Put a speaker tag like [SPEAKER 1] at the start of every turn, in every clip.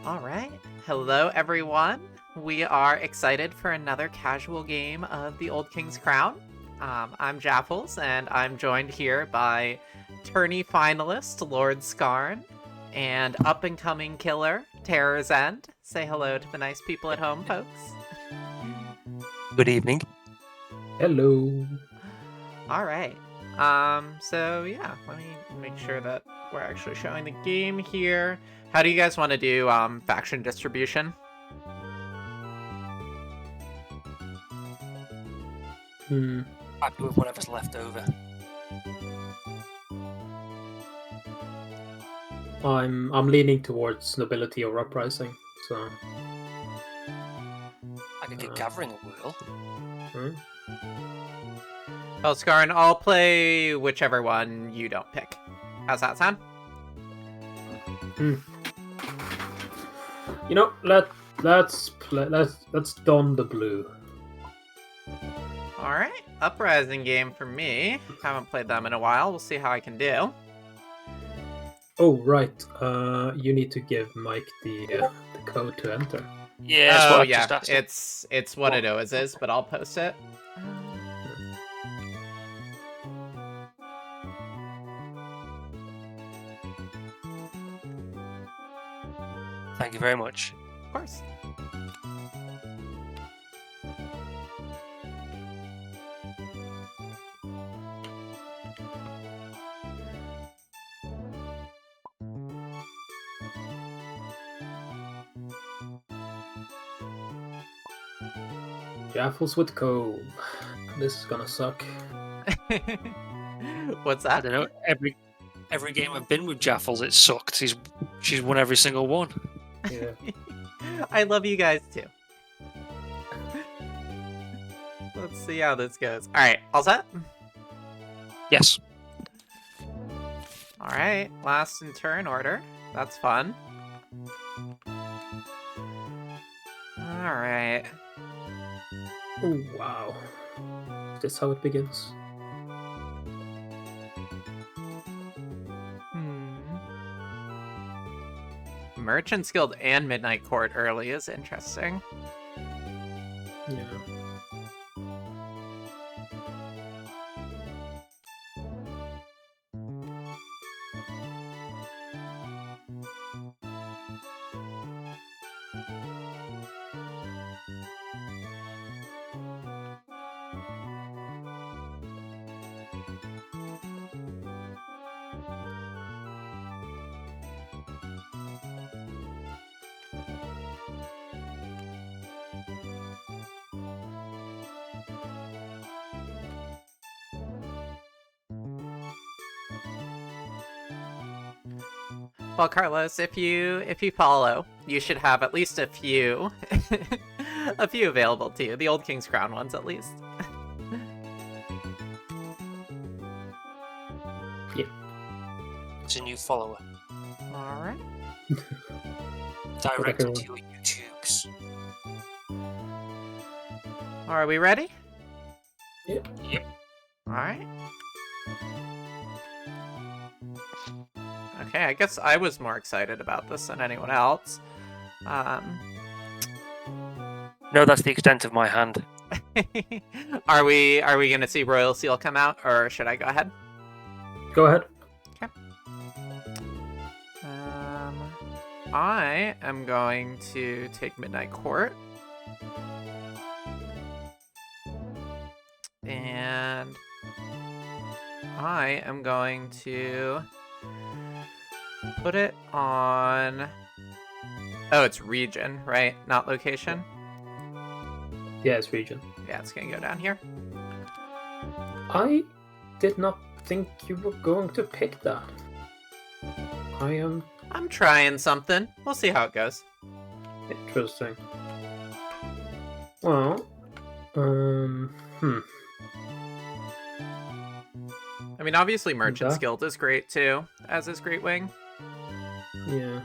[SPEAKER 1] All right. Hello, everyone. We are excited for another casual game of the Old King's Crown. I'm Jaffles, and I'm joined here by tourney finalist LordSkarn and up-and-coming killer Terror's End. Say hello to the nice people at home, folks.
[SPEAKER 2] Good evening.
[SPEAKER 3] Hello.
[SPEAKER 1] All right. So yeah, let me make sure that we're actually showing the game here. How do you guys want to do faction distribution?
[SPEAKER 2] Happy with whatever's left over.
[SPEAKER 3] I'm leaning towards nobility or uprising, so
[SPEAKER 2] I could get gathering a whirl.
[SPEAKER 1] Well, Skarn, I'll play whichever one you don't pick. How's that sound?
[SPEAKER 3] You know, let's don the blue.
[SPEAKER 1] All right, uprising game for me. Haven't played them in a while. We'll see how I can do.
[SPEAKER 3] Oh right, you need to give Mike the code to enter.
[SPEAKER 2] Yeah, that's what I
[SPEAKER 1] yeah,
[SPEAKER 2] just asked.
[SPEAKER 1] it's what it always is, but I'll post it.
[SPEAKER 2] Thank you very much.
[SPEAKER 1] Of course.
[SPEAKER 3] Jaffles with Cove. This is gonna suck.
[SPEAKER 1] What's
[SPEAKER 2] I
[SPEAKER 1] that?
[SPEAKER 2] don't know. Every game I've been with Jaffles, it sucked. She's won every single one.
[SPEAKER 3] Yeah.
[SPEAKER 1] I love you guys too. Let's see how this goes. All right, all set?
[SPEAKER 2] Yes.
[SPEAKER 1] All right, last in turn order. That's fun. All right.
[SPEAKER 3] Oh wow. Is this how it begins?
[SPEAKER 1] Merchant's Guild and Midnight Court early is interesting.
[SPEAKER 3] Yeah.
[SPEAKER 1] Well, Carlos, if you follow, you should have at least a few a few available to you. The Old King's Crown ones, at least.
[SPEAKER 3] Yeah.
[SPEAKER 2] It's a new follower.
[SPEAKER 1] All right.
[SPEAKER 2] Directed to your YouTubes.
[SPEAKER 1] Are we ready?
[SPEAKER 3] Yep.
[SPEAKER 1] All right. Okay, I guess I was more excited about this than anyone else.
[SPEAKER 2] No, that's the extent of my hand.
[SPEAKER 1] Are we gonna see Royal Seal come out, or should I go ahead?
[SPEAKER 3] Go ahead.
[SPEAKER 1] Okay. I am going to take Midnight Court. And I am going to put it on... Oh, it's region, right? Not location?
[SPEAKER 3] Yeah, it's region.
[SPEAKER 1] Yeah, it's gonna go down here.
[SPEAKER 3] I did not think you were going to pick that. I am
[SPEAKER 1] I'm trying something. We'll see how it goes.
[SPEAKER 3] interesting. Well,
[SPEAKER 1] I mean, obviously, Merchant's
[SPEAKER 3] That-
[SPEAKER 1] Guild is great too, as is Great Wing.
[SPEAKER 3] Yeah.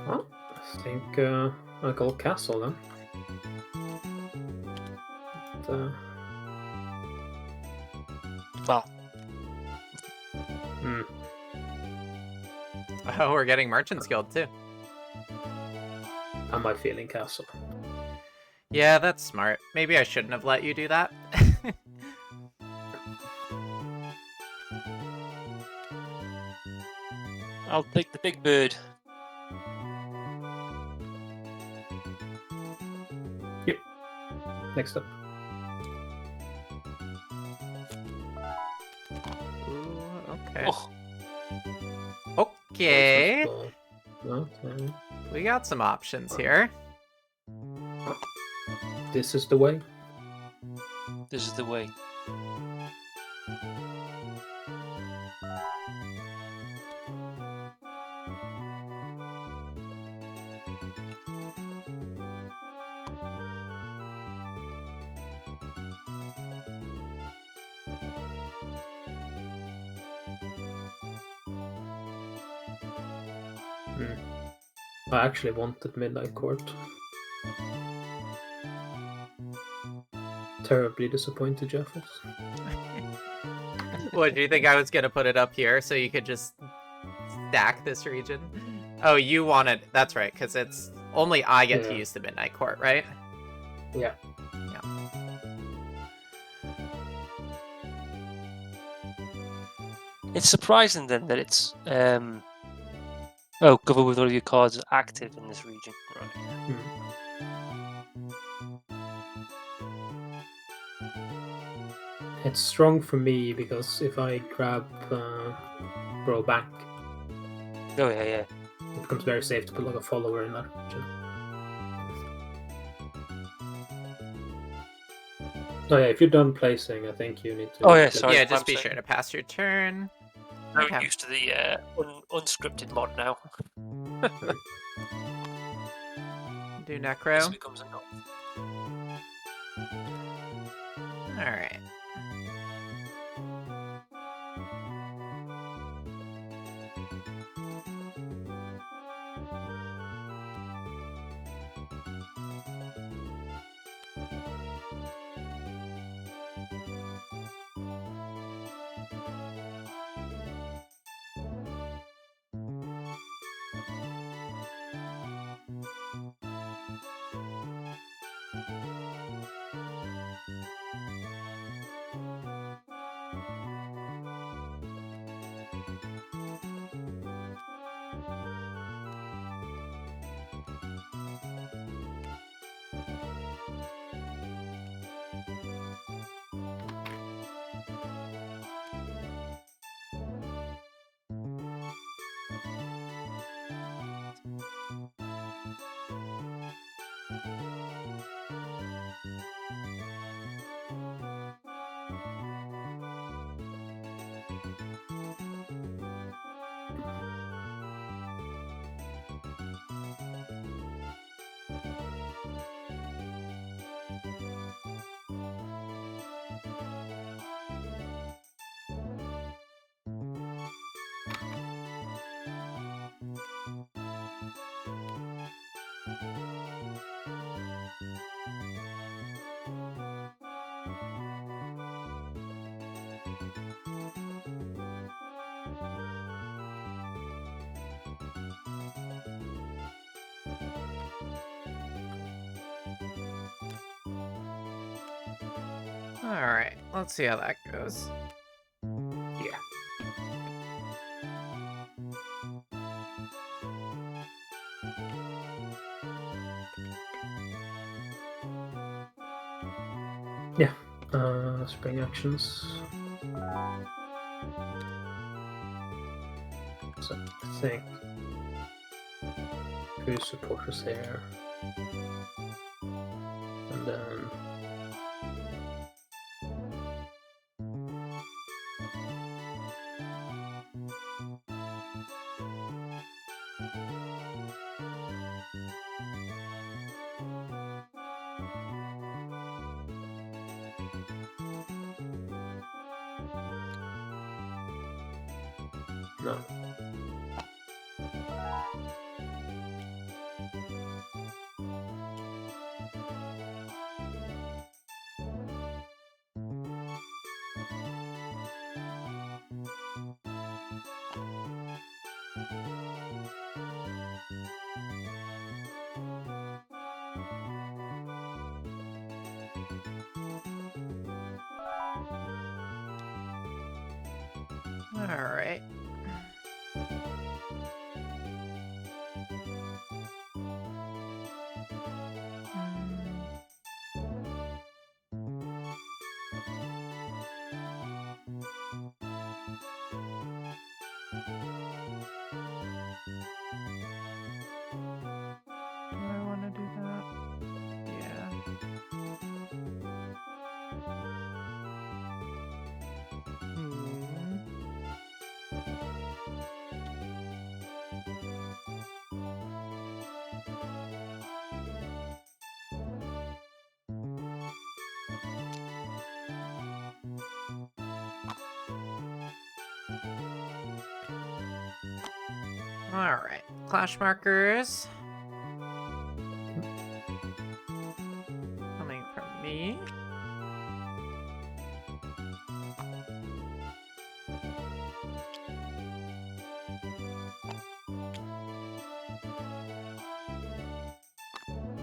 [SPEAKER 3] Well, I think I'll go castle then. But,
[SPEAKER 2] Well,
[SPEAKER 1] Oh, we're getting Merchant's Guild too.
[SPEAKER 3] am I feeling castle?
[SPEAKER 1] Yeah, that's smart. Maybe I shouldn't have let you do that.
[SPEAKER 2] I'll take the big bird.
[SPEAKER 3] Next up.
[SPEAKER 1] Ooh, okay.
[SPEAKER 2] Oh,
[SPEAKER 1] Okay.
[SPEAKER 3] Okay.
[SPEAKER 1] We got some options here.
[SPEAKER 3] This is the way.
[SPEAKER 2] this is the way.
[SPEAKER 3] I actually wanted Midnight Court. Terribly disappointed, Jaffles.
[SPEAKER 1] What, do you think I was gonna put it up here so you could just stack this region? Oh, you wanted... That's right, because it's... Only I get to
[SPEAKER 3] Yeah.
[SPEAKER 1] use the Midnight Court, right?
[SPEAKER 3] Yeah.
[SPEAKER 2] It's surprising then that it's cover with all of your cards active in this region. Right.
[SPEAKER 3] It's strong for me because if I grab Bro back,
[SPEAKER 2] Oh yeah, yeah.
[SPEAKER 3] it becomes very safe to put like a follower in that region. Oh yeah, if you're done placing, I think you need to.
[SPEAKER 2] Oh, yeah, sorry.
[SPEAKER 1] Yeah,
[SPEAKER 2] I'm
[SPEAKER 1] just be
[SPEAKER 2] saying-
[SPEAKER 1] sure to pass your turn.
[SPEAKER 2] I'm
[SPEAKER 1] Okay.
[SPEAKER 2] used to the unscripted mod now.
[SPEAKER 1] Do
[SPEAKER 2] This
[SPEAKER 1] Necro.
[SPEAKER 2] becomes enough.
[SPEAKER 1] Alright. Alright, let's see how that goes.
[SPEAKER 3] Yeah. Yeah. Spring actions. So I think who supporters here, and then No.
[SPEAKER 1] Alright. Do I want to do that? Yeah. Hmm. Alright. Clash markers. Coming from me.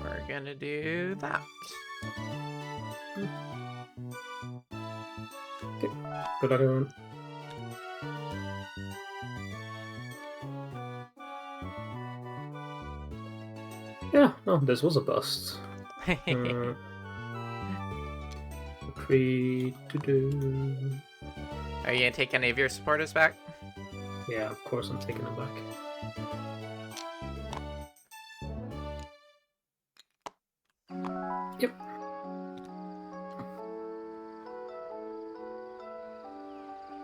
[SPEAKER 1] We're gonna do that.
[SPEAKER 3] Good luck, everyone. Yeah, no, this was a bust. Agree to do.
[SPEAKER 1] Are you gonna take any of your supporters back?
[SPEAKER 3] Yeah, of course I'm taking them back. Yep.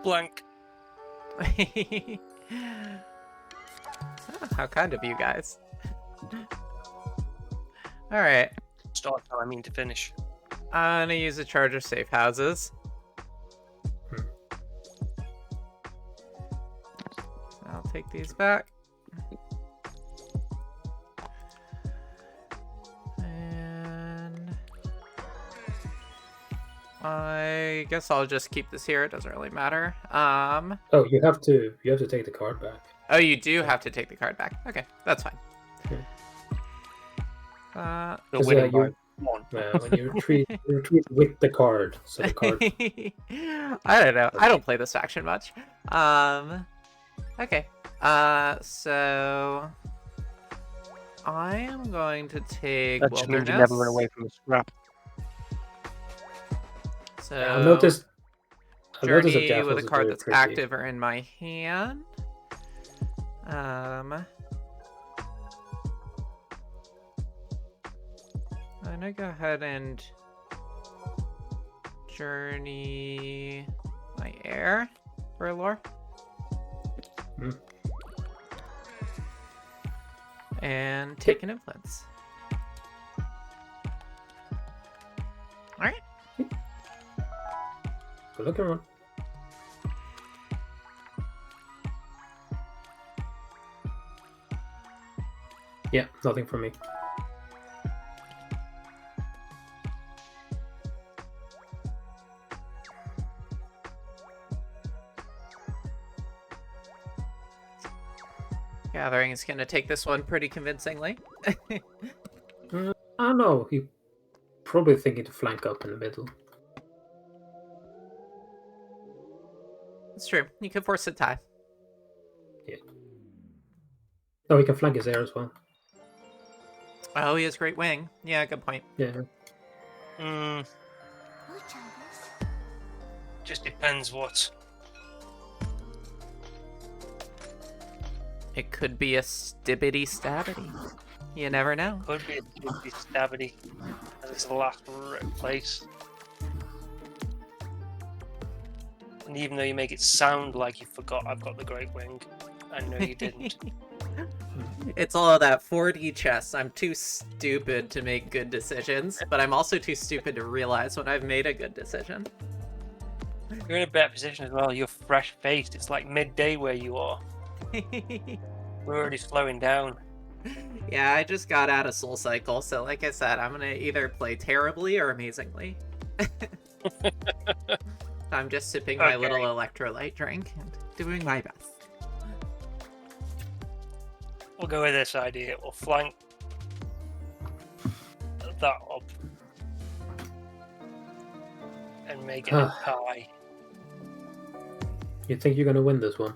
[SPEAKER 2] Blank.
[SPEAKER 1] How kind of you guys. Alright.
[SPEAKER 2] Start how I mean to finish.
[SPEAKER 1] I'm gonna use a charge of safe houses. I'll take these back. And I guess I'll just keep this here. It doesn't really matter.
[SPEAKER 3] Oh, you have to take the card back.
[SPEAKER 1] Oh, you do have to take the card back. Okay, that's fine.
[SPEAKER 3] Okay.
[SPEAKER 2] The
[SPEAKER 3] 'Cause,
[SPEAKER 2] winning
[SPEAKER 3] you-
[SPEAKER 2] by one.
[SPEAKER 3] when you retreat, you retreat with the card. So the card.
[SPEAKER 1] I don't know. I don't play this faction much. Okay. So I am going to take
[SPEAKER 2] That just means
[SPEAKER 1] Wilderness.
[SPEAKER 2] you never run away from the scrap.
[SPEAKER 1] So
[SPEAKER 3] I noticed that
[SPEAKER 1] Journey
[SPEAKER 3] Jaffles
[SPEAKER 1] with a
[SPEAKER 3] is
[SPEAKER 1] card
[SPEAKER 3] very
[SPEAKER 1] that's
[SPEAKER 3] pretty.
[SPEAKER 1] active or in my hand. I'm gonna go ahead and Journey my air for a lore.
[SPEAKER 3] Hmm.
[SPEAKER 1] And take an influence. Alright.
[SPEAKER 3] Good luck, everyone. Yeah, nothing from me.
[SPEAKER 1] Gathering is gonna take this one pretty convincingly.
[SPEAKER 3] I don't know. He probably thinking to flank up in the middle.
[SPEAKER 1] It's true. You could force a tie.
[SPEAKER 3] Oh, he can flank his air as well.
[SPEAKER 1] Oh, he has great wing. Yeah, good point.
[SPEAKER 3] Yeah.
[SPEAKER 2] Just depends what.
[SPEAKER 1] It could be a stibbity stabbity. You never know.
[SPEAKER 2] Could be a stabby. And it's the last place. And even though you make it sound like you forgot I've got the Great Wing, I know you didn't.
[SPEAKER 1] It's all of that 4D chess. I'm too stupid to make good decisions, but I'm also too stupid to realize when I've made a good decision.
[SPEAKER 2] You're in a better position as well. You're fresh-faced. It's like midday where you are. We're already slowing down.
[SPEAKER 1] Yeah, I just got out of Soul Cycle, so like I said, I'm gonna either play terribly or amazingly. I'm just sipping my little electrolyte drink and doing my best.
[SPEAKER 2] We'll go with this idea. We'll flank that up and make it a pie.
[SPEAKER 3] You think you're gonna win this one?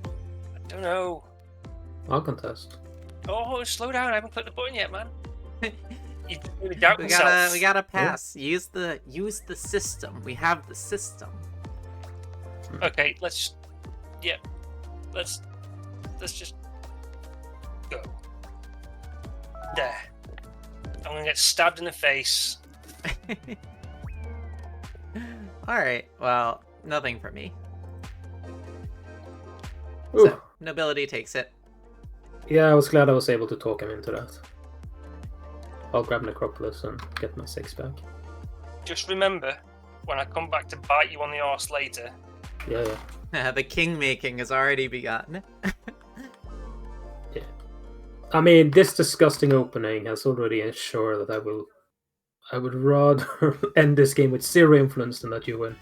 [SPEAKER 2] I don't know.
[SPEAKER 3] I'll contest.
[SPEAKER 2] Oh, slow down! I haven't clicked the button yet, man. You really doubt
[SPEAKER 1] We
[SPEAKER 2] yourself.
[SPEAKER 1] gotta pass. Use the system. We have the system.
[SPEAKER 2] Okay, let's just go. There. I'm gonna get stabbed in the face.
[SPEAKER 1] Alright, well, nothing for me.
[SPEAKER 3] Ooh.
[SPEAKER 1] So, nobility takes it.
[SPEAKER 3] Yeah, I was glad I was able to talk him into that. I'll grab Necropolis and get my 6 back.
[SPEAKER 2] Just remember, when I come back to bite you on the arse later.
[SPEAKER 3] Yeah.
[SPEAKER 1] The king making has already begun.
[SPEAKER 3] Yeah. I mean, this disgusting opening has already ensured that I would rather end this game with 0 influence than that you win.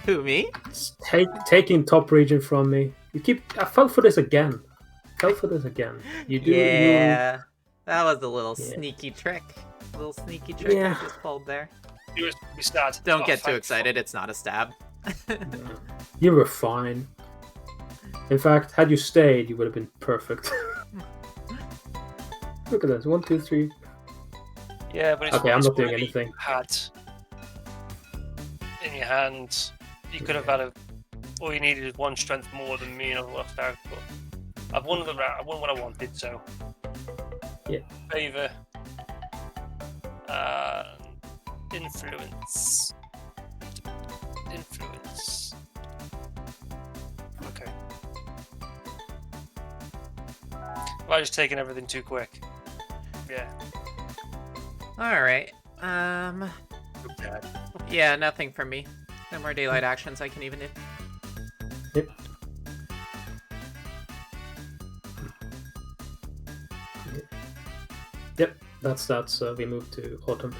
[SPEAKER 1] Who, me?
[SPEAKER 3] Taking top region from me. I fell for this again. You do.
[SPEAKER 1] Yeah. That was a little sneaky trick. A little sneaky trick I just pulled there.
[SPEAKER 2] It was sad.
[SPEAKER 1] Don't get too excited. It's not a stab.
[SPEAKER 3] You were fine. In fact, had you stayed, you would have been perfect. Look at this. 1, 2, 3.
[SPEAKER 2] Yeah, but it's
[SPEAKER 3] Okay, I'm
[SPEAKER 2] it's
[SPEAKER 3] not doing
[SPEAKER 2] what you
[SPEAKER 3] anything.
[SPEAKER 2] Had in your hand, you could have had all you needed is 1 strength more than me, and I've lost out. But I've won the round. I won what I wanted, so
[SPEAKER 3] yeah.
[SPEAKER 2] Favor, influence. Okay. Have I just taken everything too quick? Yeah.
[SPEAKER 1] Alright.
[SPEAKER 2] Okay.
[SPEAKER 1] Yeah, nothing from me. No more daylight actions I can even do.
[SPEAKER 3] Yep. Yep, that's that. So we move to autumn.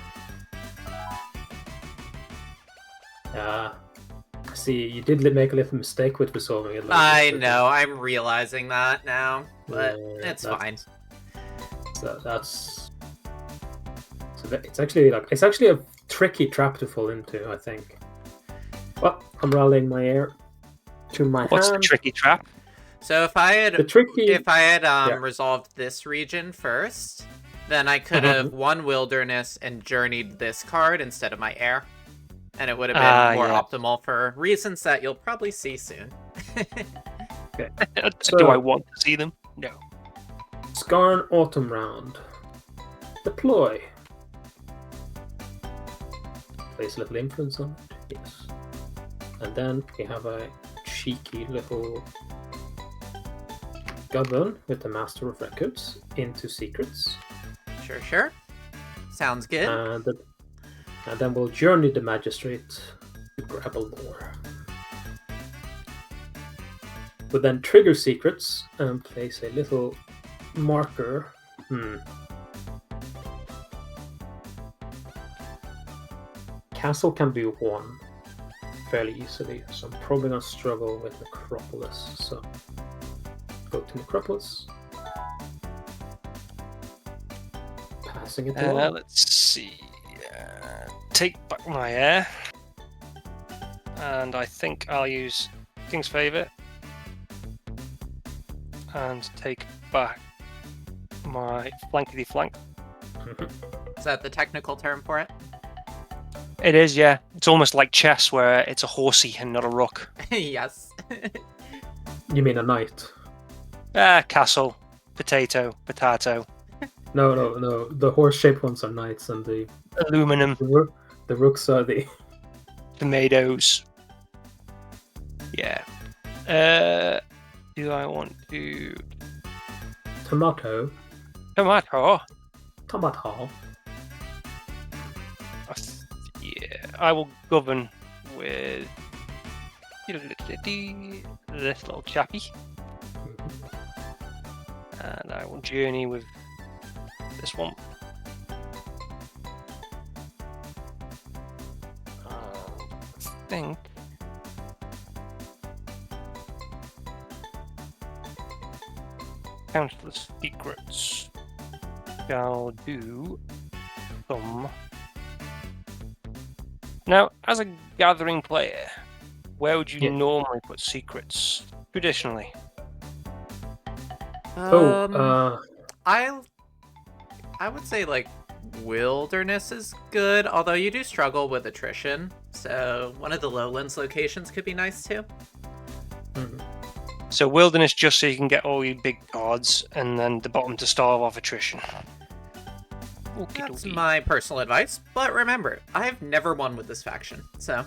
[SPEAKER 3] See, you did make a little mistake with resolving it.
[SPEAKER 1] I know, I'm realizing that now, but it's fine.
[SPEAKER 3] It's actually a tricky trap to fall into, I think. Well, I'm rallying my air to my
[SPEAKER 2] What's
[SPEAKER 3] hand.
[SPEAKER 2] the tricky trap?
[SPEAKER 1] So if I had resolved this region first, then I could have won Wilderness and journeyed this card instead of my air. And it would have been more optimal for reasons that you'll probably see soon.
[SPEAKER 3] Okay.
[SPEAKER 2] Do I want to see them? No.
[SPEAKER 3] Skarn Autumn Round. Deploy. Place a little influence on it. Yes. And then we have a cheeky little govern with the Master of Records into secrets.
[SPEAKER 1] Sure. Sounds good.
[SPEAKER 3] And then we'll journey the magistrate to grab a lore. We'll then trigger secrets and place a little marker. Castle can be won fairly easily, so I'm probably going to struggle with Necropolis. So go to Necropolis. Passing it along.
[SPEAKER 2] Let's see. Take back my air. And I think I'll use King's Favour. And take back my flankety flank.
[SPEAKER 1] Is that the technical term for it?
[SPEAKER 2] It is, yeah. It's almost like chess where it's a horsey and not a rook.
[SPEAKER 1] Yes.
[SPEAKER 3] You mean a knight?
[SPEAKER 2] Castle. Potato.
[SPEAKER 3] No. The horse-shaped ones are knights, and the
[SPEAKER 2] aluminum.
[SPEAKER 3] The rooks are the
[SPEAKER 2] tomatoes. Yeah. Do I want to
[SPEAKER 3] tomato?
[SPEAKER 2] Tomato.
[SPEAKER 3] Tomato.
[SPEAKER 2] Yeah. I will govern with this little chappy. And I will journey with this one. I think Countless Secrets shall do some. Now, as a gathering player, where would you normally put secrets traditionally?
[SPEAKER 1] I would say like wilderness is good, although you do struggle with attrition. So one of the lowlands locations could be nice too.
[SPEAKER 3] Mhm.
[SPEAKER 2] So wilderness, just so you can get all your big cards, and then the bottom to starve off attrition.
[SPEAKER 1] That's my personal advice. But remember, I've never won with this faction. So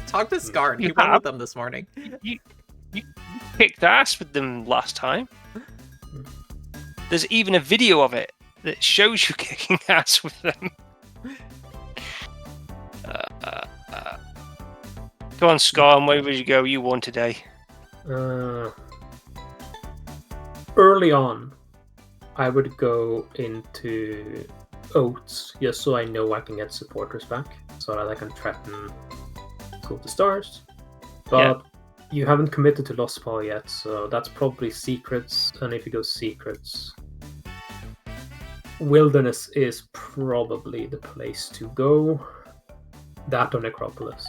[SPEAKER 1] talk to Skarn. He won with them this morning.
[SPEAKER 2] You kicked ass with them last time. There's even a video of it that shows you kicking ass with them. Come on, Skarn, where would you go? You won today.
[SPEAKER 3] Early on, I would go into Oats, just so I know I can get supporters back, so that I can threaten Go to Stars. But you haven't committed to Lost Paul yet, so that's probably Secrets, and if you go Secrets, Wilderness is probably the place to go. That or Necropolis.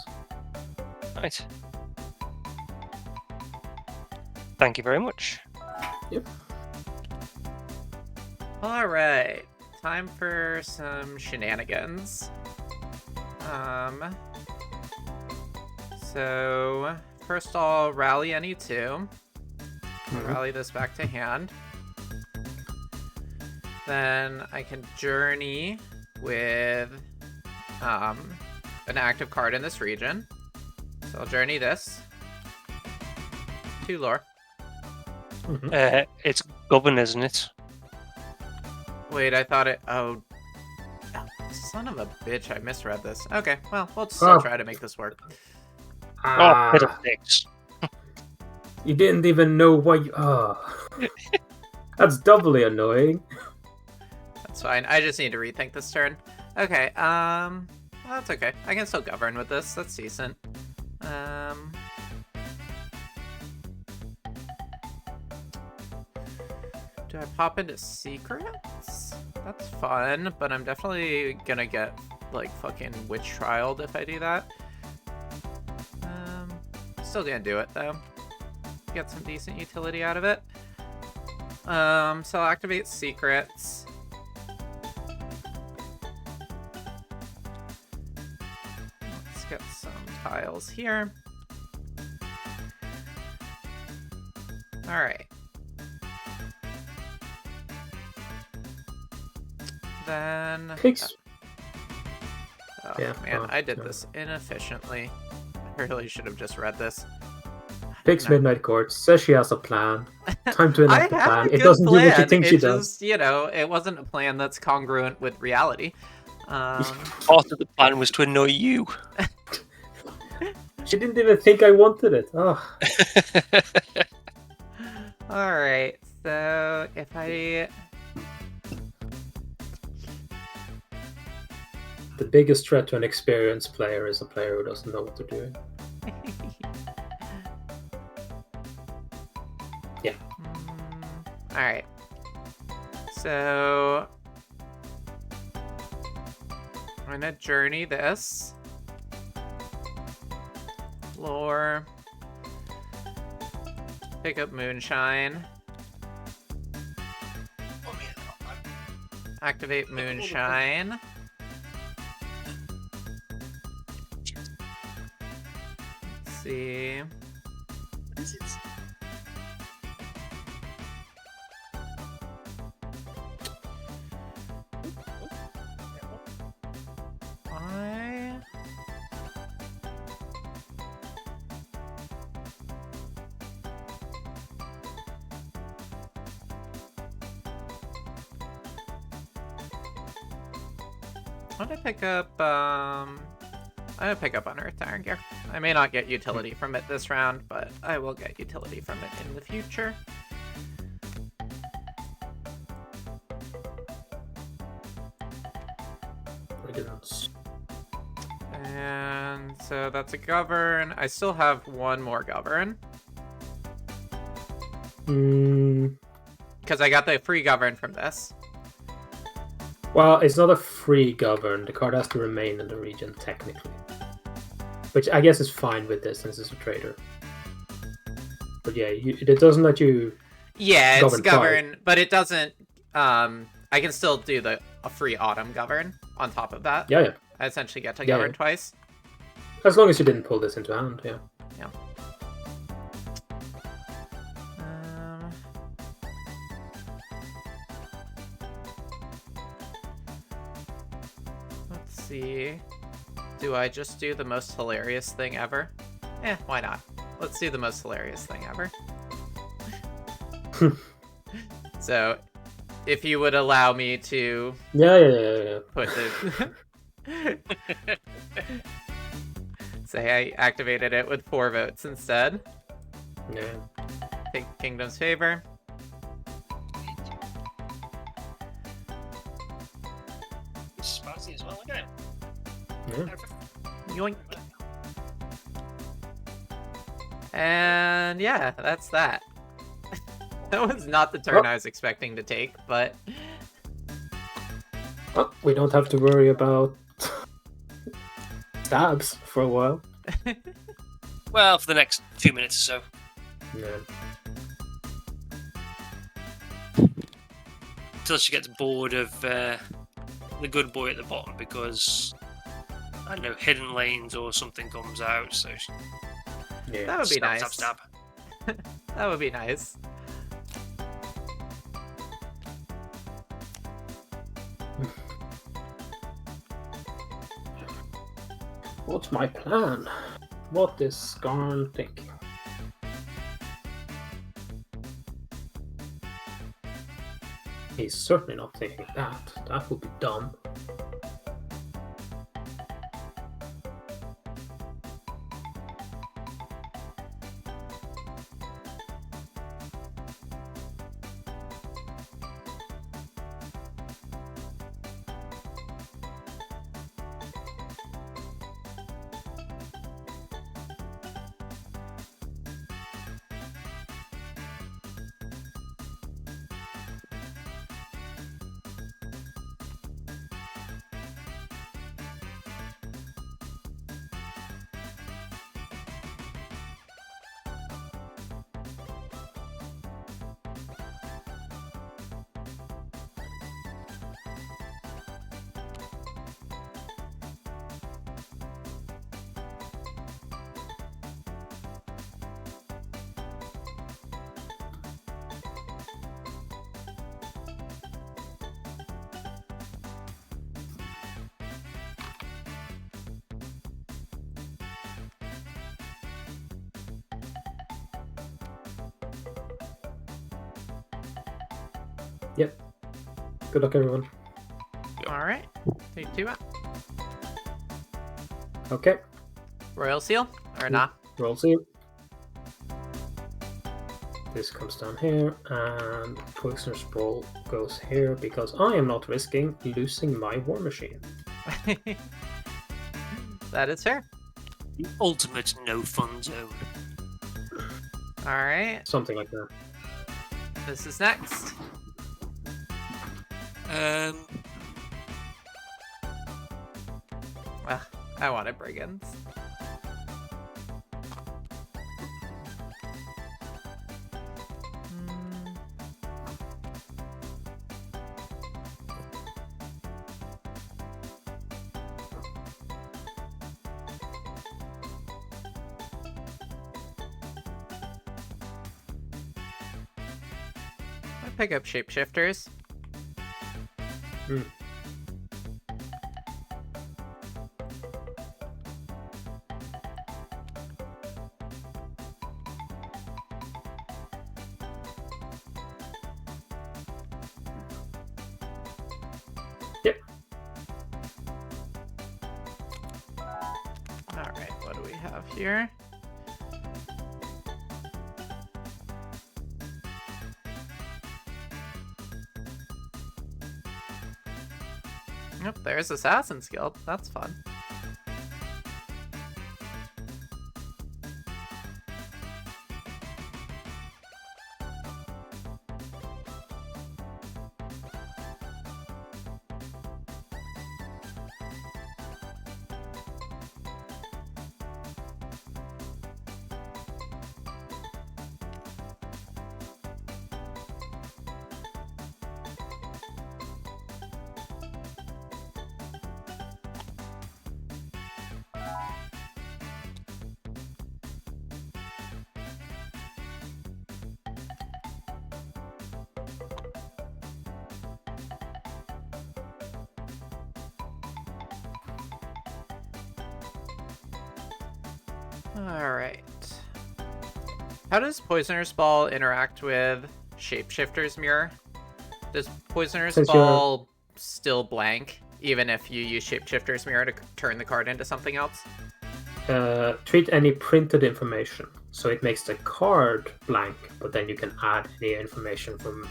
[SPEAKER 2] Right. Thank you very much.
[SPEAKER 3] Yep.
[SPEAKER 1] All right, time for some shenanigans. So first I'll rally any two. Rally this back to hand. Then I can journey with an active card in this region. So I'll journey this. 2 lore.
[SPEAKER 2] It's Govern, isn't it?
[SPEAKER 1] Wait, I thought it... Oh, son of a bitch, I misread this. Okay, well, we'll still try to make this work.
[SPEAKER 2] Fiddlesticks.
[SPEAKER 3] You didn't even know why you... That's doubly annoying.
[SPEAKER 1] That's fine, I just need to rethink this turn. Okay, well, that's okay. I can still govern with this, that's decent. Do I pop into secrets? That's fun, but I'm definitely gonna get, like, fucking witch trialed if I do that. Still gonna do it, though. Get some decent utility out of it. So I'll activate secrets. Let's get some tiles here. Alright. Then...
[SPEAKER 3] Pigs.
[SPEAKER 1] Oh,
[SPEAKER 3] Yeah,
[SPEAKER 1] man, I did this inefficiently. I really should have just read this.
[SPEAKER 3] Pigs Midnight Court says she has a plan. Time to enact the
[SPEAKER 1] I have
[SPEAKER 3] plan.
[SPEAKER 1] a
[SPEAKER 3] It
[SPEAKER 1] good
[SPEAKER 3] doesn't do what you
[SPEAKER 1] plan.
[SPEAKER 3] think
[SPEAKER 1] It
[SPEAKER 3] she
[SPEAKER 1] just,
[SPEAKER 3] does.
[SPEAKER 1] you know, it wasn't a plan that's congruent with reality.
[SPEAKER 2] Part of the plan was to annoy you.
[SPEAKER 3] She didn't even think I wanted it. Oh.
[SPEAKER 1] Alright, so if I...
[SPEAKER 3] The biggest threat to an experienced player is a player who doesn't know what they're doing. Yeah.
[SPEAKER 1] Alright. So... I'm gonna journey this. Lore. Pick up Moonshine. Activate Moonshine. Let's see. I'm gonna pick up I'm gonna pick up Unearthed Iron Gear. I may not get utility from it this round, but I will get utility from it in the future.
[SPEAKER 3] Brigands.
[SPEAKER 1] And so that's a govern. I still have one more govern. Because I got the free govern from this.
[SPEAKER 3] Well, it's not a free govern. The card has to remain in the region, technically. Which I guess is fine with this, since it's a trader. But yeah, it doesn't let you...
[SPEAKER 1] Yeah, it's govern,
[SPEAKER 3] twice.
[SPEAKER 1] but it doesn't... I can still do a free autumn govern on top of that.
[SPEAKER 3] Yeah.
[SPEAKER 1] I essentially get to govern twice.
[SPEAKER 3] As long as you didn't pull this into hand, yeah.
[SPEAKER 1] Yeah. Let's see. Do I just do the most hilarious thing ever? Why not? Let's do the most hilarious thing ever. So, if you would allow me to...
[SPEAKER 3] Yeah.
[SPEAKER 1] Put the... Say I activated it with 4 votes instead.
[SPEAKER 3] Yeah.
[SPEAKER 1] Take Kingdom's favor.
[SPEAKER 2] It's spicy as well, look at it.
[SPEAKER 3] Yeah.
[SPEAKER 1] Yoink. And yeah, that's that. That was not the turn I was expecting to take, but...
[SPEAKER 3] Well, we don't have to worry about stabs for a while.
[SPEAKER 2] Well, for the next 2 minutes or so.
[SPEAKER 3] Yeah.
[SPEAKER 2] Until she gets bored of the good boy at the bottom because, I don't know, hidden lanes or something comes out, so she...
[SPEAKER 3] Yeah.
[SPEAKER 1] That would be
[SPEAKER 2] stab,
[SPEAKER 1] nice.
[SPEAKER 2] Stab.
[SPEAKER 1] That would be nice.
[SPEAKER 3] What's my plan? What is Skarn thinking? He's certainly not thinking that. That would be dumb. Yep. Good luck, everyone.
[SPEAKER 1] Alright. 2 out.
[SPEAKER 3] Okay.
[SPEAKER 1] Royal Seal? Or nah?
[SPEAKER 3] Roll seal. This comes down here, and Poisoner's Sprawl goes here because I am not risking losing my War Machine.
[SPEAKER 1] That is fair.
[SPEAKER 2] The ultimate no-fun zone.
[SPEAKER 1] Alright.
[SPEAKER 3] Something like that.
[SPEAKER 1] This is next. Well, I wanted Brigands. I pick up Shapeshifters.
[SPEAKER 3] Yep.
[SPEAKER 1] have here? Yep, there's Assassin's Guild. That's fun. Alright. How does Poisoner's Ball interact with Shapeshifter's Mirror? Does Poisoner's
[SPEAKER 3] Since you're-
[SPEAKER 1] Ball still blank, even if you use Shapeshifter's Mirror to turn the card into something else?
[SPEAKER 3] Treat any printed information. So it makes the card blank, but then you can add any information from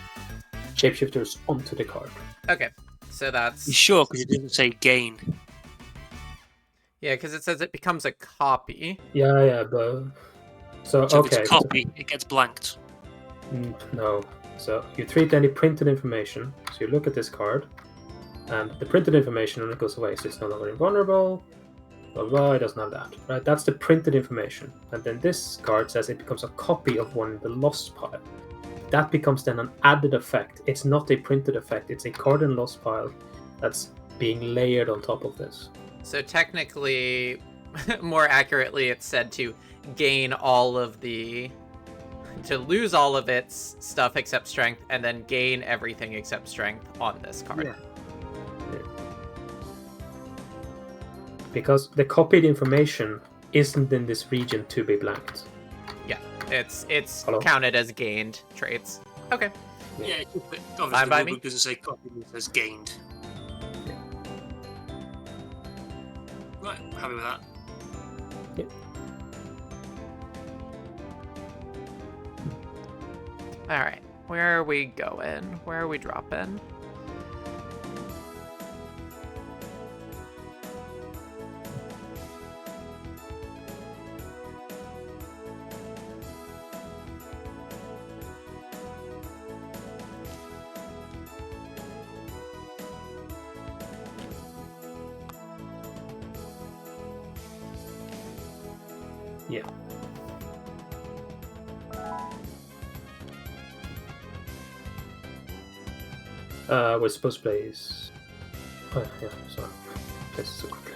[SPEAKER 3] shapeshifters onto the card.
[SPEAKER 1] Okay, so that's...
[SPEAKER 2] You sure? Because it doesn't say gain.
[SPEAKER 1] Yeah, because it says it becomes a copy.
[SPEAKER 3] Yeah, but... So,
[SPEAKER 2] So if
[SPEAKER 3] okay.
[SPEAKER 2] it's a copy, it gets blanked.
[SPEAKER 3] No. So you treat any printed information. So you look at this card, and the printed information and it goes away. So it's no longer invulnerable. Blah, blah, it doesn't have that. Right? That's the printed information. And then this card says it becomes a copy of one in the lost pile. That becomes then an added effect. It's not a printed effect. It's a card in lost pile that's being layered on top of this.
[SPEAKER 1] So technically, more accurately, it's said to gain all of the... to lose all of its stuff except strength, and then gain everything except strength on this card.
[SPEAKER 2] Yeah.
[SPEAKER 3] Because the copied information isn't in this region to be blanked.
[SPEAKER 1] Yeah, it's
[SPEAKER 3] Hello?
[SPEAKER 1] counted as gained traits. Okay.
[SPEAKER 2] Yeah, it's just that
[SPEAKER 1] Fine
[SPEAKER 2] obviously
[SPEAKER 1] by
[SPEAKER 2] the
[SPEAKER 1] me.
[SPEAKER 2] rulebook doesn't say copy, it says gained.
[SPEAKER 3] Yeah.
[SPEAKER 2] Right, happy with that.
[SPEAKER 1] Alright, where are we going? Where are we dropping?
[SPEAKER 3] Yeah. We're supposed to play is... Oh, yeah, sorry. This is so quick.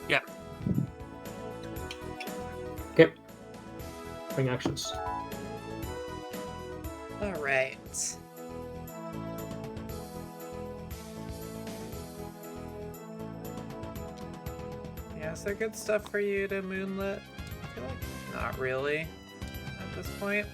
[SPEAKER 2] Yeah.
[SPEAKER 3] Okay. Bring actions.
[SPEAKER 1] is there good stuff for you to moonlit? I feel like not really at this point.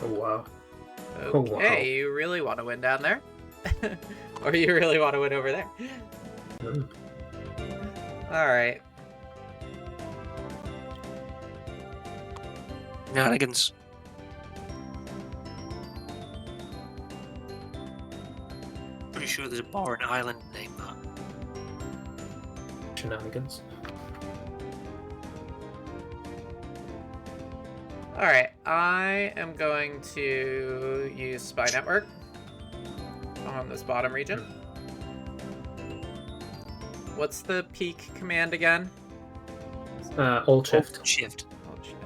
[SPEAKER 3] Oh wow.
[SPEAKER 1] Okay,
[SPEAKER 3] Oh, wow.
[SPEAKER 1] you really want to win down there? Or you really want to win over there?
[SPEAKER 3] Mm.
[SPEAKER 1] Alright.
[SPEAKER 2] Shenanigans. Pretty sure there's a bar in Ireland named that.
[SPEAKER 3] Shenanigans.
[SPEAKER 1] Alright, I am going to use Spy Network on this bottom region. What's the peak command again?
[SPEAKER 3] Alt shift.
[SPEAKER 2] Shift.
[SPEAKER 1] Alt shift.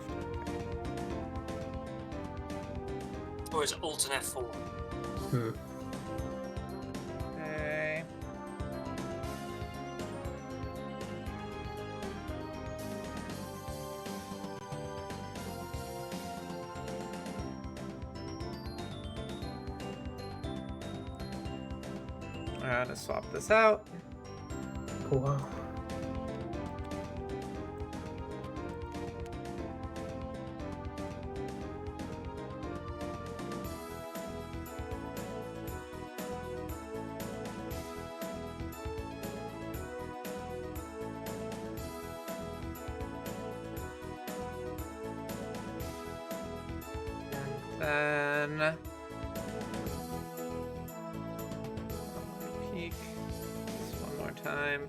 [SPEAKER 2] Or is it Alt and F4?
[SPEAKER 3] Hmm.
[SPEAKER 1] Okay. I'm gonna swap this out.
[SPEAKER 3] Oh wow.
[SPEAKER 1] And then peek this one more time.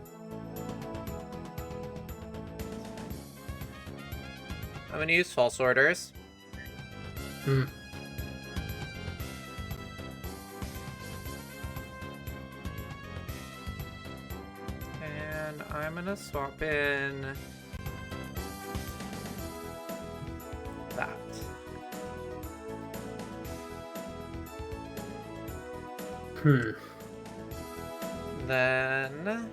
[SPEAKER 1] I'm gonna use false orders.
[SPEAKER 3] Hmm.
[SPEAKER 1] And I'm gonna swap in that.
[SPEAKER 3] Hmm.
[SPEAKER 1] Then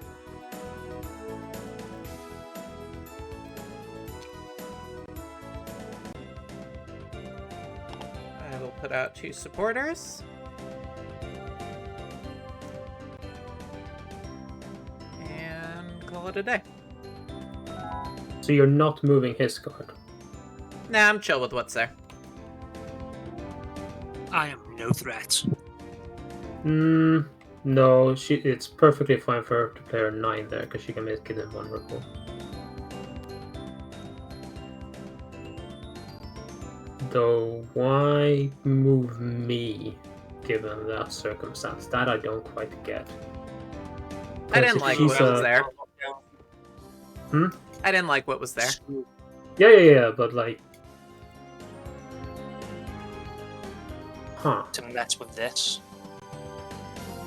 [SPEAKER 1] I will put out 2 supporters. And call it a day.
[SPEAKER 3] So you're not moving his card.
[SPEAKER 1] Nah, I'm chill with what's there.
[SPEAKER 2] I am no threat.
[SPEAKER 3] No, it's perfectly fine for her to play her 9 there, because she can make it invulnerable. Though, why move me, given that circumstance? That I don't quite get.
[SPEAKER 1] I didn't
[SPEAKER 3] Because
[SPEAKER 1] like
[SPEAKER 3] if
[SPEAKER 1] what
[SPEAKER 3] she's
[SPEAKER 1] was there.
[SPEAKER 3] Hmm?
[SPEAKER 1] I didn't like what was there.
[SPEAKER 3] Yeah, but like... Huh.
[SPEAKER 2] To mess with this.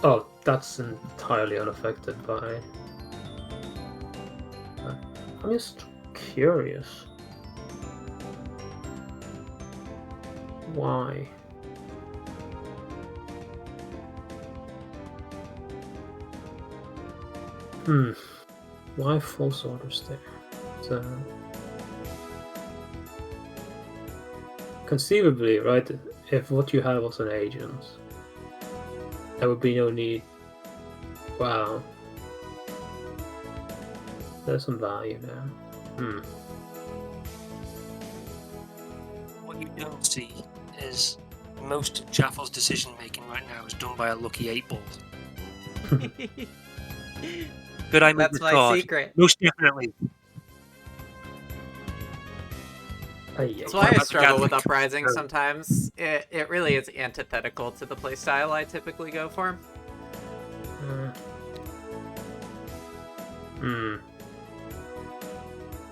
[SPEAKER 3] Oh, that's entirely unaffected by... I'm just curious. Why? Why false orders there? So, conceivably, right, if what you had was an agent, there would be no need. Wow. There's some value there.
[SPEAKER 2] What you don't see is most of Jaffles' decision making right now is done by a lucky 8 ball. Could I move
[SPEAKER 1] That's
[SPEAKER 2] this
[SPEAKER 1] my
[SPEAKER 2] card?
[SPEAKER 1] secret.
[SPEAKER 2] Most definitely.
[SPEAKER 1] That's why I struggle with
[SPEAKER 2] Gathering.
[SPEAKER 1] Uprising sometimes. It really is antithetical to the playstyle I typically go for.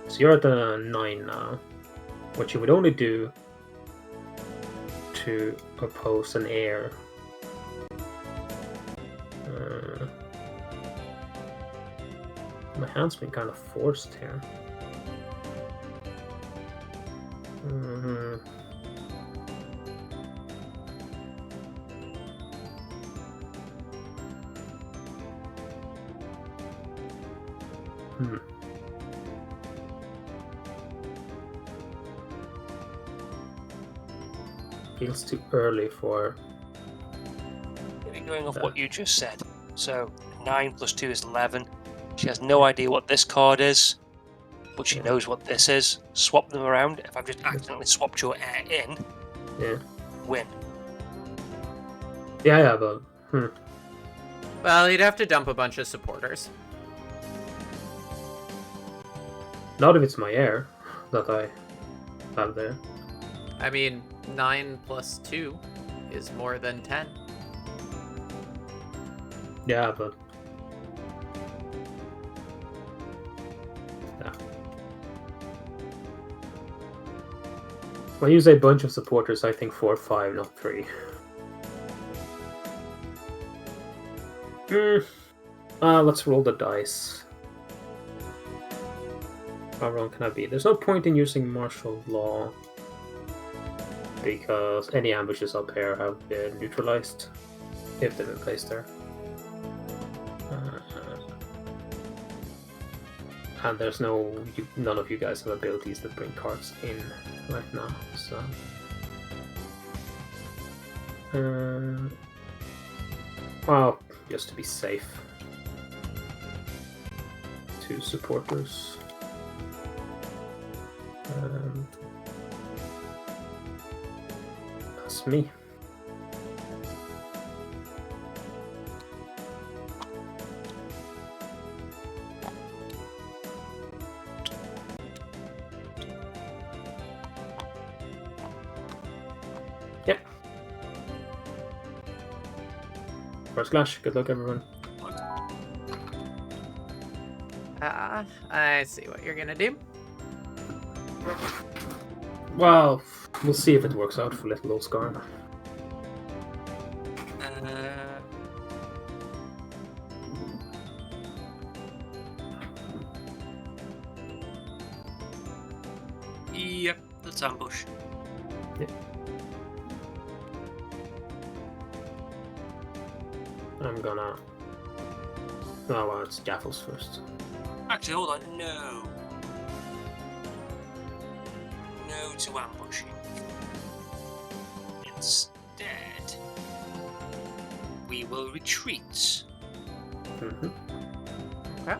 [SPEAKER 3] So you're at the 9 now. What you would only do to oppose an heir. My hand's been kind of forced here. Feels too early for.
[SPEAKER 2] Maybe going off what you just said. So 9 plus 2 is 11. She has no idea what this card is, but she knows what this is. Swap them around. If I've just accidentally swapped your heir in, win.
[SPEAKER 3] Yeah, but.
[SPEAKER 1] Well, you'd have to dump a bunch of supporters.
[SPEAKER 3] Not if it's my heir that I have there.
[SPEAKER 1] I mean, 9 plus 2 is more than 10.
[SPEAKER 3] Yeah, but. Yeah. When you say bunch of supporters, I think 4 or 5, not 3. Let's roll the dice. How wrong can I be? There's no point in using martial law because any ambushes up here have been neutralized if they've been placed there. And there's none of you guys have abilities that bring cards in right now, so. Well, just to be safe. 2 supporters. That's me. Yep. First clash. Good luck, everyone.
[SPEAKER 1] I see what you're gonna do.
[SPEAKER 3] Well, we'll see if it works out for little LordSkarn.
[SPEAKER 2] Yep, that's ambush.
[SPEAKER 3] Yep. I'm gonna. Oh, well, it's Jaffles first.
[SPEAKER 2] Actually, hold on. No. No to ambushing. Instead, we will retreat.
[SPEAKER 3] Mm-hmm.
[SPEAKER 1] Okay.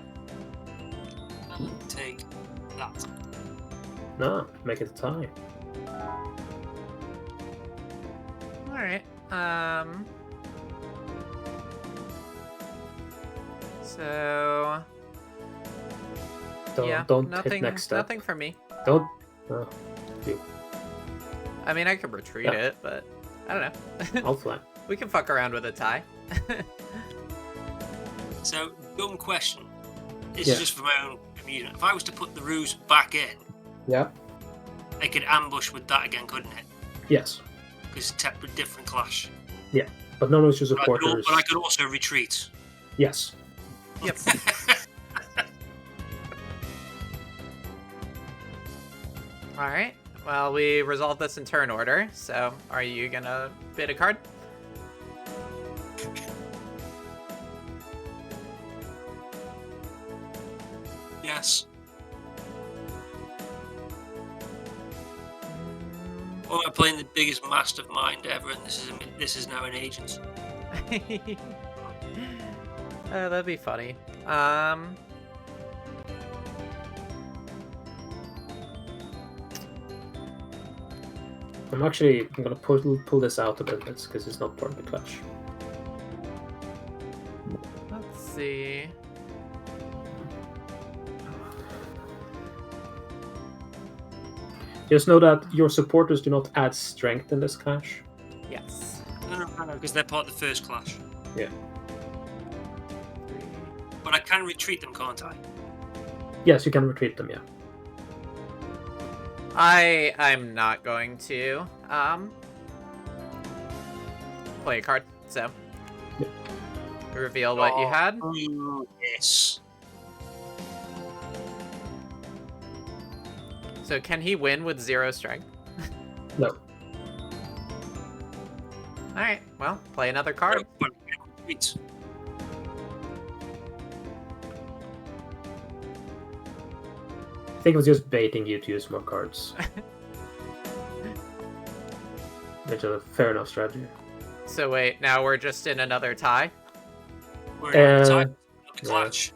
[SPEAKER 2] And take that.
[SPEAKER 3] No, make it a tie.
[SPEAKER 1] Alright. So
[SPEAKER 3] Don't
[SPEAKER 1] nothing,
[SPEAKER 3] hit next step.
[SPEAKER 1] Nothing for me.
[SPEAKER 3] Don't. Oh, you.
[SPEAKER 1] I mean, I could retreat it, but I don't know.
[SPEAKER 3] I'll fly.
[SPEAKER 1] We can fuck around with a tie.
[SPEAKER 2] So, dumb question. This is just for my own amusement. If I was to put the ruse back in, I could ambush with that again, couldn't it?
[SPEAKER 3] Yes.
[SPEAKER 2] Because it's a different clash.
[SPEAKER 3] Yeah, but none of your supporters.
[SPEAKER 2] But I could also retreat.
[SPEAKER 3] Yes.
[SPEAKER 1] Yep. Alright. Well, we resolved this in turn order, so are you gonna bid a card?
[SPEAKER 2] Yes. Or am I playing the biggest master mind ever, and this is now an agent?
[SPEAKER 1] That'd be funny.
[SPEAKER 3] I'm gonna pull this out a bit because it's not part of the clutch.
[SPEAKER 1] Let's see.
[SPEAKER 3] Just know that your supporters do not add strength in this clash.
[SPEAKER 1] Yes.
[SPEAKER 2] No, because they're part of the first clash.
[SPEAKER 3] Yeah.
[SPEAKER 2] But I can retreat them, can't I?
[SPEAKER 3] Yes, you can retreat them, yeah.
[SPEAKER 1] I'm not going to play a card, so reveal what you had.
[SPEAKER 2] Yes.
[SPEAKER 1] So can he win with 0 strength?
[SPEAKER 3] No.
[SPEAKER 1] Alright, well, play another card.
[SPEAKER 2] But I can retreat.
[SPEAKER 3] think it was just baiting you to use more cards. Which is a fair enough strategy.
[SPEAKER 1] So wait, now we're just in another tie?
[SPEAKER 2] We're in time.
[SPEAKER 3] yeah.
[SPEAKER 2] Clash.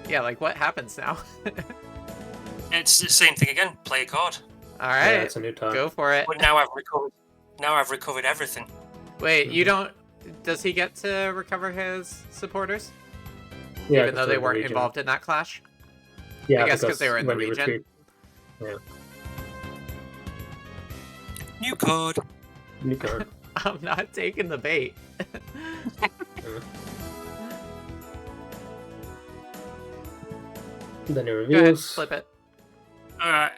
[SPEAKER 1] Yeah, like what happens now?
[SPEAKER 2] It's the same thing again. Play a card.
[SPEAKER 1] Alright,
[SPEAKER 3] Yeah, it's a new time.
[SPEAKER 1] go for it.
[SPEAKER 2] But now I've recovered. Now I've recovered everything.
[SPEAKER 1] Wait, you
[SPEAKER 3] Mhm.
[SPEAKER 1] don't... Does he get to recover his supporters?
[SPEAKER 3] Yeah,
[SPEAKER 1] Even though they
[SPEAKER 3] because
[SPEAKER 1] weren't
[SPEAKER 3] region.
[SPEAKER 1] involved in that clash?
[SPEAKER 3] Yeah,
[SPEAKER 1] I guess 'cause they were in the
[SPEAKER 3] when you
[SPEAKER 1] region.
[SPEAKER 3] retreat-
[SPEAKER 2] New card.
[SPEAKER 3] New card.
[SPEAKER 1] I'm not taking the bait.
[SPEAKER 3] Then it
[SPEAKER 1] Go ahead,
[SPEAKER 3] reveals.
[SPEAKER 1] flip it.
[SPEAKER 2] Alright.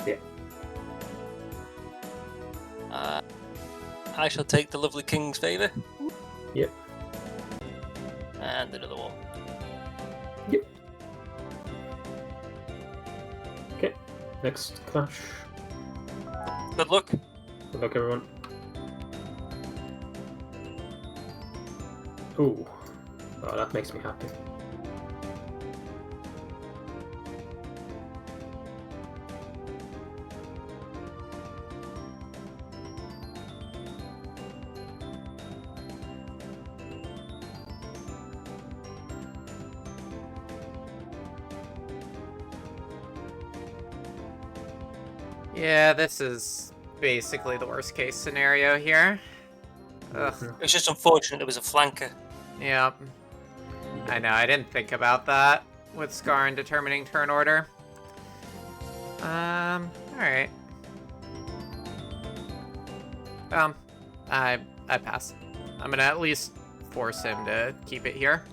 [SPEAKER 3] Yeah.
[SPEAKER 2] I shall take the lovely king's favour.
[SPEAKER 3] Yep.
[SPEAKER 2] And another one.
[SPEAKER 3] Yep. Okay. Next clash.
[SPEAKER 2] Good luck.
[SPEAKER 3] Good luck, everyone. Ooh. Oh, that makes me happy.
[SPEAKER 1] Yeah, this is basically the worst case scenario here. Ugh.
[SPEAKER 3] Mhm.
[SPEAKER 2] It's just unfortunate there was a flanker.
[SPEAKER 1] Yep. I know, I didn't think about that with Skarn determining turn order. Alright. I pass. I'm gonna at least force him to keep it here.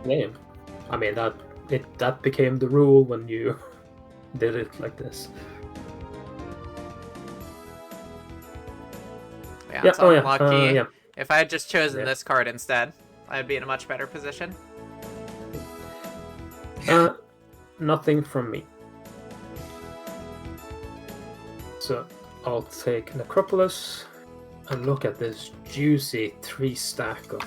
[SPEAKER 3] Yeah. I mean, that became the rule when you did it like this.
[SPEAKER 1] Yeah,
[SPEAKER 3] Yeah,
[SPEAKER 1] it's
[SPEAKER 3] oh yeah,
[SPEAKER 1] unlucky.
[SPEAKER 3] yeah.
[SPEAKER 1] If I had just chosen
[SPEAKER 3] Yeah.
[SPEAKER 1] this card instead, I'd be in a much better position.
[SPEAKER 3] Nothing from me. So I'll take Necropolis and look at this juicy 3-stack of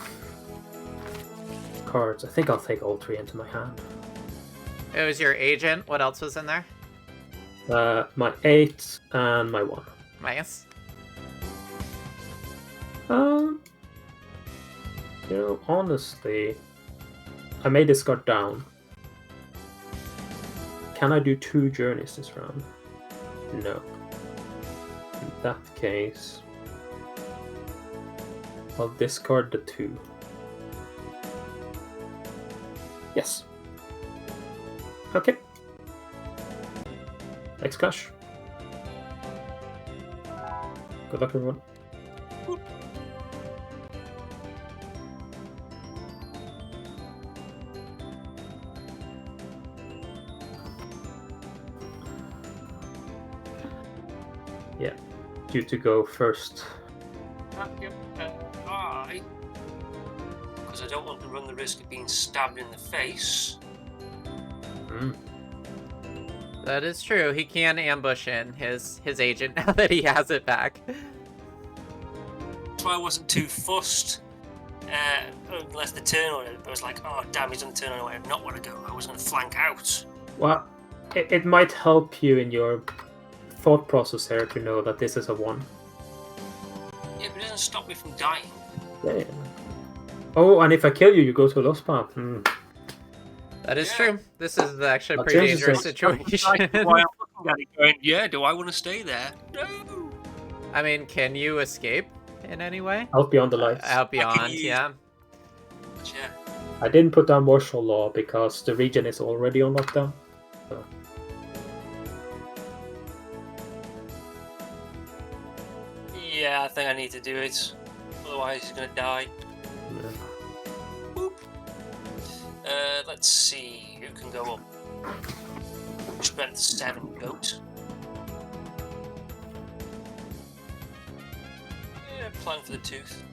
[SPEAKER 3] cards. I think I'll take all 3 into my hand.
[SPEAKER 1] It was your agent. What else was in there?
[SPEAKER 3] My 8 and my 1.
[SPEAKER 1] Nice.
[SPEAKER 3] Honestly, I may discard down. Can I do 2 journeys this round? No. In that case, I'll discard the 2. Yes. Okay. Next clash. Good luck, everyone. Yeah, you to go first.
[SPEAKER 2] Because I don't want to run the risk of being stabbed in the face.
[SPEAKER 1] That is true. He can ambush in his agent now that he has it back.
[SPEAKER 2] That's why I wasn't too fussed. Unless the turn on it, I was like, oh damn, he's on the turn on I did not want to go. I was going to flank out.
[SPEAKER 3] Well, it might help you in your thought process here to know that this is a 1.
[SPEAKER 2] Yeah, but it doesn't stop me from dying.
[SPEAKER 3] Yeah. Oh, and if I kill you, you go to a lost path.
[SPEAKER 1] That is
[SPEAKER 2] Yeah.
[SPEAKER 1] true. This is actually a
[SPEAKER 3] That
[SPEAKER 1] pretty
[SPEAKER 3] changes
[SPEAKER 1] dangerous
[SPEAKER 3] things.
[SPEAKER 1] situation.
[SPEAKER 2] Why I'm looking at it going, yeah, do I want to stay there? No.
[SPEAKER 1] I mean, can you escape in any way?
[SPEAKER 3] Out beyond the lights.
[SPEAKER 1] Out beyond,
[SPEAKER 2] use-
[SPEAKER 1] yeah.
[SPEAKER 2] Yeah.
[SPEAKER 3] I didn't put down martial law because the region is already on lockdown. So.
[SPEAKER 2] Yeah, I think I need to do it. Otherwise, he's going to die.
[SPEAKER 3] Yeah.
[SPEAKER 2] Let's see, who can go up? Strength 7 goat. Yeah, plan for the tooth.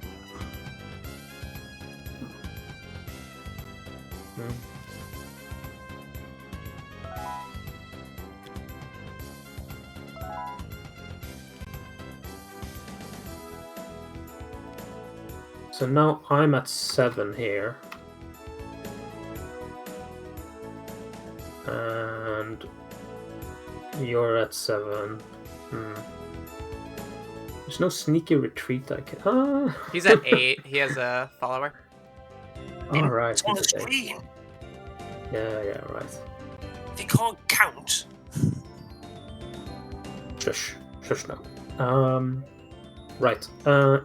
[SPEAKER 3] So now I'm at 7 here. You're at 7. There's no sneaky retreat I can. Ah.
[SPEAKER 1] He's at 8. He has a follower.
[SPEAKER 3] All right.
[SPEAKER 2] It's on the
[SPEAKER 3] he's at 8.
[SPEAKER 2] screen.
[SPEAKER 3] Yeah, right.
[SPEAKER 2] If you can't count.
[SPEAKER 3] Shush now. Right.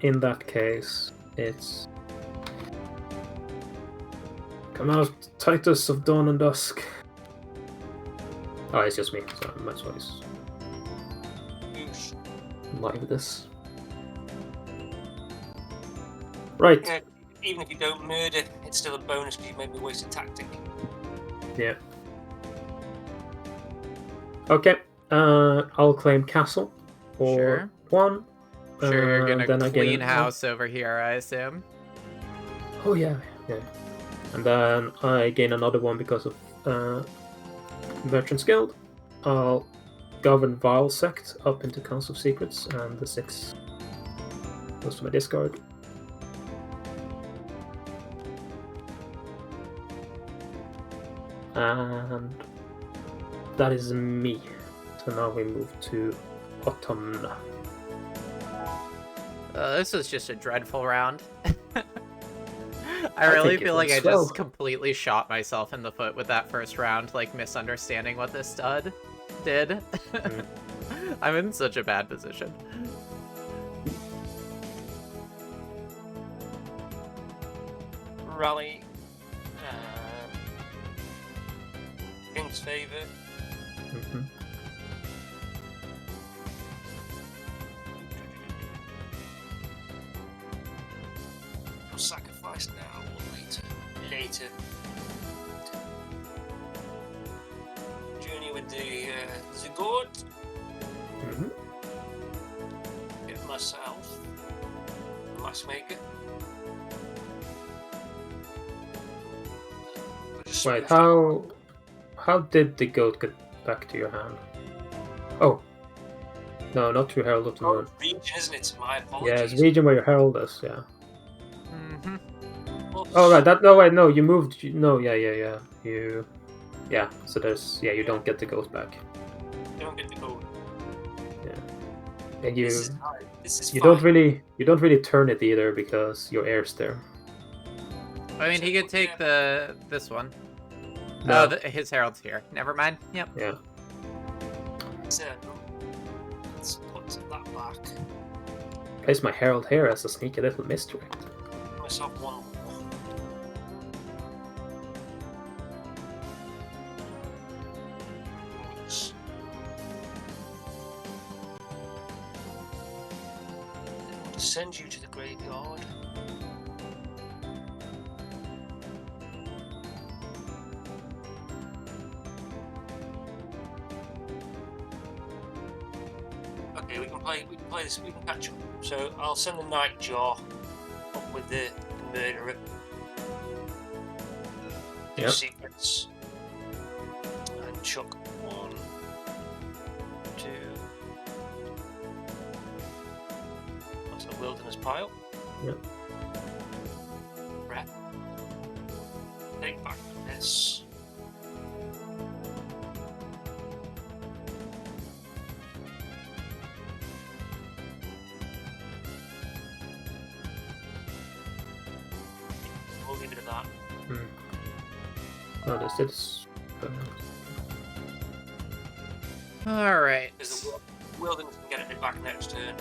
[SPEAKER 3] In that case, it's come out, Titus of Dawn and Dusk. Oh, it's just me, so I might as well just live this. Right.
[SPEAKER 2] Yeah, even if you don't murder, it's still a bonus because you made me waste a tactic.
[SPEAKER 3] Yeah. Okay. I'll claim castle for
[SPEAKER 1] Sure.
[SPEAKER 3] 1.
[SPEAKER 1] Sure, you're gonna
[SPEAKER 3] then I get
[SPEAKER 1] clean
[SPEAKER 3] an-
[SPEAKER 1] house over here, I assume.
[SPEAKER 3] Oh yeah. And then I gain another 1 because of Veterans Guild. I'll govern Vile Sect up into Council of Secrets, and the 6 goes to my discard. And that is me. So now we move to Autumn.
[SPEAKER 1] This was just a dreadful round. I
[SPEAKER 3] I
[SPEAKER 1] really
[SPEAKER 3] think it
[SPEAKER 1] feel like I
[SPEAKER 3] went swell.
[SPEAKER 1] just completely shot myself in the foot with that first round, like misunderstanding what this stud did. I'm in such a bad position.
[SPEAKER 2] Rally. King's favour.
[SPEAKER 3] Mhm.
[SPEAKER 2] Or sacrifice now or later. Later. Journey with the Zigord.
[SPEAKER 3] Mhm.
[SPEAKER 2] Get myself a matchmaker.
[SPEAKER 3] Wait, how did the goat get back to your hand? Oh. No, not through Herald of the Moon.
[SPEAKER 2] Region, isn't it? My
[SPEAKER 3] Yeah,
[SPEAKER 2] apologies.
[SPEAKER 3] it's region where your Herald is, yeah.
[SPEAKER 1] Mm-hmm.
[SPEAKER 3] Oh right, no, you moved. No, yeah. Yeah, so there's you don't get the goat back.
[SPEAKER 2] Don't get the gold.
[SPEAKER 3] And
[SPEAKER 2] This is
[SPEAKER 3] you
[SPEAKER 2] fine.
[SPEAKER 3] don't really turn it either because your heir's there.
[SPEAKER 1] I mean, he could take this one.
[SPEAKER 3] No.
[SPEAKER 1] Oh, his herald's here. Never mind. Yep.
[SPEAKER 3] Yeah.
[SPEAKER 2] So, let's put that back.
[SPEAKER 3] Place my herald here as a sneaky little misdirect.
[SPEAKER 2] Give myself 1. Oops. Send you to the graveyard. Okay, we can play this, we can catch up. So I'll send the Nightjaw up with the murderer. Do
[SPEAKER 3] Yep.
[SPEAKER 2] secrets. And chuck 1, 2. That's a wilderness pile.
[SPEAKER 3] Yep.
[SPEAKER 2] Rep. Take back this. We'll leave it at that.
[SPEAKER 3] No, this is.
[SPEAKER 1] All right.
[SPEAKER 2] Because the wilderness can get it back next turn.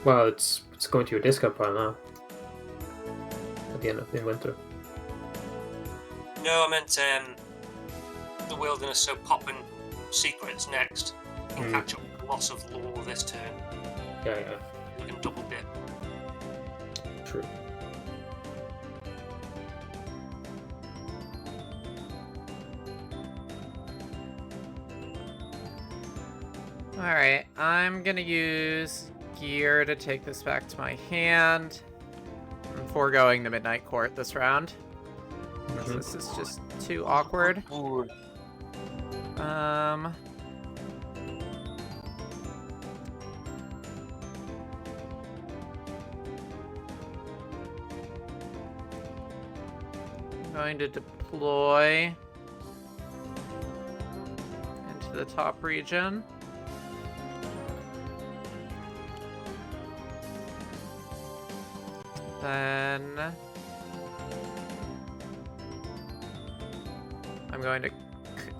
[SPEAKER 3] Well, it's going to your discard pile now. At the end of the winter.
[SPEAKER 2] No, I meant the wilderness, so popping secrets next can catch up with loss of law this turn.
[SPEAKER 3] Yeah.
[SPEAKER 2] We can double dip.
[SPEAKER 3] True.
[SPEAKER 1] All right. I'm gonna use gear to take this back to my hand. I'm foregoing the Midnight Court this round. This is just too awkward. I'm going to deploy to the top region. Then I'm going to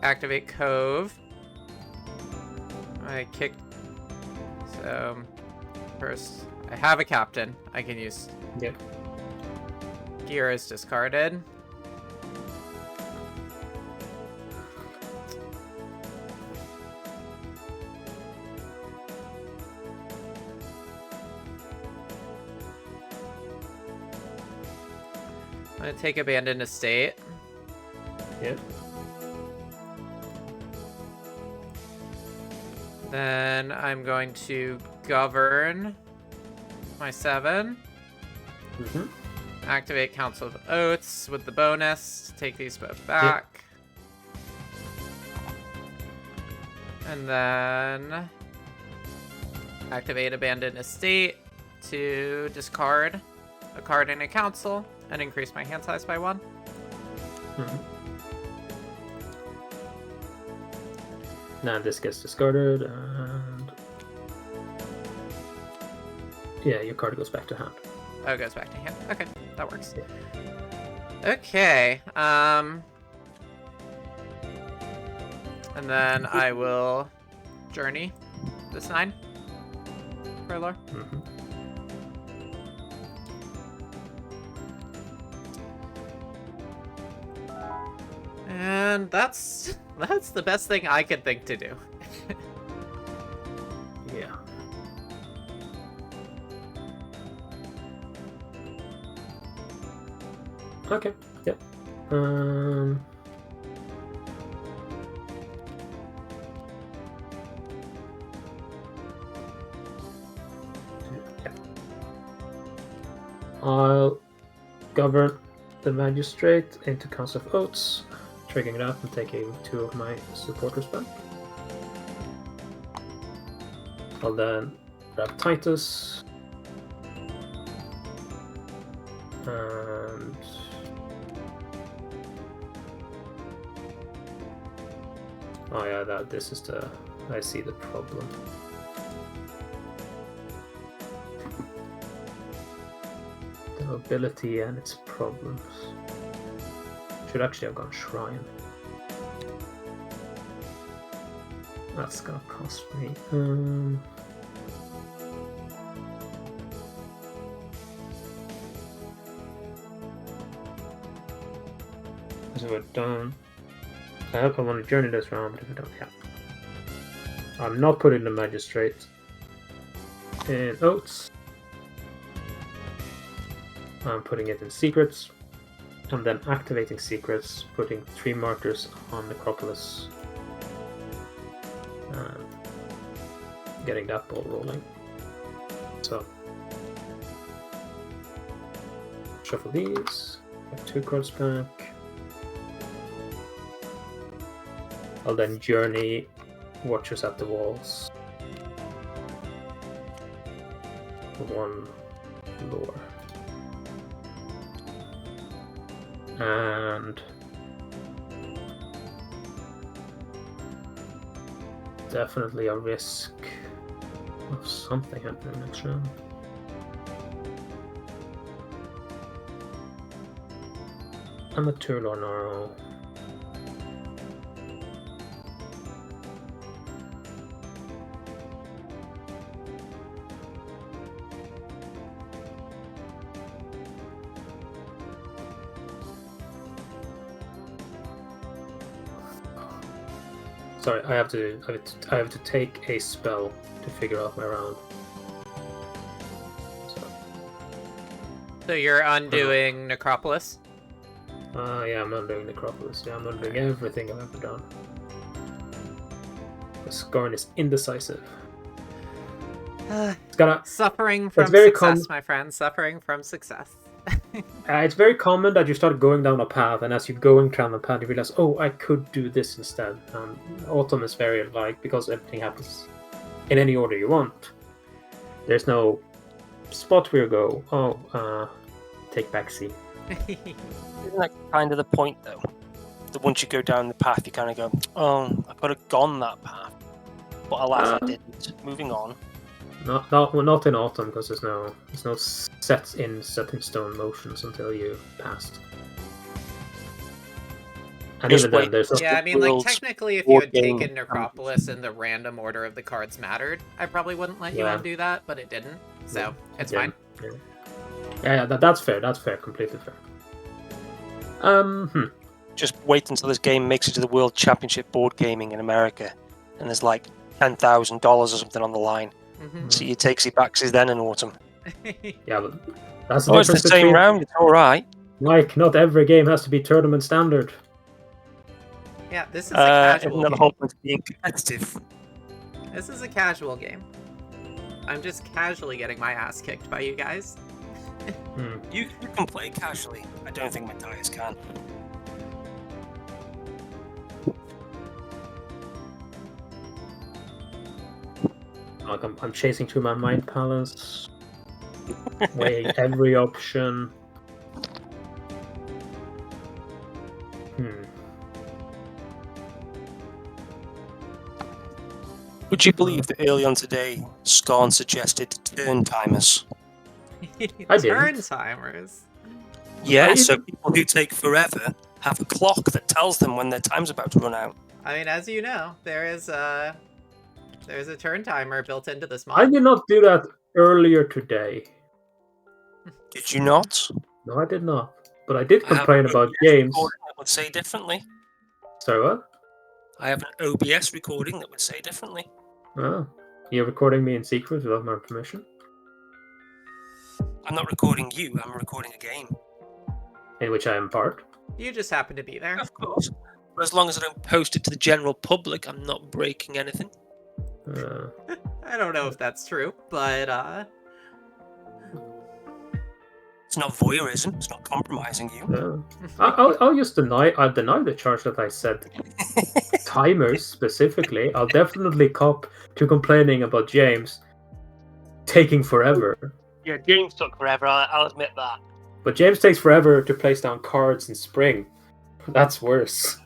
[SPEAKER 1] activate Cove. I kicked. So first, I have a captain. I can use.
[SPEAKER 3] Yep.
[SPEAKER 1] Gear is discarded. I'm gonna take Abandoned Estate.
[SPEAKER 3] Yep.
[SPEAKER 1] Then I'm going to govern my 7.
[SPEAKER 3] Mm-hmm.
[SPEAKER 1] Activate Council of Oaths with the bonus. Take these both back. Yep. And then activate Abandoned Estate to discard a card in a council and increase my hand size by 1.
[SPEAKER 3] Mm-hmm. Now this gets discarded, and yeah, your card goes back to hand.
[SPEAKER 1] Oh, it goes back to hand. Okay, that works.
[SPEAKER 3] Yeah.
[SPEAKER 1] Okay, and then I will journey this 9 for lore.
[SPEAKER 3] Mm-hmm.
[SPEAKER 1] And that's the best thing I could think to do.
[SPEAKER 3] Yeah. Okay. Yep. Yeah. I'll govern the magistrate into Council of Oaths, triggering it up and taking 2 of my supporters back. I'll then grab Titus. And oh yeah, this is the I see the problem. The nobility and its problems. Should actually have gone Shrine. That's gonna cost me. So we're done. I hope I want to journey this round, but if I don't, yeah. I'm not putting the magistrate in Oaths. I'm putting it in Secrets. And then activating Secrets, putting 3 markers on Necropolis. And getting that ball rolling. So, shuffle these. Get 2 cards back. I'll then journey Watchers at the Walls. 1 lore. And definitely a risk of something happening next round. I'm a Turlor Gnarl. Sorry, I have to take a spell to figure out my round.
[SPEAKER 1] So you're undoing Necropolis?
[SPEAKER 3] Yeah, I'm undoing Necropolis. Yeah, I'm undoing everything I've ever done. LordSkarn is indecisive. It's got
[SPEAKER 1] Suffering from
[SPEAKER 3] very
[SPEAKER 1] success, my friend. Suffering from success.
[SPEAKER 3] It's very common that you start going down a path, and as you're going down the path, you realize, oh, I could do this instead. Autumn is very like, because everything happens in any order you want. There's no spot where you go, take back C.
[SPEAKER 2] Isn't that kind of the point, though? that once you go down the path, you kind of go, oh, I could have gone that path. But alas, I didn't. Moving on.
[SPEAKER 3] Not in autumn, because there's no set in stone motions until you passed. And
[SPEAKER 2] Just
[SPEAKER 3] even then,
[SPEAKER 2] wait.
[SPEAKER 3] there's
[SPEAKER 1] Yeah, I mean, like, technically, if you had taken Necropolis and the random order of the cards mattered, I probably wouldn't let you undo that, but it didn't, so it's fine.
[SPEAKER 3] Yeah, that's fair. That's fair. Completely fair.
[SPEAKER 2] Just wait until this game makes it to the World Championship board gaming in America, and there's like $10,000 or something on the line. So you takes your backsies then in autumn.
[SPEAKER 3] Yeah, but that's the
[SPEAKER 2] it's the
[SPEAKER 3] difference
[SPEAKER 2] same
[SPEAKER 3] between...
[SPEAKER 2] round. It's all right.
[SPEAKER 3] Mike, not every game has to be tournament standard.
[SPEAKER 1] Yeah, this is a casual
[SPEAKER 2] isn't that the whole point of being competitive?
[SPEAKER 1] This is a casual game. I'm just casually getting my ass kicked by you guys.
[SPEAKER 2] You can play casually. I don't think Matthias can.
[SPEAKER 3] Like I'm chasing through my mind palace, weighing every option.
[SPEAKER 2] Would you believe that early on today, Skarn suggested turn timers?
[SPEAKER 3] I
[SPEAKER 1] Turn
[SPEAKER 3] didn't.
[SPEAKER 1] timers.
[SPEAKER 2] Yeah, so people who take forever have a clock that tells them when their time's about to run out.
[SPEAKER 1] I mean, as you know, there's a turn timer built into this mod.
[SPEAKER 3] I did not do that earlier today.
[SPEAKER 2] Did you not?
[SPEAKER 3] No, I did not. But I did complain about games.
[SPEAKER 2] That would say differently.
[SPEAKER 3] Sorry, what?
[SPEAKER 2] I have an OBS recording that would say differently.
[SPEAKER 3] Oh, you're recording me in secret without my permission?
[SPEAKER 2] I'm not recording you, I'm recording a game.
[SPEAKER 3] In which I am part?
[SPEAKER 1] You just happen to be there.
[SPEAKER 2] Of course. But as long as I don't post it to the general public, I'm not breaking anything.
[SPEAKER 1] I don't know if that's true, but
[SPEAKER 2] it's not voyeurism, it's not compromising you.
[SPEAKER 3] I'll just deny the charge that I said timers specifically. I'll definitely cop to complaining about James taking forever.
[SPEAKER 2] Yeah, James took forever, I'll admit that.
[SPEAKER 3] But James takes forever to place down cards in spring. That's worse.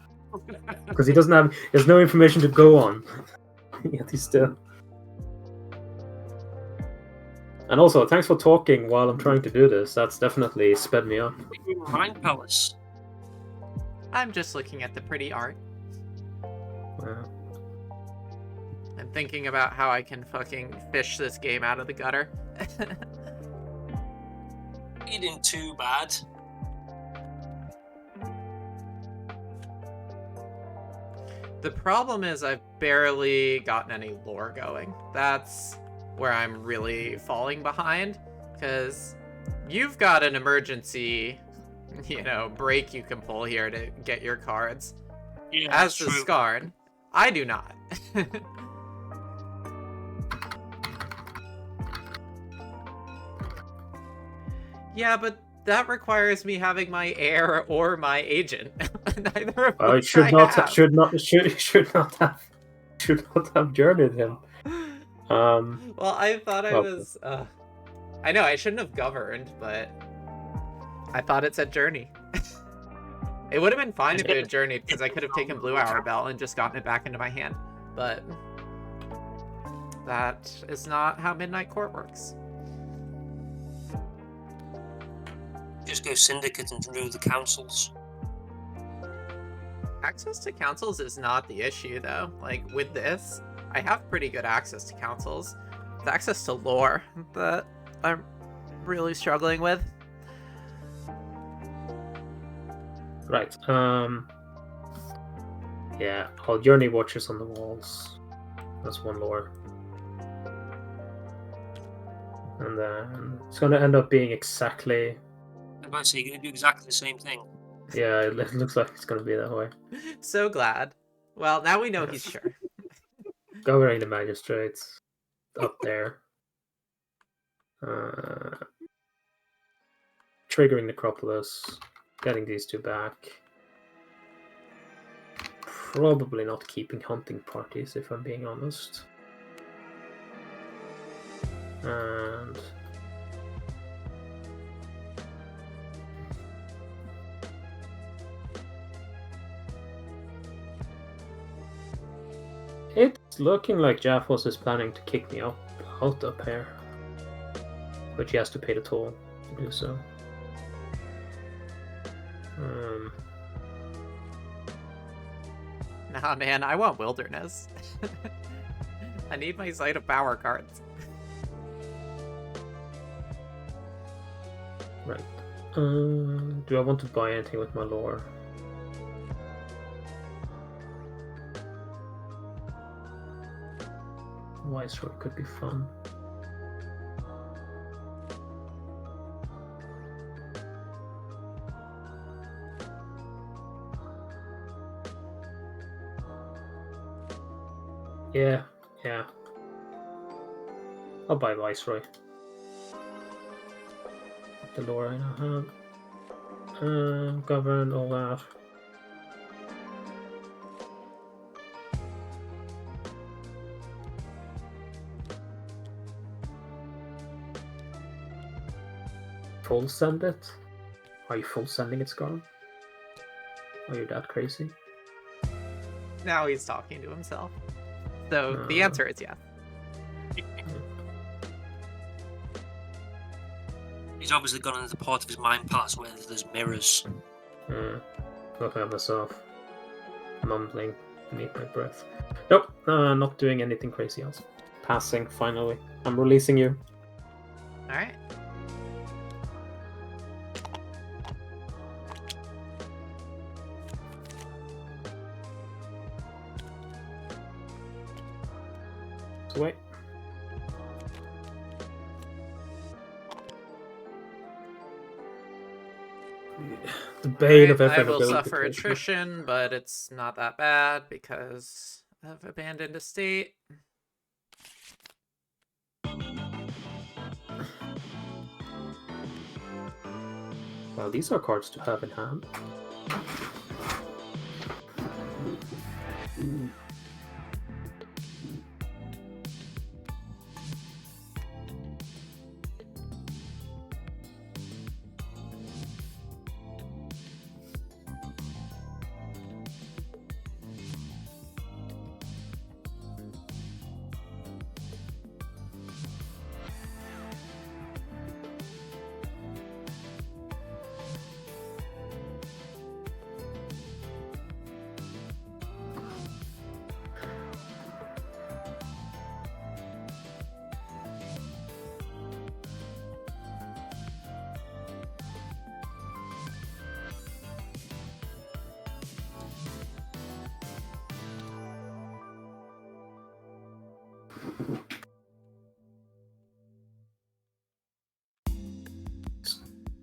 [SPEAKER 3] Because there's no information to go on. Yet he's still. And also, thanks for talking while I'm trying to do this. That's definitely sped me up.
[SPEAKER 2] Mind Palace.
[SPEAKER 1] I'm just looking at the pretty art.
[SPEAKER 3] Wow.
[SPEAKER 1] I'm thinking about how I can fucking fish this game out of the gutter.
[SPEAKER 2] You didn't too bad.
[SPEAKER 1] The problem is I've barely gotten any lore going. That's where I'm really falling behind, because you've got an emergency, break you can pull here to get your cards.
[SPEAKER 2] Yeah,
[SPEAKER 1] as the Skarn, I do not. Yeah, but that requires me having my heir or my agent. Neither of which
[SPEAKER 3] should not
[SPEAKER 1] have
[SPEAKER 3] journeyed him.
[SPEAKER 1] Well, I thought I was. I know I shouldn't have governed, but I thought it said journey. It would have been fine if it had journeyed, because I could have taken Blue Hour Bell and just gotten it back into my hand. But that is not how Midnight Court works.
[SPEAKER 2] Just go syndicate and rule the councils.
[SPEAKER 1] Access to councils is not the issue, though. Like, with this, I have pretty good access to councils. It's access to lore that I'm really struggling with.
[SPEAKER 3] Right. Yeah, all journey watches on the walls. That's one lore. And then it's going to end up being exactly...
[SPEAKER 2] I'm about to say, you're going to do exactly the same thing.
[SPEAKER 3] Yeah, it looks like it's going to be that way.
[SPEAKER 1] So glad. Well, now we know he's sure.
[SPEAKER 3] Governing the magistrates. Up there. Triggering Necropolis. Getting these two back. Probably not keeping hunting parties, if I'm being honest. And... It's looking like Jaffles is planning to kick me out up here. But he has to pay the toll to do so.
[SPEAKER 1] Nah, man, I want Wilderness. I need my Site of Power cards.
[SPEAKER 3] Right. Do I want to buy anything with my lore? Viceroy could be fun. Yeah. I'll buy Viceroy. The lore I now have. Govern, all that. Full send it? Are you full sending it, Skarn? Are you that crazy?
[SPEAKER 1] Now he's talking to himself. So the answer is yes.
[SPEAKER 2] He's obviously gone into the part of his mind palace where there's mirrors.
[SPEAKER 3] Looking at myself, mumbling beneath my breath. Nope, not doing anything crazy else. Passing, finally. I'm releasing you.
[SPEAKER 1] Alright.
[SPEAKER 3] Wait. The bane of
[SPEAKER 1] I
[SPEAKER 3] every
[SPEAKER 1] will
[SPEAKER 3] ability
[SPEAKER 1] suffer
[SPEAKER 3] creation.
[SPEAKER 1] attrition, but it's not that bad because of Abandoned Estate.
[SPEAKER 3] Well, these are cards to have in hand.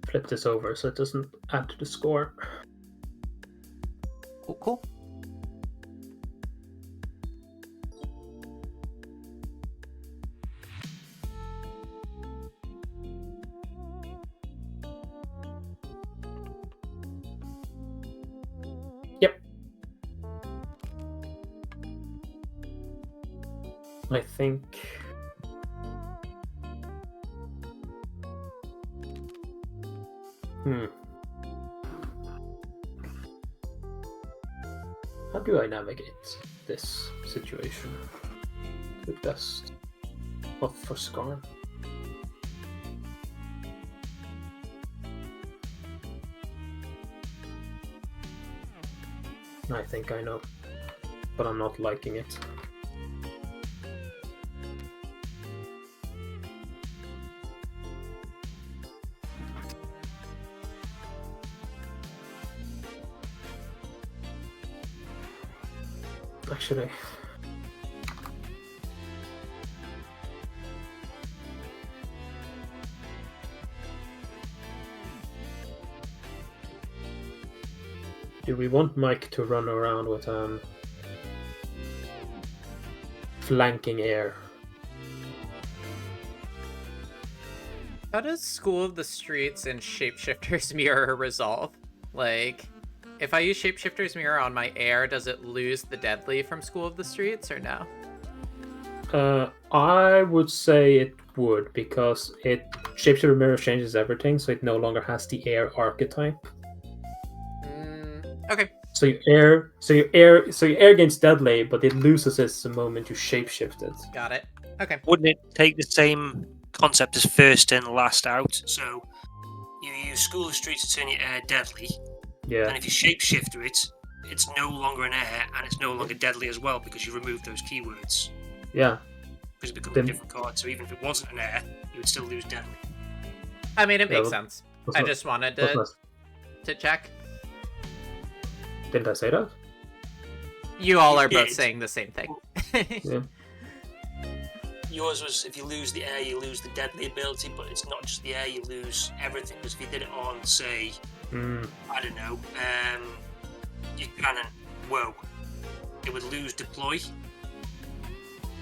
[SPEAKER 3] Flip this over so it doesn't add to the score.
[SPEAKER 1] Cool.
[SPEAKER 3] Yep. I think... How do I navigate this situation the best for Skarn? I think I know, but I'm not liking it. Actually, do we want Mike to run around with flanking air?
[SPEAKER 1] How does School of the Streets and Shapeshifter's Mirror resolve? Like, if I use Shapeshifter's Mirror on my air, does it lose the deadly from School of the Streets or no?
[SPEAKER 3] I would say it would, because Shapeshifter Mirror changes everything, so it no longer has the air archetype.
[SPEAKER 1] Okay.
[SPEAKER 3] So your air gains deadly, but it loses its the moment you shapeshift it.
[SPEAKER 1] Got it. Okay.
[SPEAKER 2] Wouldn't it take the same concept as first in, last out? So you use School of Streets to turn your air deadly,
[SPEAKER 3] Yeah.
[SPEAKER 2] and if you shapeshifter it, it's no longer an air, and it's no longer deadly as well because you removed those keywords.
[SPEAKER 3] Yeah.
[SPEAKER 2] Because it becomes
[SPEAKER 3] Then-
[SPEAKER 2] a different card. So even if it wasn't an air, you would still lose deadly.
[SPEAKER 1] I mean, it
[SPEAKER 3] Yeah,
[SPEAKER 1] makes
[SPEAKER 3] well,
[SPEAKER 1] sense.
[SPEAKER 3] What's
[SPEAKER 1] I
[SPEAKER 3] not-
[SPEAKER 1] just wanted
[SPEAKER 3] what's
[SPEAKER 1] to
[SPEAKER 3] not-
[SPEAKER 1] check.
[SPEAKER 3] Didn't I say that?
[SPEAKER 1] You all
[SPEAKER 2] You
[SPEAKER 1] are both
[SPEAKER 2] did.
[SPEAKER 1] saying the same thing.
[SPEAKER 3] Yeah.
[SPEAKER 2] Yours was if you lose the air, you lose the deadly ability, but it's not just the air, you lose everything. Because if you did it on, say, I don't know, your cannon, whoa, it would lose deploy.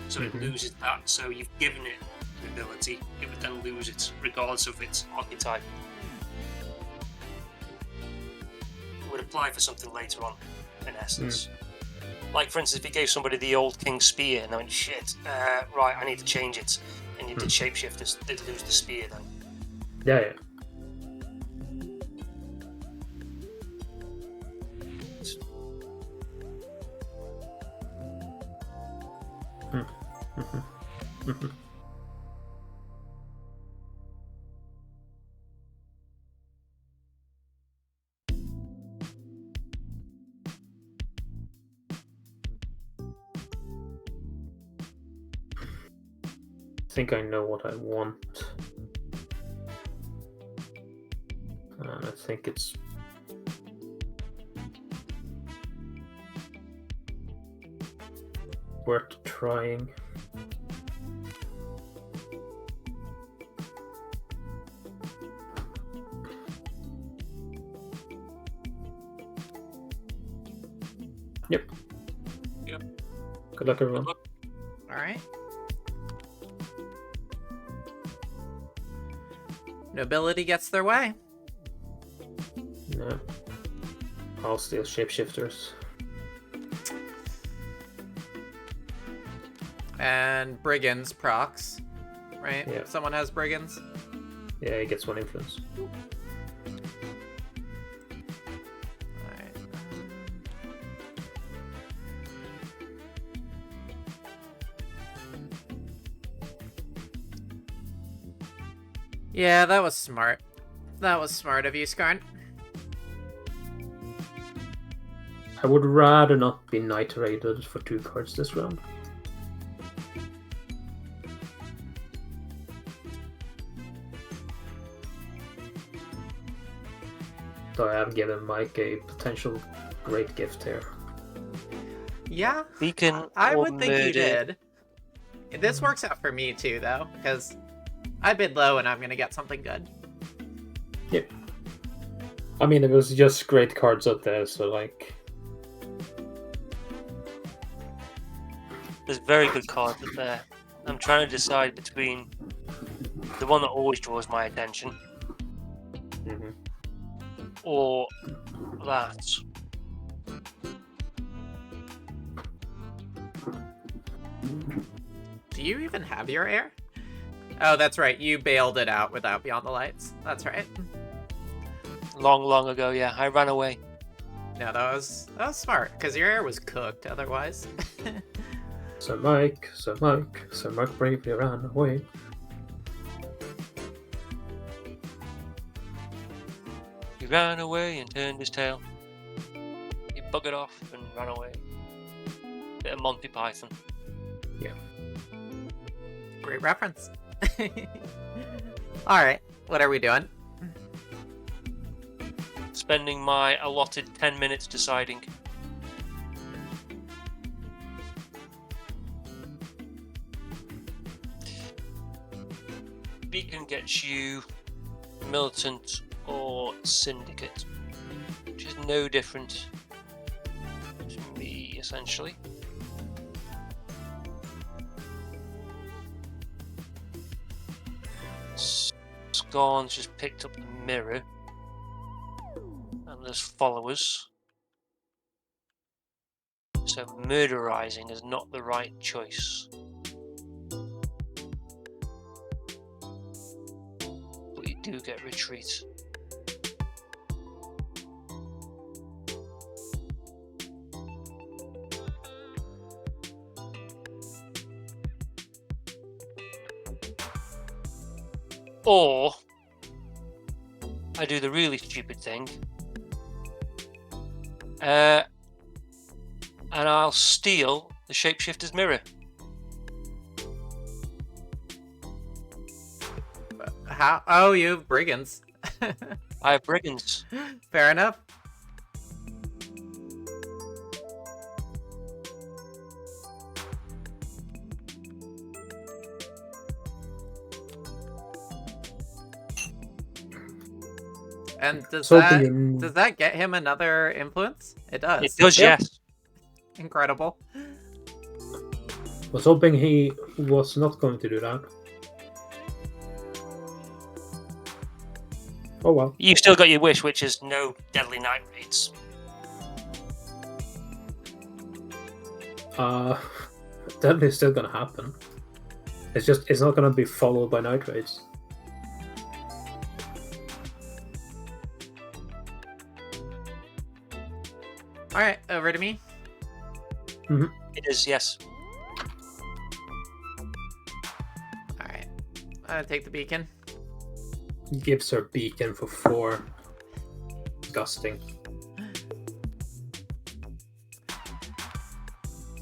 [SPEAKER 2] So it loses that. So you've given it the ability, it would then lose it, regardless of its archetype. It would apply for something later on, in essence. Like, for instance, if you gave somebody the old King's Spear and they went, shit, right, I need to change it, and you did shapeshift, they'd lose the spear then.
[SPEAKER 3] Yeah. I think I know what I want. And I think it's worth trying. Yep. Good luck, everyone.
[SPEAKER 2] Good luck.
[SPEAKER 1] All right. Nobility gets their way.
[SPEAKER 3] No. I'll steal shapeshifters.
[SPEAKER 1] And brigands procs, right?
[SPEAKER 3] Yeah.
[SPEAKER 1] Someone has brigands.
[SPEAKER 3] Yeah, he gets one influence.
[SPEAKER 1] Alright. Yeah, that was smart. That was smart of you, Skarn.
[SPEAKER 3] I would rather not be night raided for 2 cards this round. So I have given Mike a potential great gift here.
[SPEAKER 1] Yeah,
[SPEAKER 2] Beacon
[SPEAKER 1] I
[SPEAKER 2] or
[SPEAKER 1] would think you
[SPEAKER 2] murder.
[SPEAKER 1] did. This works out for me too, though, because I bid low and I'm gonna get something good.
[SPEAKER 3] Yep. I mean, it was just great cards up there, so like...
[SPEAKER 2] There's very good cards up there. I'm trying to decide between the one that always draws my attention
[SPEAKER 3] Mhm.
[SPEAKER 2] or that.
[SPEAKER 1] Do you even have your air? Oh, that's right. You bailed it out without Beyond the Lights. That's right.
[SPEAKER 2] Long, long ago, yeah. I ran away.
[SPEAKER 1] No, that was smart because your air was cooked otherwise.
[SPEAKER 3] So Mike bravely ran away.
[SPEAKER 2] He ran away and turned his tail. He buggered off and ran away. Bit of Monty Python.
[SPEAKER 1] Great reference. All right, what are we doing?
[SPEAKER 2] Spending my allotted 10 minutes deciding. Beacon gets you Militant or Syndicate, which is no different to me, essentially. Skarn's just picked up the mirror, and there's followers. So murderizing is not the right choice. But you do get retreat. Or I do the really stupid thing. And I'll steal the shapeshifter's mirror.
[SPEAKER 1] How? Oh, you have brigands.
[SPEAKER 2] I have brigands.
[SPEAKER 1] Fair enough. And does that get him another influence? It does.
[SPEAKER 2] It does,
[SPEAKER 3] Yep.
[SPEAKER 2] yes.
[SPEAKER 1] Incredible.
[SPEAKER 3] Was hoping he was not going to do that. Oh well.
[SPEAKER 2] You've still got your wish, which is no deadly night raids.
[SPEAKER 3] That is still gonna happen. It's not gonna be followed by night raids.
[SPEAKER 1] Alright, over to me.
[SPEAKER 2] It is, yes.
[SPEAKER 1] Alright. I'm gonna take the beacon.
[SPEAKER 3] Gives her beacon for 4. Disgusting.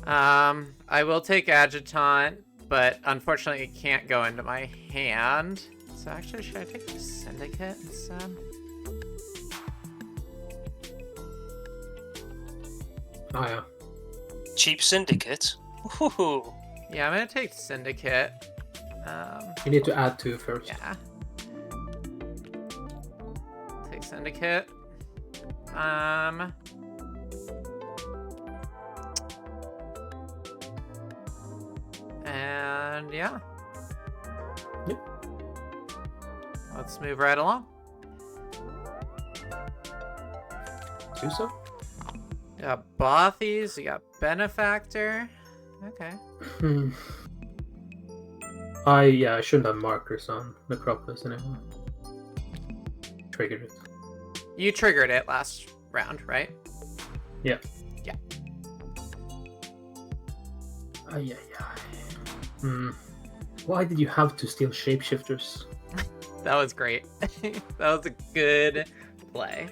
[SPEAKER 1] I will take Adjutant, but unfortunately it can't go into my hand. So actually, should I take the Syndicate instead?
[SPEAKER 3] Oh yeah.
[SPEAKER 2] Cheap syndicate. Ooh.
[SPEAKER 1] Yeah, I'm gonna take Syndicate.
[SPEAKER 3] You need to add 2 first.
[SPEAKER 1] Yeah. Take Syndicate. And yeah.
[SPEAKER 3] Yep.
[SPEAKER 1] Let's move right along.
[SPEAKER 3] Do so?
[SPEAKER 1] You got Bothies, you got Benefactor. Okay.
[SPEAKER 3] I shouldn't have markers on Necropolis anymore. Triggered it.
[SPEAKER 1] You triggered it last round, right?
[SPEAKER 3] Yeah.
[SPEAKER 1] Yeah.
[SPEAKER 3] Why did you have to steal shapeshifters?
[SPEAKER 1] That was great. That was a good play.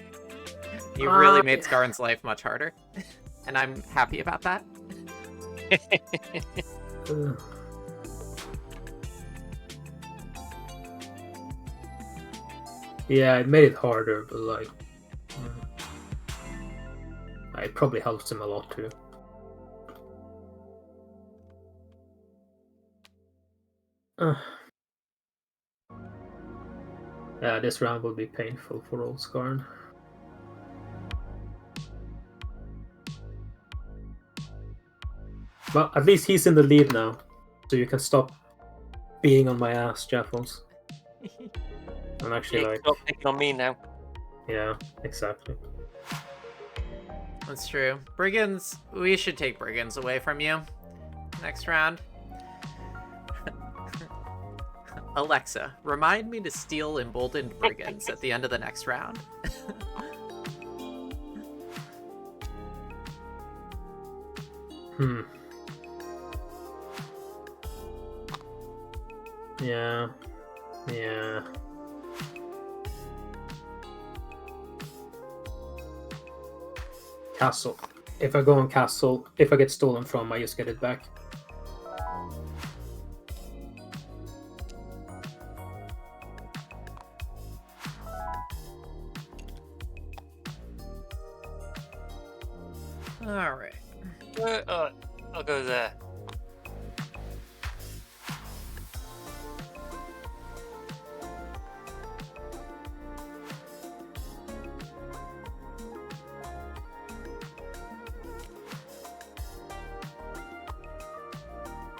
[SPEAKER 1] You really made Skarn's life much harder. And I'm happy about that.
[SPEAKER 3] Yeah, it made it harder, but like... it probably helps him a lot too. Yeah, this round will be painful for LordSkarn. Well, at least he's in the lead now, so you can stop being on my ass, Jaffles. I'm actually like...
[SPEAKER 2] Stop picking on me now.
[SPEAKER 3] Yeah, exactly.
[SPEAKER 1] That's true. Brigands, we should take Brigands away from you next round. Alexa, remind me to steal Emboldened Brigands at the end of the next round.
[SPEAKER 3] Yeah. Castle. If I go on castle, if I get stolen from, I just get it back.
[SPEAKER 1] Alright.
[SPEAKER 2] I'll go there.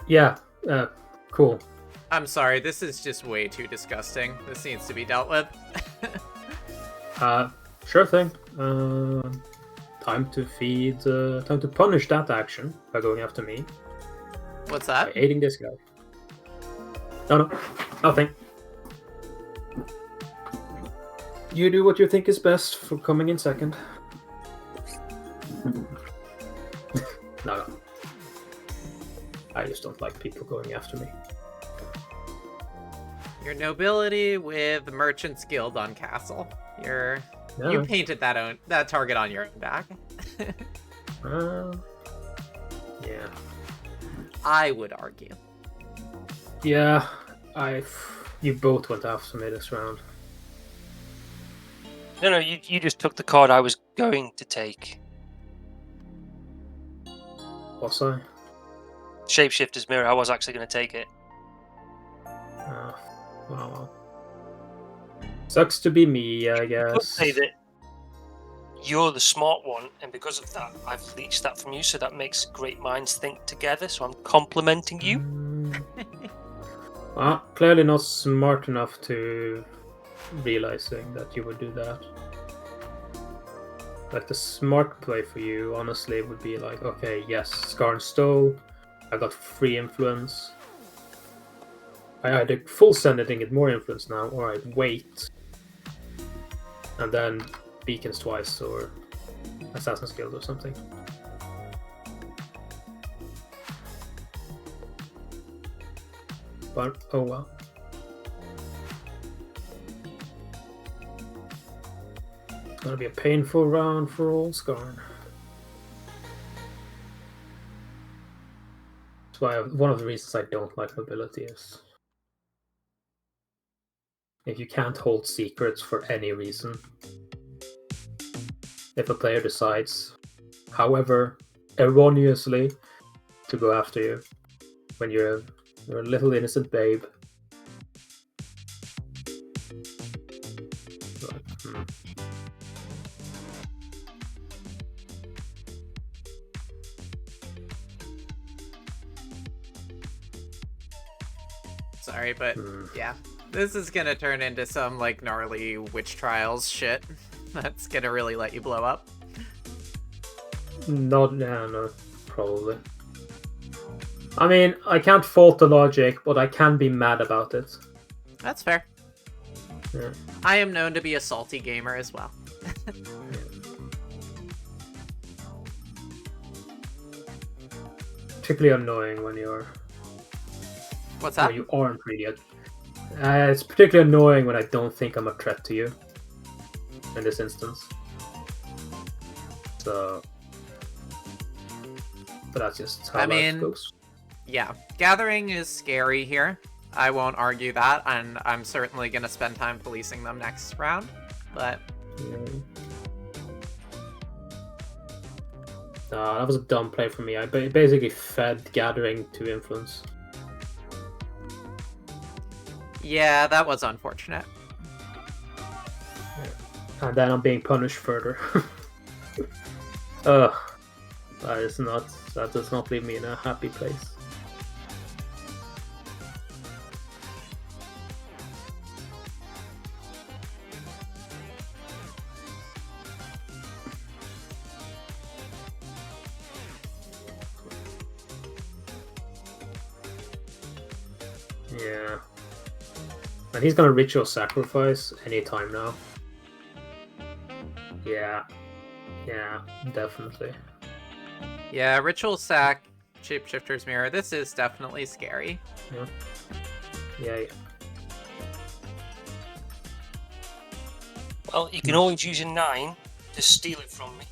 [SPEAKER 3] Yeah, cool.
[SPEAKER 1] I'm sorry, this is just way too disgusting. This needs to be dealt with.
[SPEAKER 3] Sure thing. Time to feed, time to punish that action by going after me.
[SPEAKER 1] What's
[SPEAKER 3] By
[SPEAKER 1] that?
[SPEAKER 3] aiding this guy. No, nothing. You do what you think is best for coming in second. No. I just don't like people going after me.
[SPEAKER 1] Your nobility with Merchant's Guild on castle. You painted that target on your own back.
[SPEAKER 3] Yeah.
[SPEAKER 1] I would argue.
[SPEAKER 3] Yeah, you both went after me this round.
[SPEAKER 2] No, you just took the card I was going to take.
[SPEAKER 3] Was I?
[SPEAKER 2] Shapeshifter's Mirror, I was actually going to take it.
[SPEAKER 3] Well. Sucks to be me, I guess.
[SPEAKER 2] I could say that you're the smart one, and because of that, I've leached that from you, so that makes great minds think together, so I'm complimenting you.
[SPEAKER 3] Well, clearly not smart enough to realizing that you would do that. Like, the smart play for you, honestly, would be like, okay, yes, Skarn stole, I got free influence. I either full send it and get more influence now, or I wait and then beacons twice, or Assassin's Guild or something. But oh well. It's gonna be a painful round for LordSkarn. That's why one of the reasons I don't like mobility is if you can't hold secrets for any reason. If a player decides, however erroneously, to go after you when you're a little innocent babe. But,
[SPEAKER 1] Sorry, but yeah. This is gonna turn into some, like, gnarly witch trials shit. That's gonna really let you blow up.
[SPEAKER 3] No, probably. I mean, I can't fault the logic, but I can be mad about it.
[SPEAKER 1] That's fair.
[SPEAKER 3] Yeah.
[SPEAKER 1] I am known to be a salty gamer as well.
[SPEAKER 3] Particularly annoying when you're...
[SPEAKER 1] What's that?
[SPEAKER 3] When you aren't really... it's particularly annoying when I don't think I'm a threat to you. In this instance. So... But that's just how life goes.
[SPEAKER 1] Yeah, gathering is scary here. I won't argue that, and I'm certainly going to spend time policing them next round, but...
[SPEAKER 3] That was a dumb play for me. I basically fed gathering to influence.
[SPEAKER 1] Yeah, that was unfortunate.
[SPEAKER 3] And then I'm being punished further. Ugh. That does not leave me in a happy place. Yeah. And he's gonna ritual sacrifice anytime now. Yeah. Yeah, definitely.
[SPEAKER 1] Yeah, Ritual Sack, Shapeshifter's Mirror, this is definitely scary.
[SPEAKER 3] Yeah.
[SPEAKER 2] Well, you can always use a 9 to steal it from me.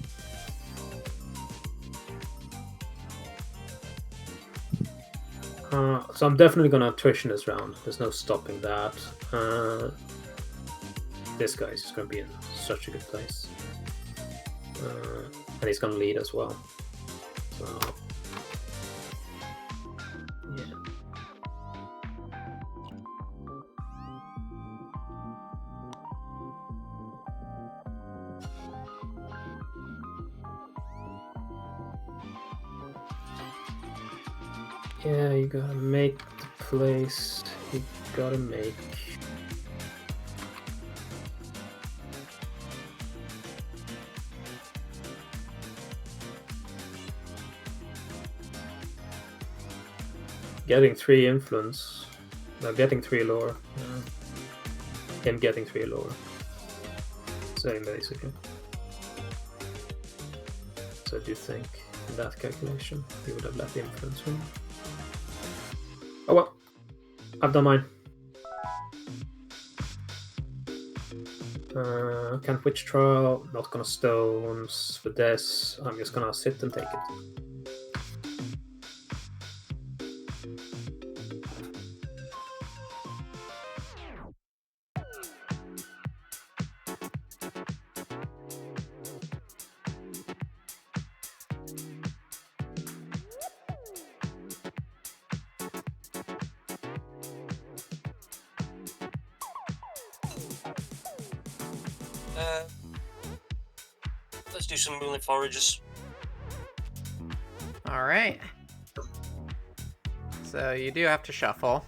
[SPEAKER 3] So I'm definitely gonna attrition this round. There's no stopping that. This guy's just gonna be in such a good place. And he's gonna lead as well. So, yeah. Yeah, you gotta make the place. You gotta make. Getting 3 influence. No, getting 3 lore. Him getting 3 lore. Same, basically. So do you think, in that calculation, you would have let the influence win? Oh well. I've done mine. Can't witch trial. Not gonna stones for this. I'm just gonna sit and take it.
[SPEAKER 2] Let's do some moonlit forages.
[SPEAKER 1] All right. So you do have to shuffle.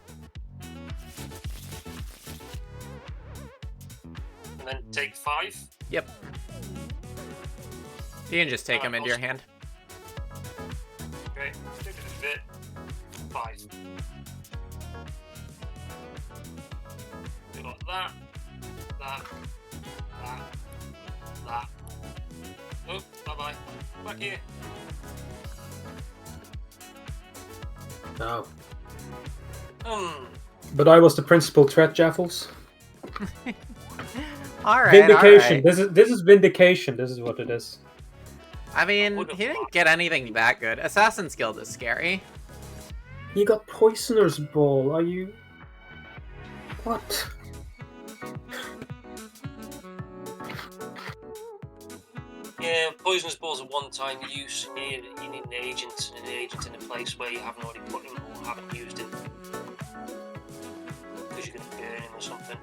[SPEAKER 2] And then take 5.
[SPEAKER 1] Yep. You can just take them into your hand.
[SPEAKER 2] Okay, take it a bit. 5. We got that. Oh, bye-bye. Back here.
[SPEAKER 3] No.
[SPEAKER 2] Hmm.
[SPEAKER 3] But I was the principal threat, Jaffles.
[SPEAKER 1] All right.
[SPEAKER 3] Vindication.
[SPEAKER 1] All right.
[SPEAKER 3] This is vindication. This is what it is.
[SPEAKER 1] I mean, he didn't get anything that good. Assassin's Guild is scary.
[SPEAKER 3] You got Poisoner's Ball. Are you... What?
[SPEAKER 2] Yeah, poisonous balls are one-time use, and you need an agent in a place where you haven't already put him or haven't used him. Because you're going to burn him or something.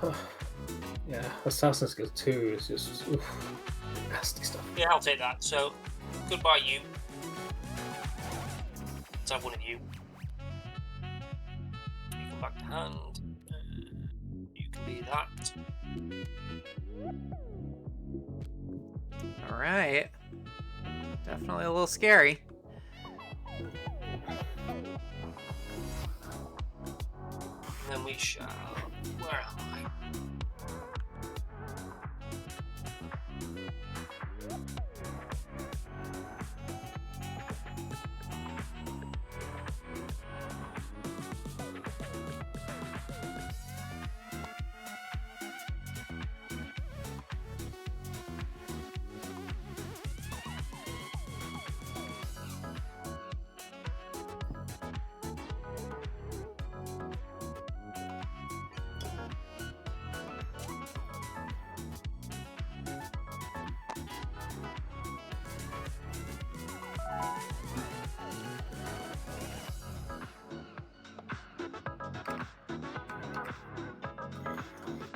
[SPEAKER 2] Okay.
[SPEAKER 3] Yeah, Assassin's Guild 2 is just... Oof, nasty stuff.
[SPEAKER 2] Yeah, I'll take that. So, goodbye you. Let's have one of you. You come back to hand. You can be that.
[SPEAKER 1] All right. Definitely a little scary.
[SPEAKER 2] And then we shall... Where am I?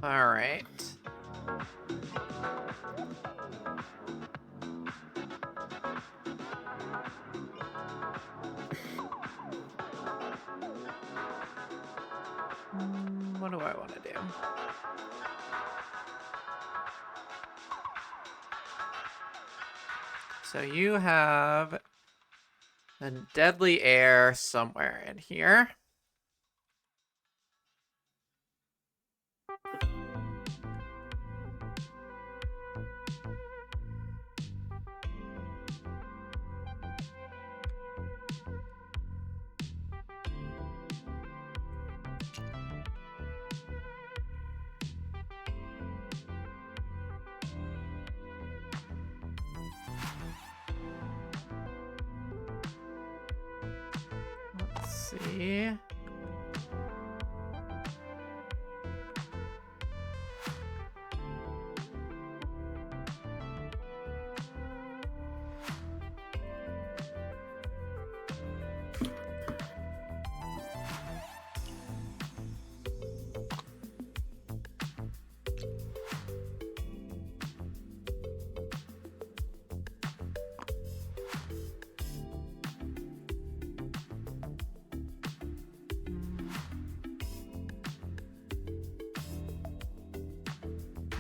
[SPEAKER 1] All right. What do I want to do? So you have a deadly air somewhere in here. Let's see.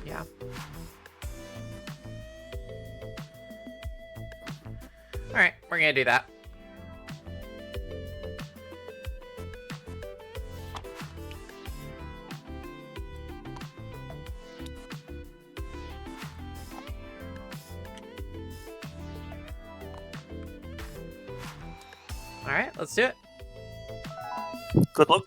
[SPEAKER 1] Yeah. All right, we're gonna do that. All right, let's do it.
[SPEAKER 2] Good luck.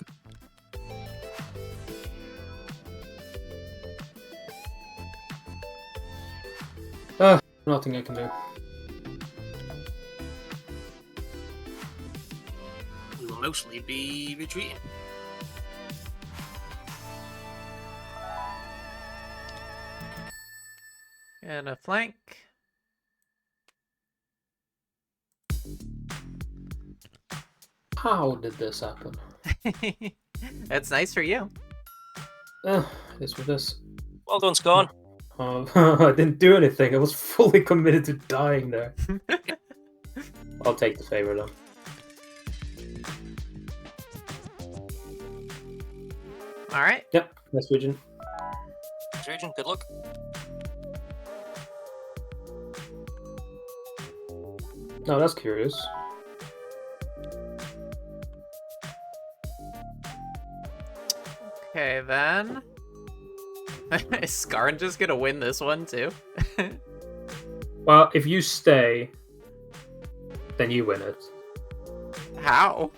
[SPEAKER 3] Nothing I can do.
[SPEAKER 2] We will mostly be retreating.
[SPEAKER 1] And a flank.
[SPEAKER 3] How did this happen?
[SPEAKER 1] It's nice for you.
[SPEAKER 3] This with this.
[SPEAKER 2] Well done, Skarn.
[SPEAKER 3] I didn't do anything. I was fully committed to dying there. I'll take the favor though.
[SPEAKER 1] All right.
[SPEAKER 3] Yep, West Region.
[SPEAKER 2] Next region, good luck.
[SPEAKER 3] No, that's curious.
[SPEAKER 1] Okay, then. Is Skarn just gonna win this one too?
[SPEAKER 3] Well, if you stay, then you win it.
[SPEAKER 1] How?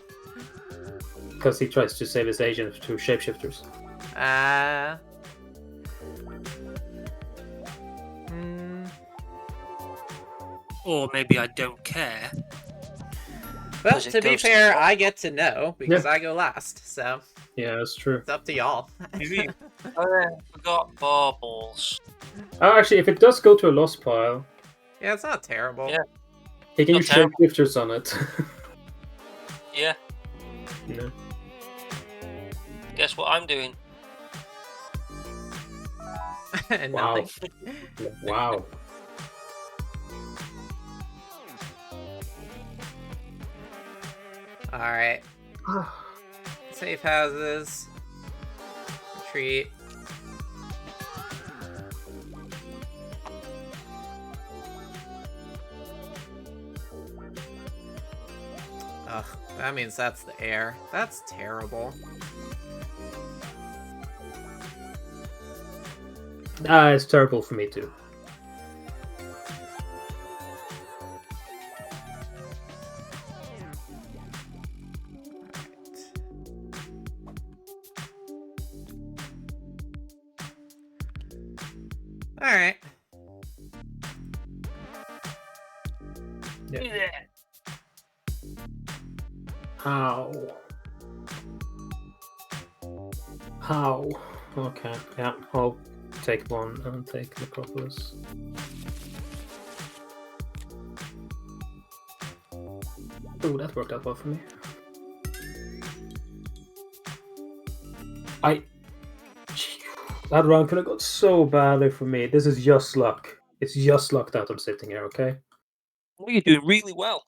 [SPEAKER 3] Because he tries to save his agent through shapeshifters.
[SPEAKER 2] Or maybe I don't care.
[SPEAKER 1] Well,
[SPEAKER 2] Because it
[SPEAKER 1] to be
[SPEAKER 2] goes to
[SPEAKER 1] fair,
[SPEAKER 2] the-
[SPEAKER 1] I get to know because I go last, so
[SPEAKER 3] Yeah, that's true.
[SPEAKER 1] it's up to y'all.
[SPEAKER 2] Maybe. Oh, yeah, forgot baubles.
[SPEAKER 3] Oh, actually, if it does go to a lost pile,
[SPEAKER 1] Yeah, it's not terrible.
[SPEAKER 2] Yeah.
[SPEAKER 3] he can
[SPEAKER 2] Not
[SPEAKER 3] use
[SPEAKER 2] terrible.
[SPEAKER 3] shapeshifters on it.
[SPEAKER 2] Yeah,
[SPEAKER 3] No.
[SPEAKER 2] guess what I'm doing?
[SPEAKER 1] And
[SPEAKER 3] Wow.
[SPEAKER 1] nothing.
[SPEAKER 3] Wow.
[SPEAKER 1] All right. Safe houses. Retreat. Ugh, that means that's the air. That's terrible.
[SPEAKER 3] It's terrible for me too.
[SPEAKER 1] All right.
[SPEAKER 3] Yeah.
[SPEAKER 2] Yeah.
[SPEAKER 3] How? How? Okay, yeah, I'll take one and take Necropolis. Oh, that worked out well for me. That round could have got so badly for me. This is just luck. It's just luck that I'm sitting here, okay?
[SPEAKER 2] Well, you're doing really well.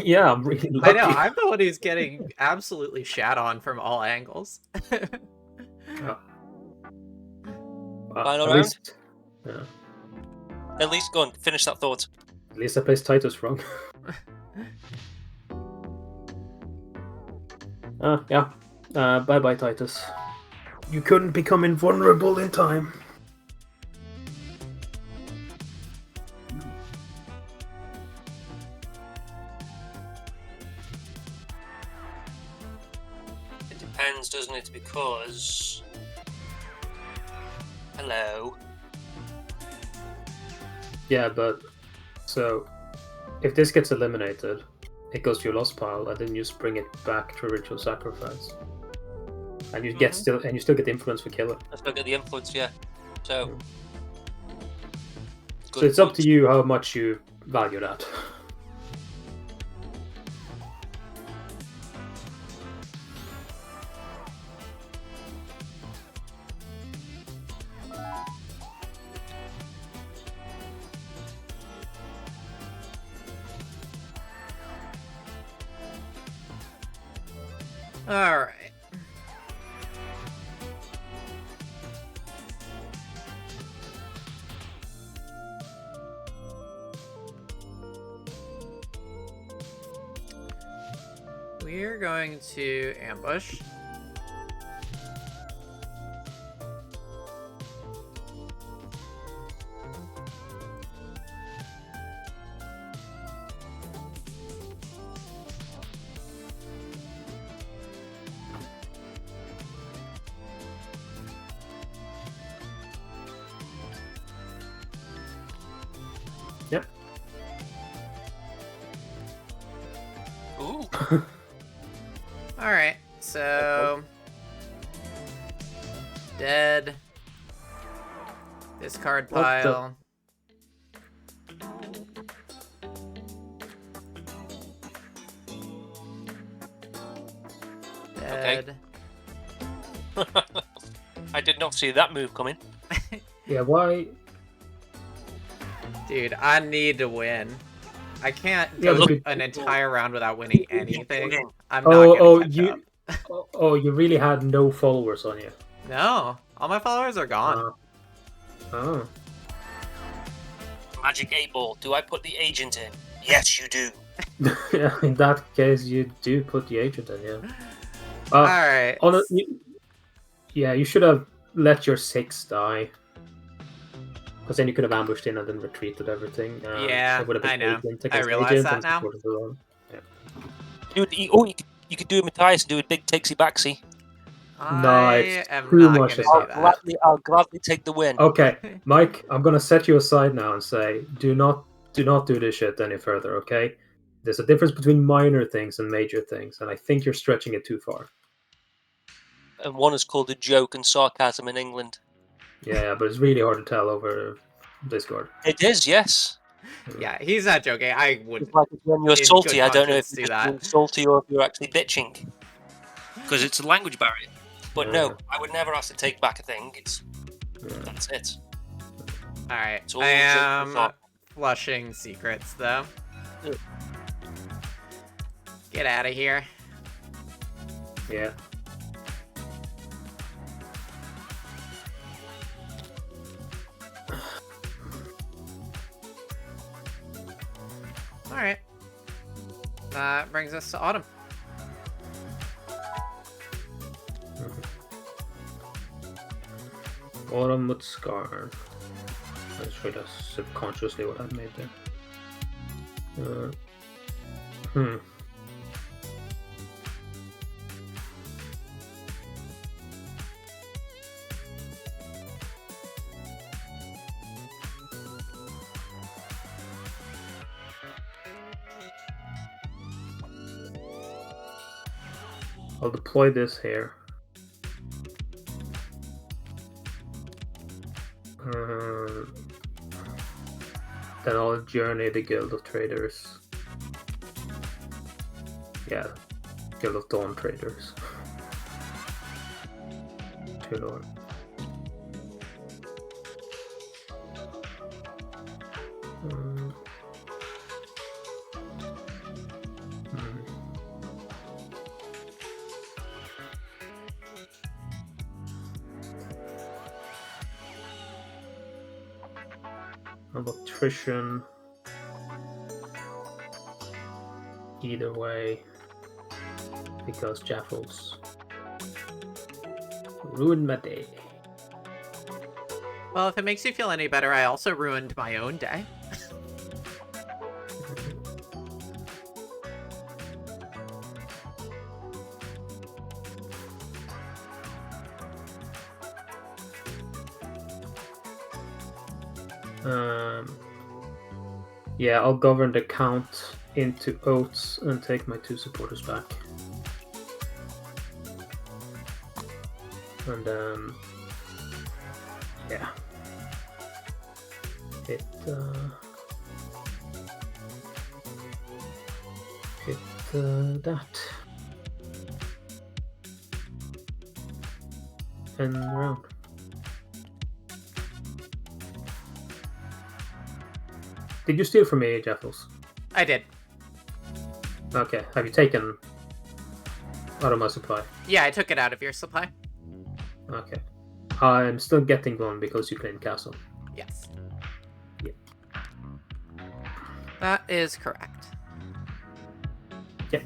[SPEAKER 3] Yeah, I'm really
[SPEAKER 1] I
[SPEAKER 3] lucky.
[SPEAKER 1] know, I'm the one who's getting absolutely shat on from all angles.
[SPEAKER 2] Final
[SPEAKER 3] at
[SPEAKER 2] round?
[SPEAKER 3] least, yeah,
[SPEAKER 2] At least go on, finish that thought.
[SPEAKER 3] at least I placed Titus wrong. Yeah. Bye-bye, Titus. You couldn't become invulnerable in time.
[SPEAKER 2] It depends, doesn't it? Because... Hello.
[SPEAKER 3] Yeah, but... So, if this gets eliminated, it goes to your lost pile, and then you just bring it back to a ritual sacrifice. And you get still get the influence for killer.
[SPEAKER 2] Let's look at the influence, yeah. So...
[SPEAKER 3] So it's up to you how much you value that.
[SPEAKER 1] All right. We're going to ambush.
[SPEAKER 3] Yep.
[SPEAKER 2] Ooh.
[SPEAKER 1] All right, so dead. Discard
[SPEAKER 3] What the-
[SPEAKER 1] pile. Dead.
[SPEAKER 2] I did not see that move coming.
[SPEAKER 3] Yeah, why?
[SPEAKER 1] Dude, I need to win. I can't
[SPEAKER 3] Yeah,
[SPEAKER 1] go
[SPEAKER 3] but
[SPEAKER 1] an entire round without winning anything. I'm not gonna catch up.
[SPEAKER 3] You really had no followers on you.
[SPEAKER 1] No, all my followers are gone.
[SPEAKER 3] Oh.
[SPEAKER 2] Magic 8 Ball. Do I put the agent in? Yes, you do.
[SPEAKER 3] Yeah, in that case, you do put the agent in, yeah.
[SPEAKER 1] All right.
[SPEAKER 3] You should have let your 6 die. Because then you could have ambushed in and then retreated everything.
[SPEAKER 1] Yeah,
[SPEAKER 3] it would have been
[SPEAKER 1] I know.
[SPEAKER 3] agent
[SPEAKER 1] I
[SPEAKER 3] against
[SPEAKER 1] realize
[SPEAKER 3] agent
[SPEAKER 1] that
[SPEAKER 3] and
[SPEAKER 1] now.
[SPEAKER 3] supporters alone.
[SPEAKER 2] You could do a Matthias and do a big takesy backsy.
[SPEAKER 1] I
[SPEAKER 3] it's
[SPEAKER 1] am
[SPEAKER 3] too
[SPEAKER 1] not
[SPEAKER 3] much
[SPEAKER 1] gonna
[SPEAKER 3] to
[SPEAKER 1] do
[SPEAKER 3] say.
[SPEAKER 1] that.
[SPEAKER 2] I'll gladly take the win.
[SPEAKER 3] Okay, Mike, I'm gonna set you aside now and say, do not do this shit any further, okay? There's a difference between minor things and major things, and I think you're stretching it too far.
[SPEAKER 2] And one is called a joke and sarcasm in England.
[SPEAKER 3] Yeah, but it's really hard to tell over Discord.
[SPEAKER 2] It is, yes.
[SPEAKER 1] Yeah, he's not joking. I would.
[SPEAKER 2] It's like when you're
[SPEAKER 1] in
[SPEAKER 2] salty,
[SPEAKER 1] good
[SPEAKER 2] I don't know if
[SPEAKER 1] conscience do
[SPEAKER 2] you're
[SPEAKER 1] that.
[SPEAKER 2] being salty or if you're actually bitching. Because it's a language barrier. But no, I would never ask to take back a thing. That's it.
[SPEAKER 1] All right,
[SPEAKER 2] It's all
[SPEAKER 1] I am
[SPEAKER 2] joke and
[SPEAKER 1] flushing secrets though.
[SPEAKER 2] Yeah.
[SPEAKER 1] Get out of here.
[SPEAKER 3] Yeah.
[SPEAKER 1] All right. That brings us to autumn.
[SPEAKER 3] Autumn with Skarn. I just realized subconsciously what I made there. I'll deploy this here. Then I'll journey the Guild of Traders. Yeah, Guild of Dawn Traders. Too low. Attrition. Either way, because Jaffles ruined my day.
[SPEAKER 1] Well, if it makes you feel any better, I also ruined my own day.
[SPEAKER 3] Yeah, I'll govern the count into oats and take my 2 supporters back. And yeah. Hit that. End round. Did you steal from me, Jaffles?
[SPEAKER 1] I did.
[SPEAKER 3] Okay. Have you taken out of my supply?
[SPEAKER 1] Yeah, I took it out of your supply.
[SPEAKER 3] Okay. I'm still getting one because you claimed castle.
[SPEAKER 1] Yes.
[SPEAKER 3] Yeah.
[SPEAKER 1] That is correct.
[SPEAKER 3] Yeah.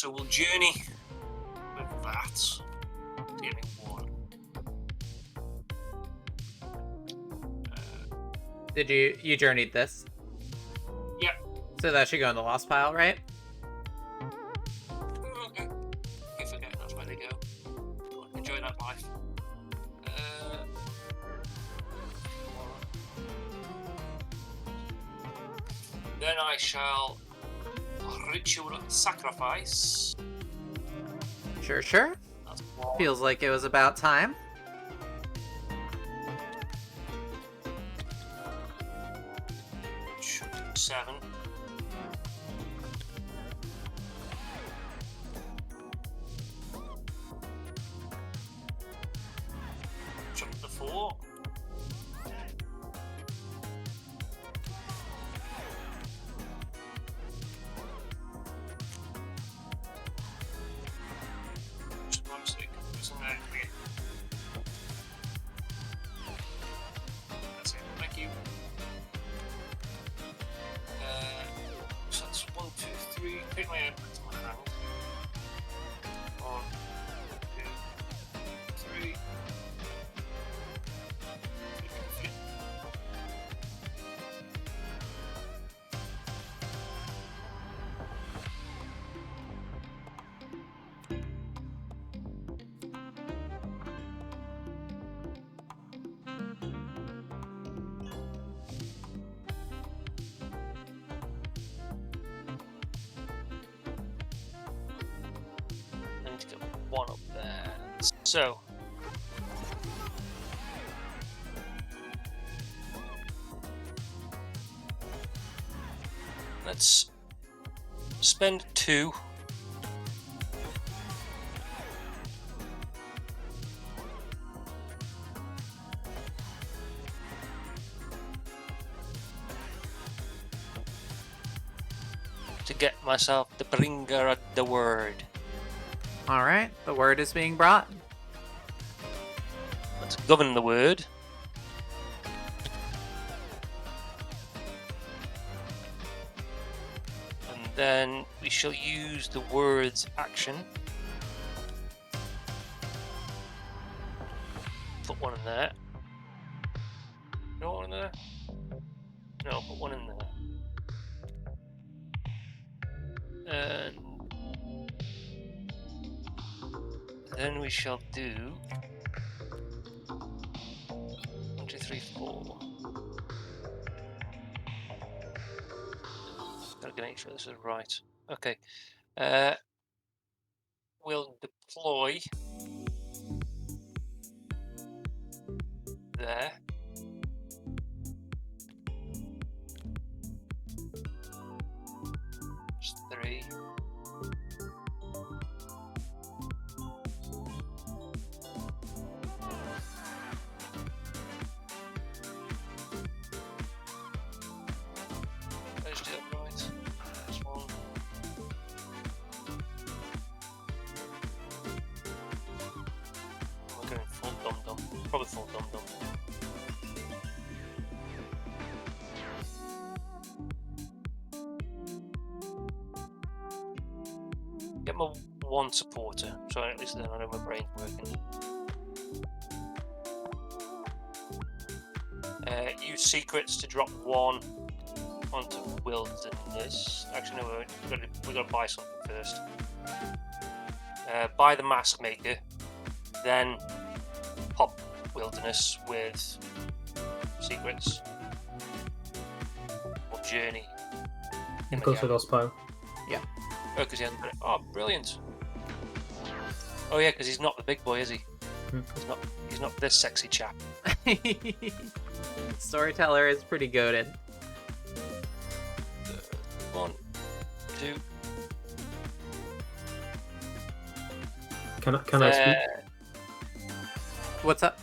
[SPEAKER 2] So we'll journey with that to get me 1.
[SPEAKER 1] Did you journeyed this?
[SPEAKER 2] Yeah.
[SPEAKER 1] So that should go in the lost pile, right?
[SPEAKER 2] Okay. Keep forgetting that's where they go. Enjoy that life. Then I shall ritual sacrifice.
[SPEAKER 1] Sure.
[SPEAKER 2] That's 1.
[SPEAKER 1] Feels like it was about time.
[SPEAKER 2] Should be 7. Jump to 4. Just one sec. There's an egg here. That's it. Thank you. So that's 1, 2, 3. Pick my hand back to my hand. 1, 2, 3. I need to get 1 up there. So. Let's spend 2. To get myself the bringer of the word.
[SPEAKER 1] All right, the word is being brought.
[SPEAKER 2] Let's govern the word. And then we shall use the word's action. Put 1 in there. No 1 in there? No, put 1 in there. And then we shall do 1, 2, 3, 4. Gotta make sure this is right. Okay. We'll deploy there. Just 3. Let's do that right. There's 1. We're going full dum-dum. Probably full dum-dum. Get my 1 supporter, so at least then I know my brain's working. Use secrets to drop 1 onto wilderness. Actually, no, we gotta buy something first. Buy the mask maker, then pop wilderness with secrets or journey.
[SPEAKER 3] It goes with us pile.
[SPEAKER 2] Oh, because he hasn't got it. Oh, brilliant. Oh yeah, because he's not the big boy, is he? He's not this sexy chap.
[SPEAKER 1] Storyteller is pretty goated.
[SPEAKER 2] 1, 2.
[SPEAKER 3] Can I speak?
[SPEAKER 1] What's up?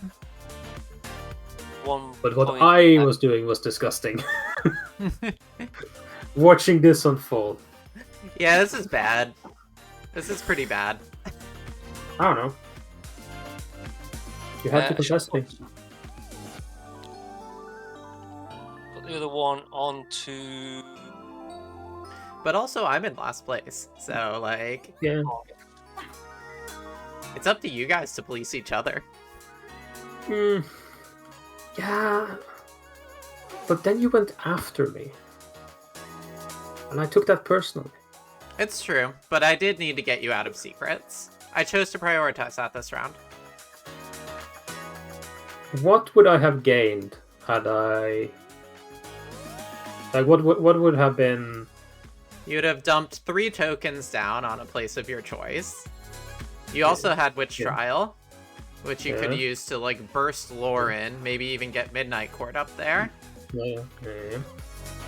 [SPEAKER 2] 1.
[SPEAKER 3] But what I was doing was disgusting. Watching this unfold.
[SPEAKER 1] Yeah, this is bad. This is pretty bad.
[SPEAKER 3] I don't know. You had to confess me.
[SPEAKER 2] Put the other one onto.
[SPEAKER 1] But also, I'm in last place, so, like,
[SPEAKER 3] Yeah.
[SPEAKER 1] it's up to you guys to police each other.
[SPEAKER 3] Yeah. But then you went after me. And I took that personally.
[SPEAKER 1] It's true, but I did need to get you out of secrets. I chose to prioritize that this round.
[SPEAKER 3] What would I have gained had I... Like, what would have been...
[SPEAKER 1] You'd have dumped 3 tokens down on a place of your choice. You also had Witch Trial, which you could use to, like, burst lore in, maybe even get Midnight Court up there.
[SPEAKER 3] Yeah.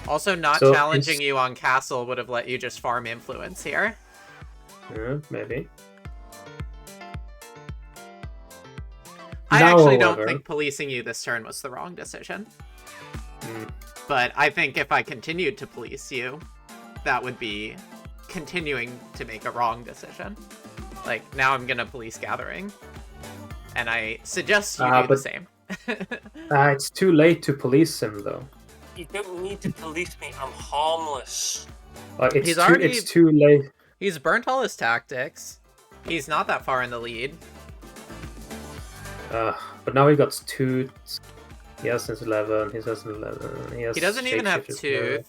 [SPEAKER 1] Also, not challenging you on Castle would have let you just farm influence here.
[SPEAKER 3] Yeah, maybe.
[SPEAKER 1] I
[SPEAKER 3] Now,
[SPEAKER 1] actually
[SPEAKER 3] however,
[SPEAKER 1] don't think policing you this turn was the wrong decision. But I think if I continued to police you, that would be continuing to make a wrong decision. Like, now I'm gonna police Gathering. And I suggest you do the same.
[SPEAKER 3] It's too late to police him, though.
[SPEAKER 2] You don't need to police me. I'm harmless.
[SPEAKER 3] It's too late.
[SPEAKER 1] He's burnt all his tactics. He's not that far in the lead.
[SPEAKER 3] But now he got Tooth. He has since 11. He has 11.
[SPEAKER 1] He doesn't even have Tooth.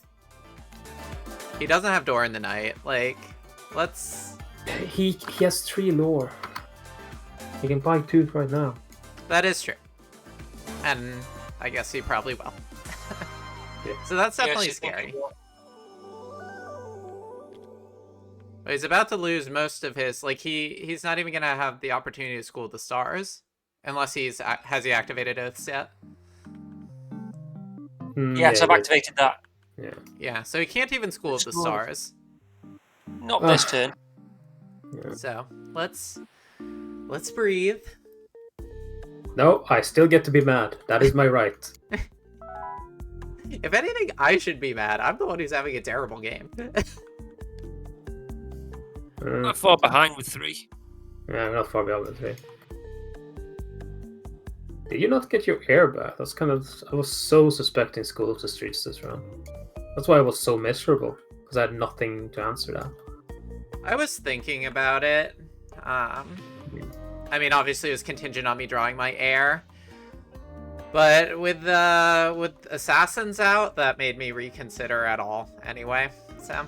[SPEAKER 1] He doesn't have Door in the Night. Like, let's...
[SPEAKER 3] He has 3 lore. He can buy Tooth right now.
[SPEAKER 1] That is true. And I guess he probably will. So that's definitely scary. But he's about to lose most of his... Like, he's not even going to have the opportunity to School the Stars. Unless has he activated Oaths yet?
[SPEAKER 2] Yes, I've activated that.
[SPEAKER 1] Yeah, so he can't even School of the Stars.
[SPEAKER 2] Not this turn.
[SPEAKER 1] So, let's breathe.
[SPEAKER 3] No, I still get to be mad. That is my right.
[SPEAKER 1] If anything, I should be mad. I'm the one who's having a terrible game.
[SPEAKER 2] Not far behind with 3.
[SPEAKER 3] Yeah, I'm not far behind with 3. Did you not get your air back? That's kind of... I was so suspecting School of the Streets this round. That's why I was so miserable. Because I had nothing to answer that.
[SPEAKER 1] I was thinking about it. I mean, obviously it was contingent on me drawing my air. But with Assassins out, that made me reconsider at all anyway. So.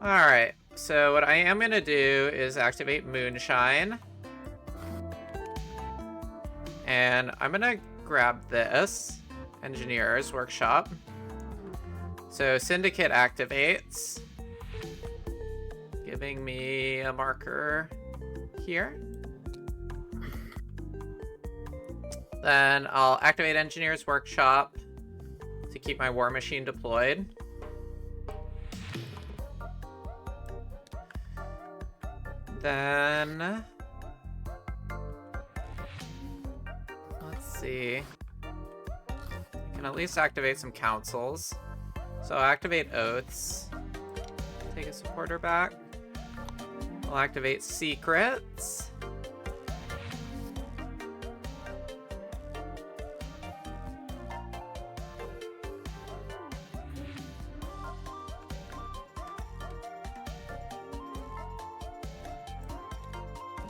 [SPEAKER 1] Alright, so what I am going to do is activate Moonshine. And I'm going to grab this. Engineers Workshop. So Syndicate activates. Giving me a marker here. Then I'll activate Engineers Workshop to keep my War Machine deployed. Then... let's see. I can at least activate some councils. So I'll activate Oaths. Take a supporter back. I'll activate Secrets.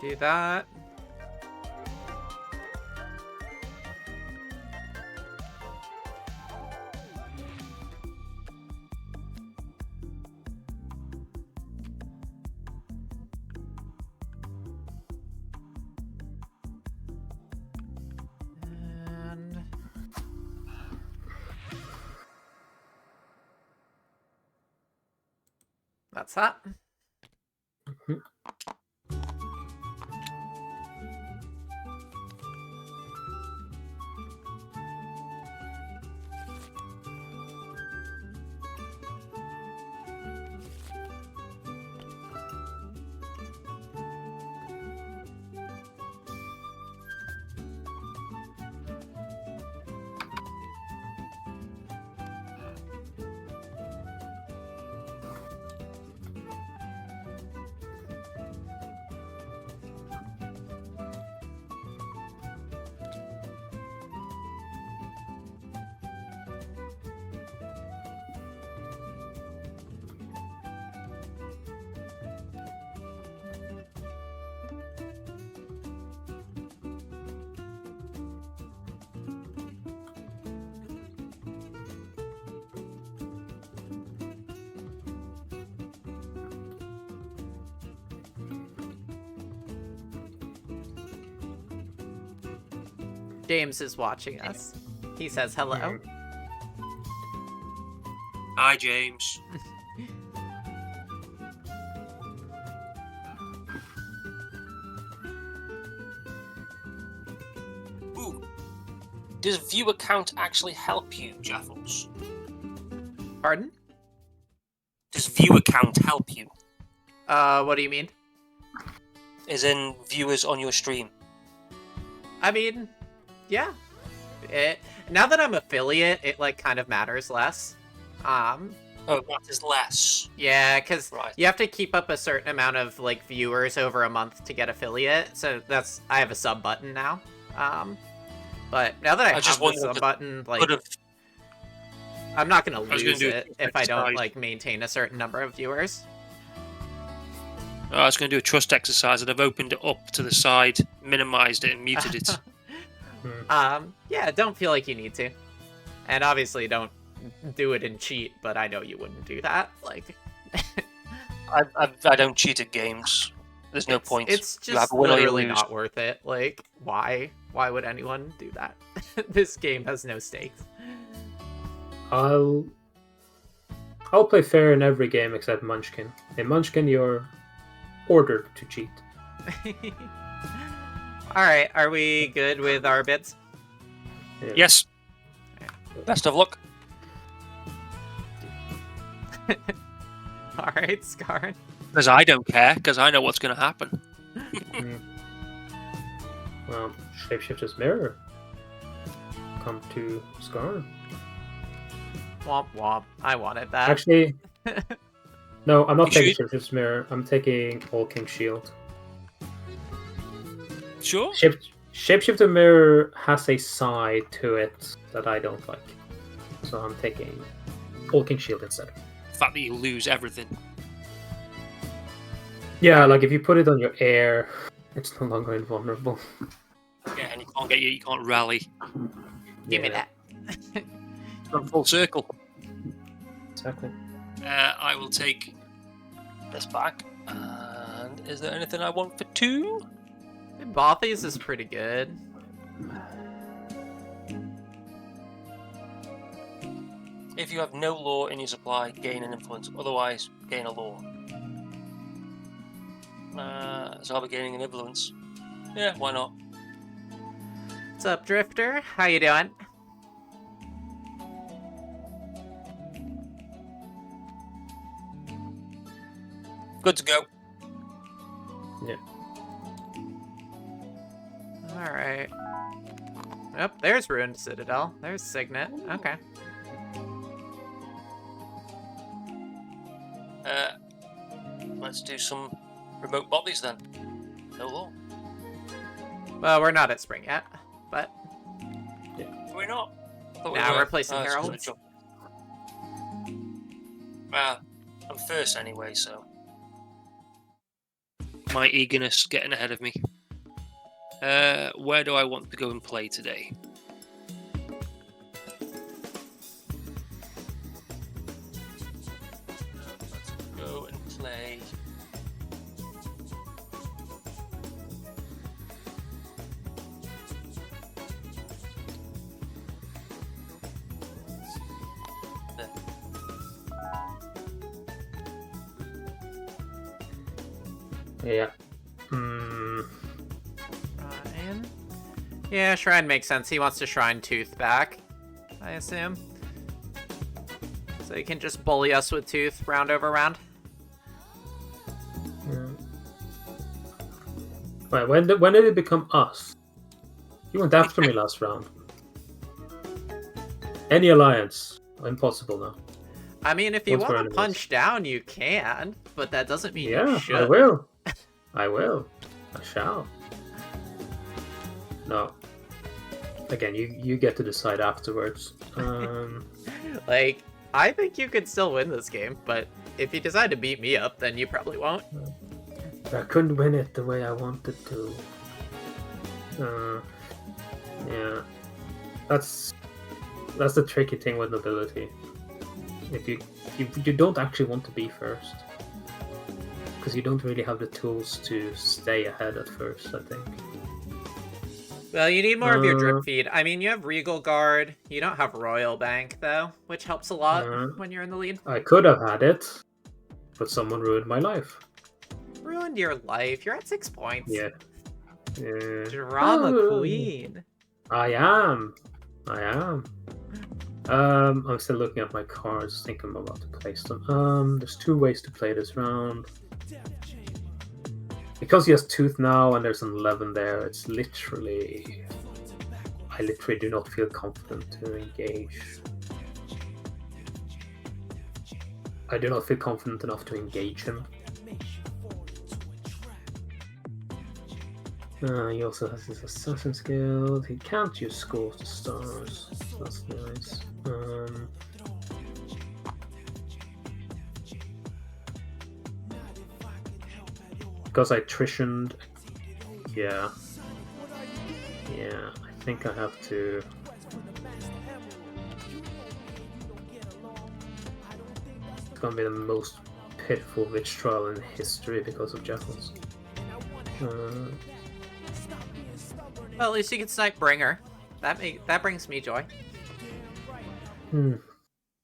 [SPEAKER 1] Do that. And that's that. James is watching us. He says hello.
[SPEAKER 3] Mm.
[SPEAKER 2] Hi, James. Ooh. Does viewer count actually help you, Jaffles?
[SPEAKER 1] Pardon?
[SPEAKER 2] Does viewer count help you?
[SPEAKER 1] What do you mean?
[SPEAKER 2] As in viewers on your stream?
[SPEAKER 1] I mean, yeah. Now that I'm affiliate, it like kind of matters less.
[SPEAKER 2] Oh, it matters less.
[SPEAKER 1] Yeah, because
[SPEAKER 2] Right.
[SPEAKER 1] you have to keep up a certain amount of like viewers over a month to get affiliate. So I have a sub button now. But now that I have
[SPEAKER 2] just
[SPEAKER 1] the
[SPEAKER 2] wondered
[SPEAKER 1] sub
[SPEAKER 2] if
[SPEAKER 1] button, like
[SPEAKER 2] Could've-
[SPEAKER 1] I'm not gonna
[SPEAKER 2] was gonna
[SPEAKER 1] lose
[SPEAKER 2] do
[SPEAKER 1] it
[SPEAKER 2] a
[SPEAKER 1] if I don't
[SPEAKER 2] exercise.
[SPEAKER 1] like maintain a certain number of viewers.
[SPEAKER 2] I was going to do a trust exercise, and I've opened it up to the side, minimized it, and muted it.
[SPEAKER 1] Yeah, don't feel like you need to, and obviously don't do it and cheat. But I know you wouldn't do that. Like,
[SPEAKER 2] I don't cheat at games. There's no point.
[SPEAKER 1] It's
[SPEAKER 2] You have
[SPEAKER 1] just
[SPEAKER 2] a win or you
[SPEAKER 1] literally
[SPEAKER 2] lose.
[SPEAKER 1] not worth it. Like, why? Why would anyone do that? This game has no stakes.
[SPEAKER 3] I'll play fair in every game except Munchkin. In Munchkin, you're ordered to cheat.
[SPEAKER 1] All right, are we good with our bids?
[SPEAKER 3] Yeah.
[SPEAKER 2] Yes. Best of luck.
[SPEAKER 1] All right, Skarn.
[SPEAKER 2] Because I don't care, because I know what's going to happen.
[SPEAKER 3] Well, Shapeshifter's Mirror. Come to Skarn.
[SPEAKER 1] Womp womp. I wanted that.
[SPEAKER 3] Actually, no, I'm not
[SPEAKER 2] You
[SPEAKER 3] taking Shapeshifter's Mirror. I'm taking All King Shield.
[SPEAKER 2] Sure.
[SPEAKER 3] Shapeshifter Mirror has a side to it that I don't like. So I'm taking All King Shield instead.
[SPEAKER 2] The fact that you lose everything.
[SPEAKER 3] Yeah, like if you put it on your air, it's no longer invulnerable.
[SPEAKER 2] Yeah, and you can't rally.
[SPEAKER 1] Give me
[SPEAKER 3] Yeah,
[SPEAKER 1] that.
[SPEAKER 2] From full circle.
[SPEAKER 3] Exactly.
[SPEAKER 2] I will take this back. And is there anything I want for 2?
[SPEAKER 1] Bothies is pretty good.
[SPEAKER 2] If you have no law in your supply, gain an influence. Otherwise, gain a law. So I'll be gaining an influence. Yeah, why not?
[SPEAKER 1] What's up, Drifter? How you doing?
[SPEAKER 2] Good to go.
[SPEAKER 3] Yeah.
[SPEAKER 1] All right. Yep, there's Ruined Citadel. There's Signet. Okay.
[SPEAKER 2] Let's do some remote bodies then. No law.
[SPEAKER 1] Well, we're not at Spring yet, but
[SPEAKER 2] We're not.
[SPEAKER 1] Nah, we're placing heralds.
[SPEAKER 2] Well, I'm first anyway, so. My eagerness getting ahead of me. Where do I want to go and play today? Let's go and play.
[SPEAKER 3] Yeah.
[SPEAKER 1] Shrine. Yeah, Shrine makes sense. He wants to Shrine Tooth back, I assume. So he can just bully us with Tooth round over round.
[SPEAKER 3] Yeah. Right, when did it become us? You went after me last round. Any alliance? Impossible now.
[SPEAKER 1] I mean, if you
[SPEAKER 3] What's for
[SPEAKER 1] want to
[SPEAKER 3] enemies?
[SPEAKER 1] punch down, you can, but that doesn't mean you
[SPEAKER 3] Yeah,
[SPEAKER 1] should.
[SPEAKER 3] I will. I will. I shall. No. Again, you get to decide afterwards.
[SPEAKER 1] Like, I think you could still win this game, but if you decide to beat me up, then you probably won't.
[SPEAKER 3] I couldn't win it the way I wanted to. Yeah. That's the tricky thing with nobility. If you don't actually want to be first. Because you don't really have the tools to stay ahead at first, I think.
[SPEAKER 1] Well, you need more of your drip feed. I mean, you have Regal Guard. You don't have Royal Bank, though, which helps a lot when you're in the lead.
[SPEAKER 3] I could have had it, but someone ruined my life.
[SPEAKER 1] Ruined your life. You're at 6 points.
[SPEAKER 3] Yeah.
[SPEAKER 1] Drama Queen.
[SPEAKER 3] I am. I'm still looking at my cards, thinking I'm about to place them. There's 2 ways to play this round. Because he has Tooth now and there's an 11 there, it's literally... I literally do not feel confident to engage. I do not feel confident enough to engage him. He also has his Assassin's Guild. He can't use School of the Stars. That's nice. Because I tritioned. Yeah, I think I have to. It's gonna be the most pitiful witch trial in history because of Jaffles.
[SPEAKER 1] Well, at least you can snipe Bringer. That brings me joy.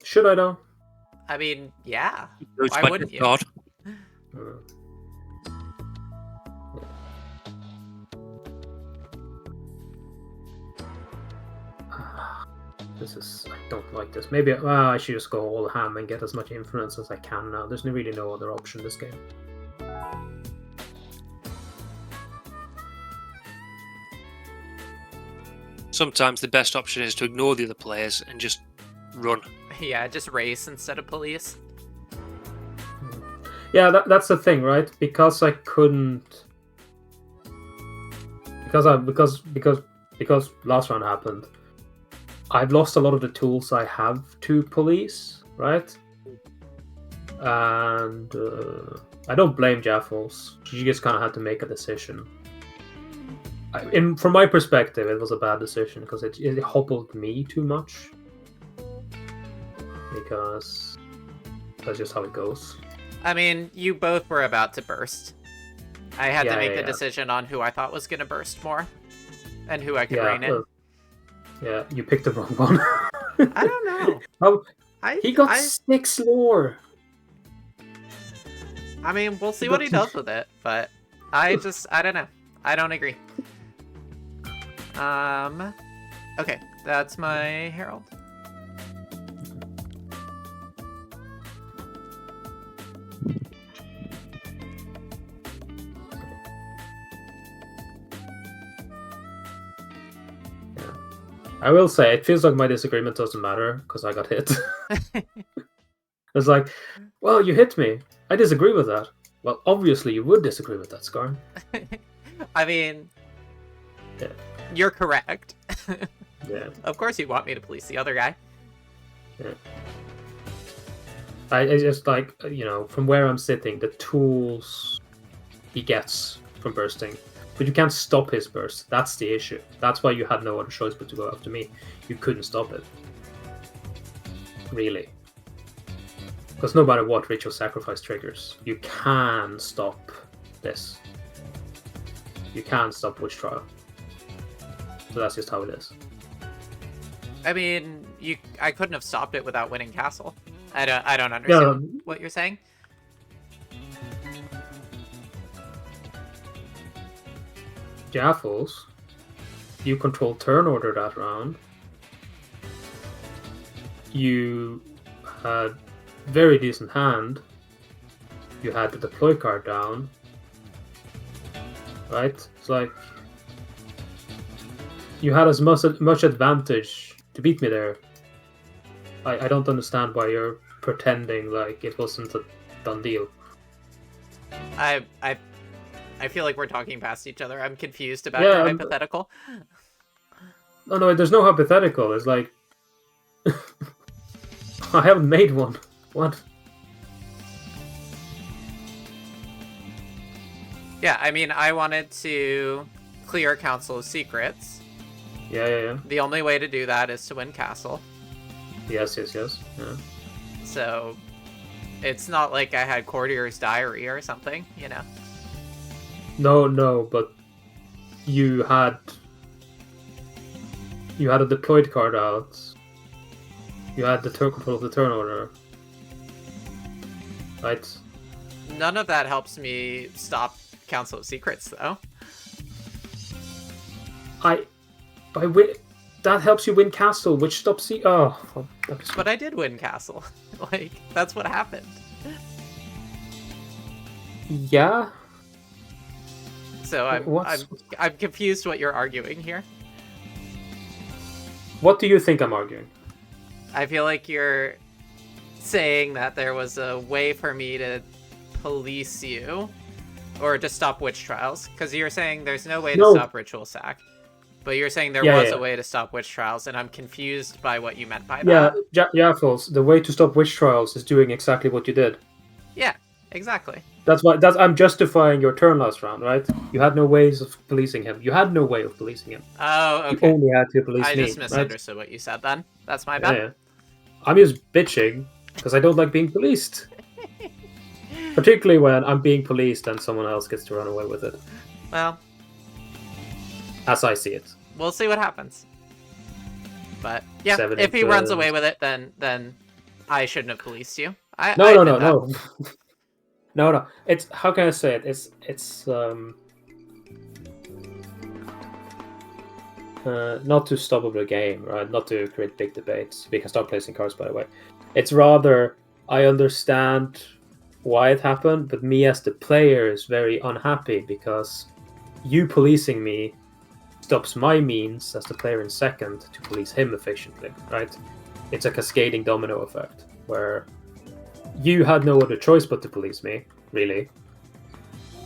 [SPEAKER 3] Should I though?
[SPEAKER 1] I mean, yeah.
[SPEAKER 2] Why
[SPEAKER 1] Why wouldn't you?
[SPEAKER 2] God.
[SPEAKER 3] I don't like this. Maybe I should just go all ham and get as much influence as I can now. There's really no other option this game.
[SPEAKER 2] Sometimes the best option is to ignore the other players and just run.
[SPEAKER 1] Yeah, just race instead of police.
[SPEAKER 3] Yeah, that's the thing, right? Because I couldn't. Because last round happened. I've lost a lot of the tools I have to police, right? And I don't blame Jaffles. She just kind of had to make a decision. From my perspective, it was a bad decision because it hobbled me too much. Because that's just how it goes.
[SPEAKER 1] I mean, you both were about to burst. I had to make the decision on who I thought was going to burst more. And who I could rein in.
[SPEAKER 3] Yeah, you picked the wrong one.
[SPEAKER 1] I don't know.
[SPEAKER 3] He got 6 lore.
[SPEAKER 1] I mean, we'll see what he does with it, but I don't know. I don't agree. Okay, that's my Herald.
[SPEAKER 3] I will say, it feels like my disagreement doesn't matter, because I got hit. It's like, well, you hit me. I disagree with that. Well, obviously you would disagree with that, Skarn.
[SPEAKER 1] I mean, you're correct.
[SPEAKER 3] Yeah.
[SPEAKER 1] Of course you want me to police the other guy.
[SPEAKER 3] Yeah. I just like, from where I'm sitting, the tools he gets from bursting. But you can't stop his burst. That's the issue. That's why you had no other choice but to go after me. You couldn't stop it. Really. Because no matter what Ritual Sacrifice triggers, you can stop this. You can stop Witch Trial. So that's just how it is.
[SPEAKER 1] I mean, I couldn't have stopped it without winning Castle. I don't understand what you're saying.
[SPEAKER 3] Jaffles, you control turn order that round. You had very decent hand. You had the deploy card down. Right? It's like you had as much advantage to beat me there. I don't understand why you're pretending like it wasn't a done deal.
[SPEAKER 1] I feel like we're talking past each other. I'm confused about your hypothetical.
[SPEAKER 3] No, there's no hypothetical. It's like... I haven't made one. What?
[SPEAKER 1] Yeah, I mean, I wanted to clear Council of Secrets.
[SPEAKER 3] Yeah.
[SPEAKER 1] The only way to do that is to win Castle.
[SPEAKER 3] Yes. Yeah.
[SPEAKER 1] So, it's not like I had Courtier's Diary or something,
[SPEAKER 3] No, but you had You had a deployed card out. You had the control of the turn order. Right?
[SPEAKER 1] None of that helps me stop Council of Secrets, though.
[SPEAKER 3] That helps you win castle, which stops the.
[SPEAKER 1] But I did win castle. Like, that's what happened.
[SPEAKER 3] Yeah.
[SPEAKER 1] So I'm confused what you're arguing here.
[SPEAKER 3] What do you think I'm arguing?
[SPEAKER 1] I feel like you're saying that there was a way for me to police you, or to stop witch trials, because you're saying there's no way to stop ritual sack. But you're saying there was a way to stop witch trials, and I'm confused by what you meant by that.
[SPEAKER 3] Yeah, Jaffles, the way to stop witch trials is doing exactly what you did.
[SPEAKER 1] Yeah, exactly.
[SPEAKER 3] I'm justifying your turn last round, right? You had no ways of policing him. You had no way of policing him.
[SPEAKER 1] Oh, okay.
[SPEAKER 3] You only had to police me.
[SPEAKER 1] I just misunderstood what you said then. That's my bad.
[SPEAKER 3] Yeah. I'm just bitching because I don't like being policed. Particularly when I'm being policed and someone else gets to run away with it.
[SPEAKER 1] Well,
[SPEAKER 3] as I see it.
[SPEAKER 1] We'll see what happens. But yeah,
[SPEAKER 3] 7
[SPEAKER 1] if he runs away with it, then I shouldn't have policed you.
[SPEAKER 3] No. No. It's, how can I say it? It's not to stop the game, right? Not to create big debates. We can start placing cards, by the way. It's rather, I understand why it happened, but me as the player is very unhappy because you policing me stops my means as the player in second to police him efficiently, right? It's a cascading domino effect where you had no other choice but to police me, really.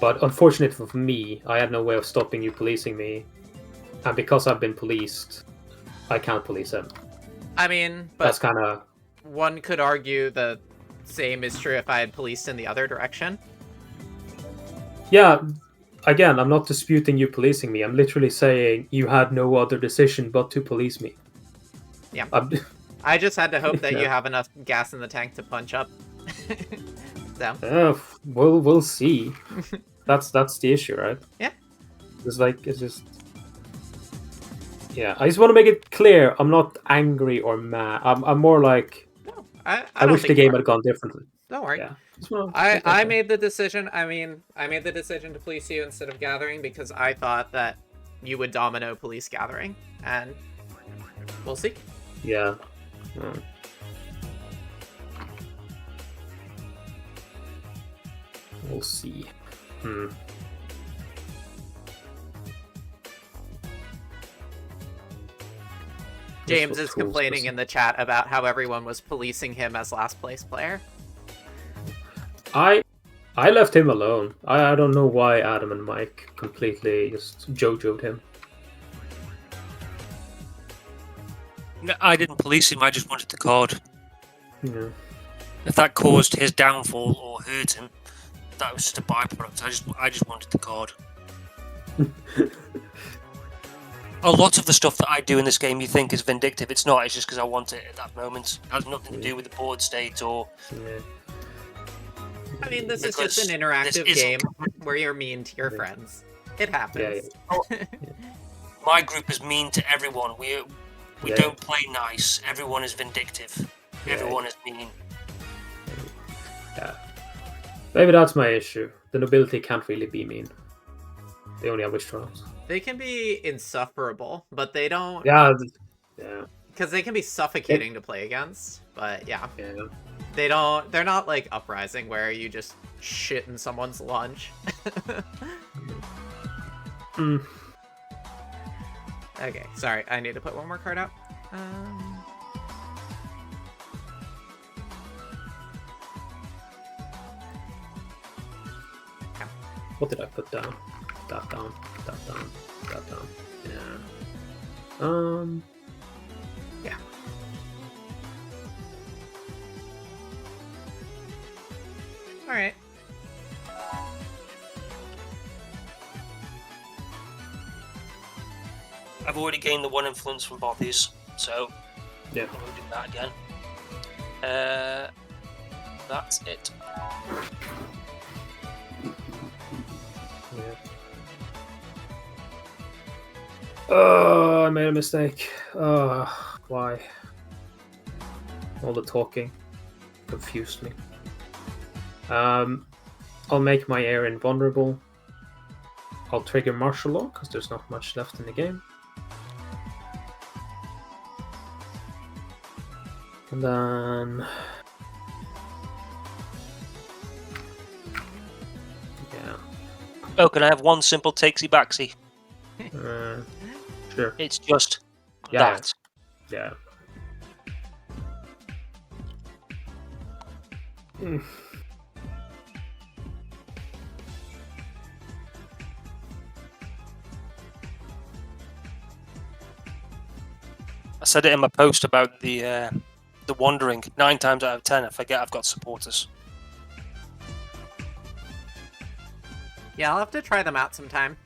[SPEAKER 3] But unfortunately for me, I had no way of stopping you policing me. And because I've been policed, I can't police him.
[SPEAKER 1] I mean, but
[SPEAKER 3] that's kind of...
[SPEAKER 1] One could argue the same is true if I had policed in the other direction.
[SPEAKER 3] Yeah, again, I'm not disputing you policing me. I'm literally saying you had no other decision but to police me.
[SPEAKER 1] Yeah. I just had to hope that you have enough gas in the tank to punch up. So.
[SPEAKER 3] We'll see. That's the issue, right?
[SPEAKER 1] Yeah.
[SPEAKER 3] It's just... Yeah, I just want to make it clear. I'm not angry or mad. I'm more like...
[SPEAKER 1] No, I
[SPEAKER 3] wish the game had gone differently.
[SPEAKER 1] Don't worry.
[SPEAKER 3] Yeah.
[SPEAKER 1] I made the decision. I made the decision to police you instead of gathering because I thought that you would domino police gathering, and we'll see.
[SPEAKER 3] Yeah. We'll see.
[SPEAKER 1] James is complaining in the chat about how everyone was policing him as last place player.
[SPEAKER 3] I left him alone. I don't know why Adam and Mike completely just JoJo'd him.
[SPEAKER 2] No, I didn't police him, I just wanted the card.
[SPEAKER 3] Yeah.
[SPEAKER 2] If that caused his downfall or hurt him, that was just a byproduct. I just wanted the card. A lot of the stuff that I do in this game you think is vindictive. It's not, it's just because I want it at that moment. It has nothing to do with the board state or...
[SPEAKER 3] Yeah.
[SPEAKER 1] I mean, this is just an interactive game where you're mean to your friends. It happens.
[SPEAKER 3] Yeah.
[SPEAKER 2] My group is mean to everyone. We don't play nice. Everyone is vindictive.
[SPEAKER 3] Yeah.
[SPEAKER 2] Everyone is mean.
[SPEAKER 3] Yeah. Maybe that's my issue. The nobility can't really be mean. They only have witch trials.
[SPEAKER 1] They can be insufferable, but they don't...
[SPEAKER 3] Yeah.
[SPEAKER 1] Because they can be suffocating to play against, but yeah. They're not like Uprising where you just shit in someone's lunch. Okay, sorry, I need to put one more card out.
[SPEAKER 3] What did I put down? That down. Yeah. Yeah.
[SPEAKER 1] Alright.
[SPEAKER 2] I've already gained the 1 influence from Bothies, so
[SPEAKER 3] yeah,
[SPEAKER 2] I'm going to do that again. That's it.
[SPEAKER 3] Oh, I made a mistake. Why? All the talking confused me. I'll make my air invulnerable. I'll trigger martial law because there's not much left in the game. And then... yeah.
[SPEAKER 2] Oh, can I have one simple takesy-backsy?
[SPEAKER 3] Sure.
[SPEAKER 2] It's just
[SPEAKER 3] Yeah.
[SPEAKER 2] that.
[SPEAKER 3] Yeah.
[SPEAKER 2] I said it in my post about the wandering. 9 times out of 10, I forget I've got supporters.
[SPEAKER 1] Yeah, I'll have to try them out sometime.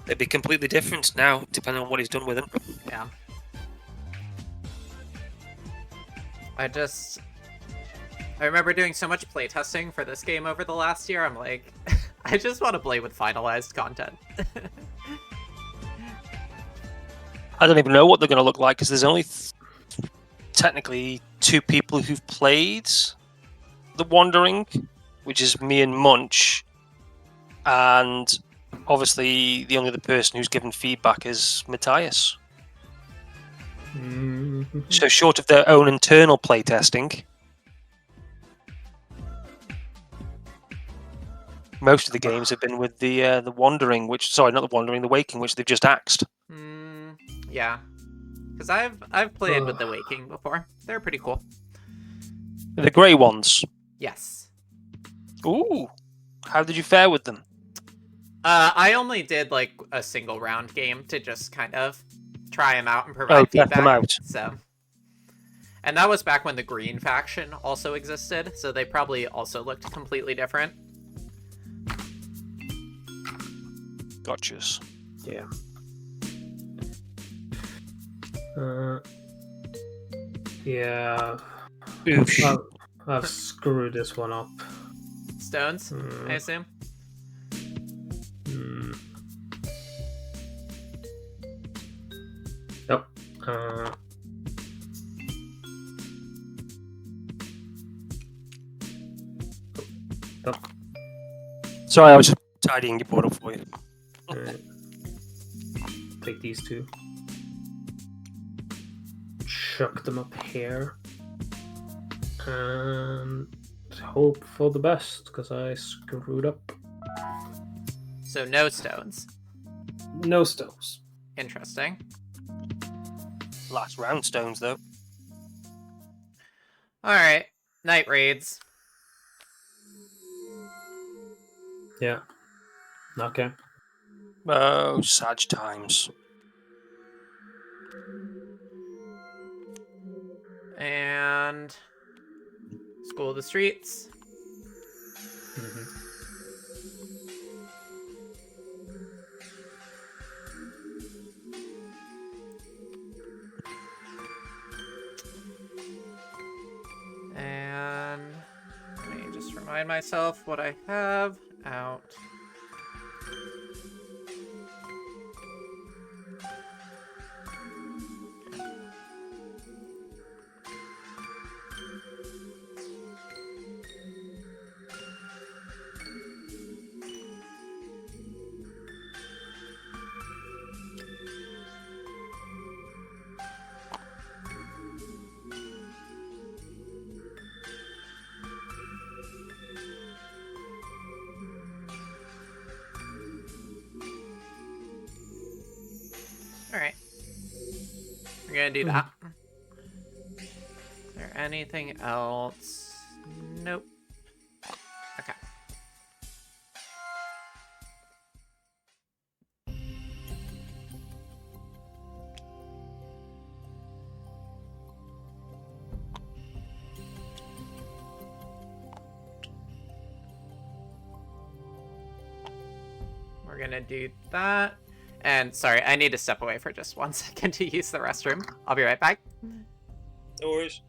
[SPEAKER 2] They'd be completely different now, depending on what he's done with them.
[SPEAKER 1] Yeah. I remember doing so much playtesting for this game over the last year, I'm like, I just want to play with finalized content.
[SPEAKER 2] I don't even know what they're going to look like, because there's only technically 2 people who've played The Wandering, which is me and Munch, and obviously the only other person who's given feedback is Matthias. So short of their own internal playtesting, most of the games have been with the Wandering, the Waking, which they've just axed.
[SPEAKER 1] Yeah, because I've played with the Waking before. They're pretty cool.
[SPEAKER 2] The grey ones.
[SPEAKER 1] Yes.
[SPEAKER 2] Ooh, how did you fare with them?
[SPEAKER 1] I only did like a single round game to just kind of try them out and provide feedback.
[SPEAKER 2] Test them out.
[SPEAKER 1] So, and that was back when the green faction also existed, so they probably also looked completely different.
[SPEAKER 2] Gotchas.
[SPEAKER 3] Yeah. Yeah.
[SPEAKER 2] Oof.
[SPEAKER 3] I've screwed this one up.
[SPEAKER 1] Stones, I assume?
[SPEAKER 3] Nope. Nope.
[SPEAKER 2] Sorry, I was just tidying your board up for you.
[SPEAKER 3] Alright. Take these 2. Chuck them up here. And hope for the best, because I screwed up.
[SPEAKER 1] So no stones.
[SPEAKER 3] No stones.
[SPEAKER 1] Interesting.
[SPEAKER 2] Last round stones, though.
[SPEAKER 1] Alright, night raids.
[SPEAKER 3] Yeah. Okay.
[SPEAKER 2] Oh, Sag times.
[SPEAKER 1] And School of the Streets. And let me just remind myself what I have out. Alright. We're gonna do that. Is there anything else? Nope. Okay. We're gonna do that. And sorry, I need to step away for just 1 second to use the restroom. I'll be right back.
[SPEAKER 2] No worries.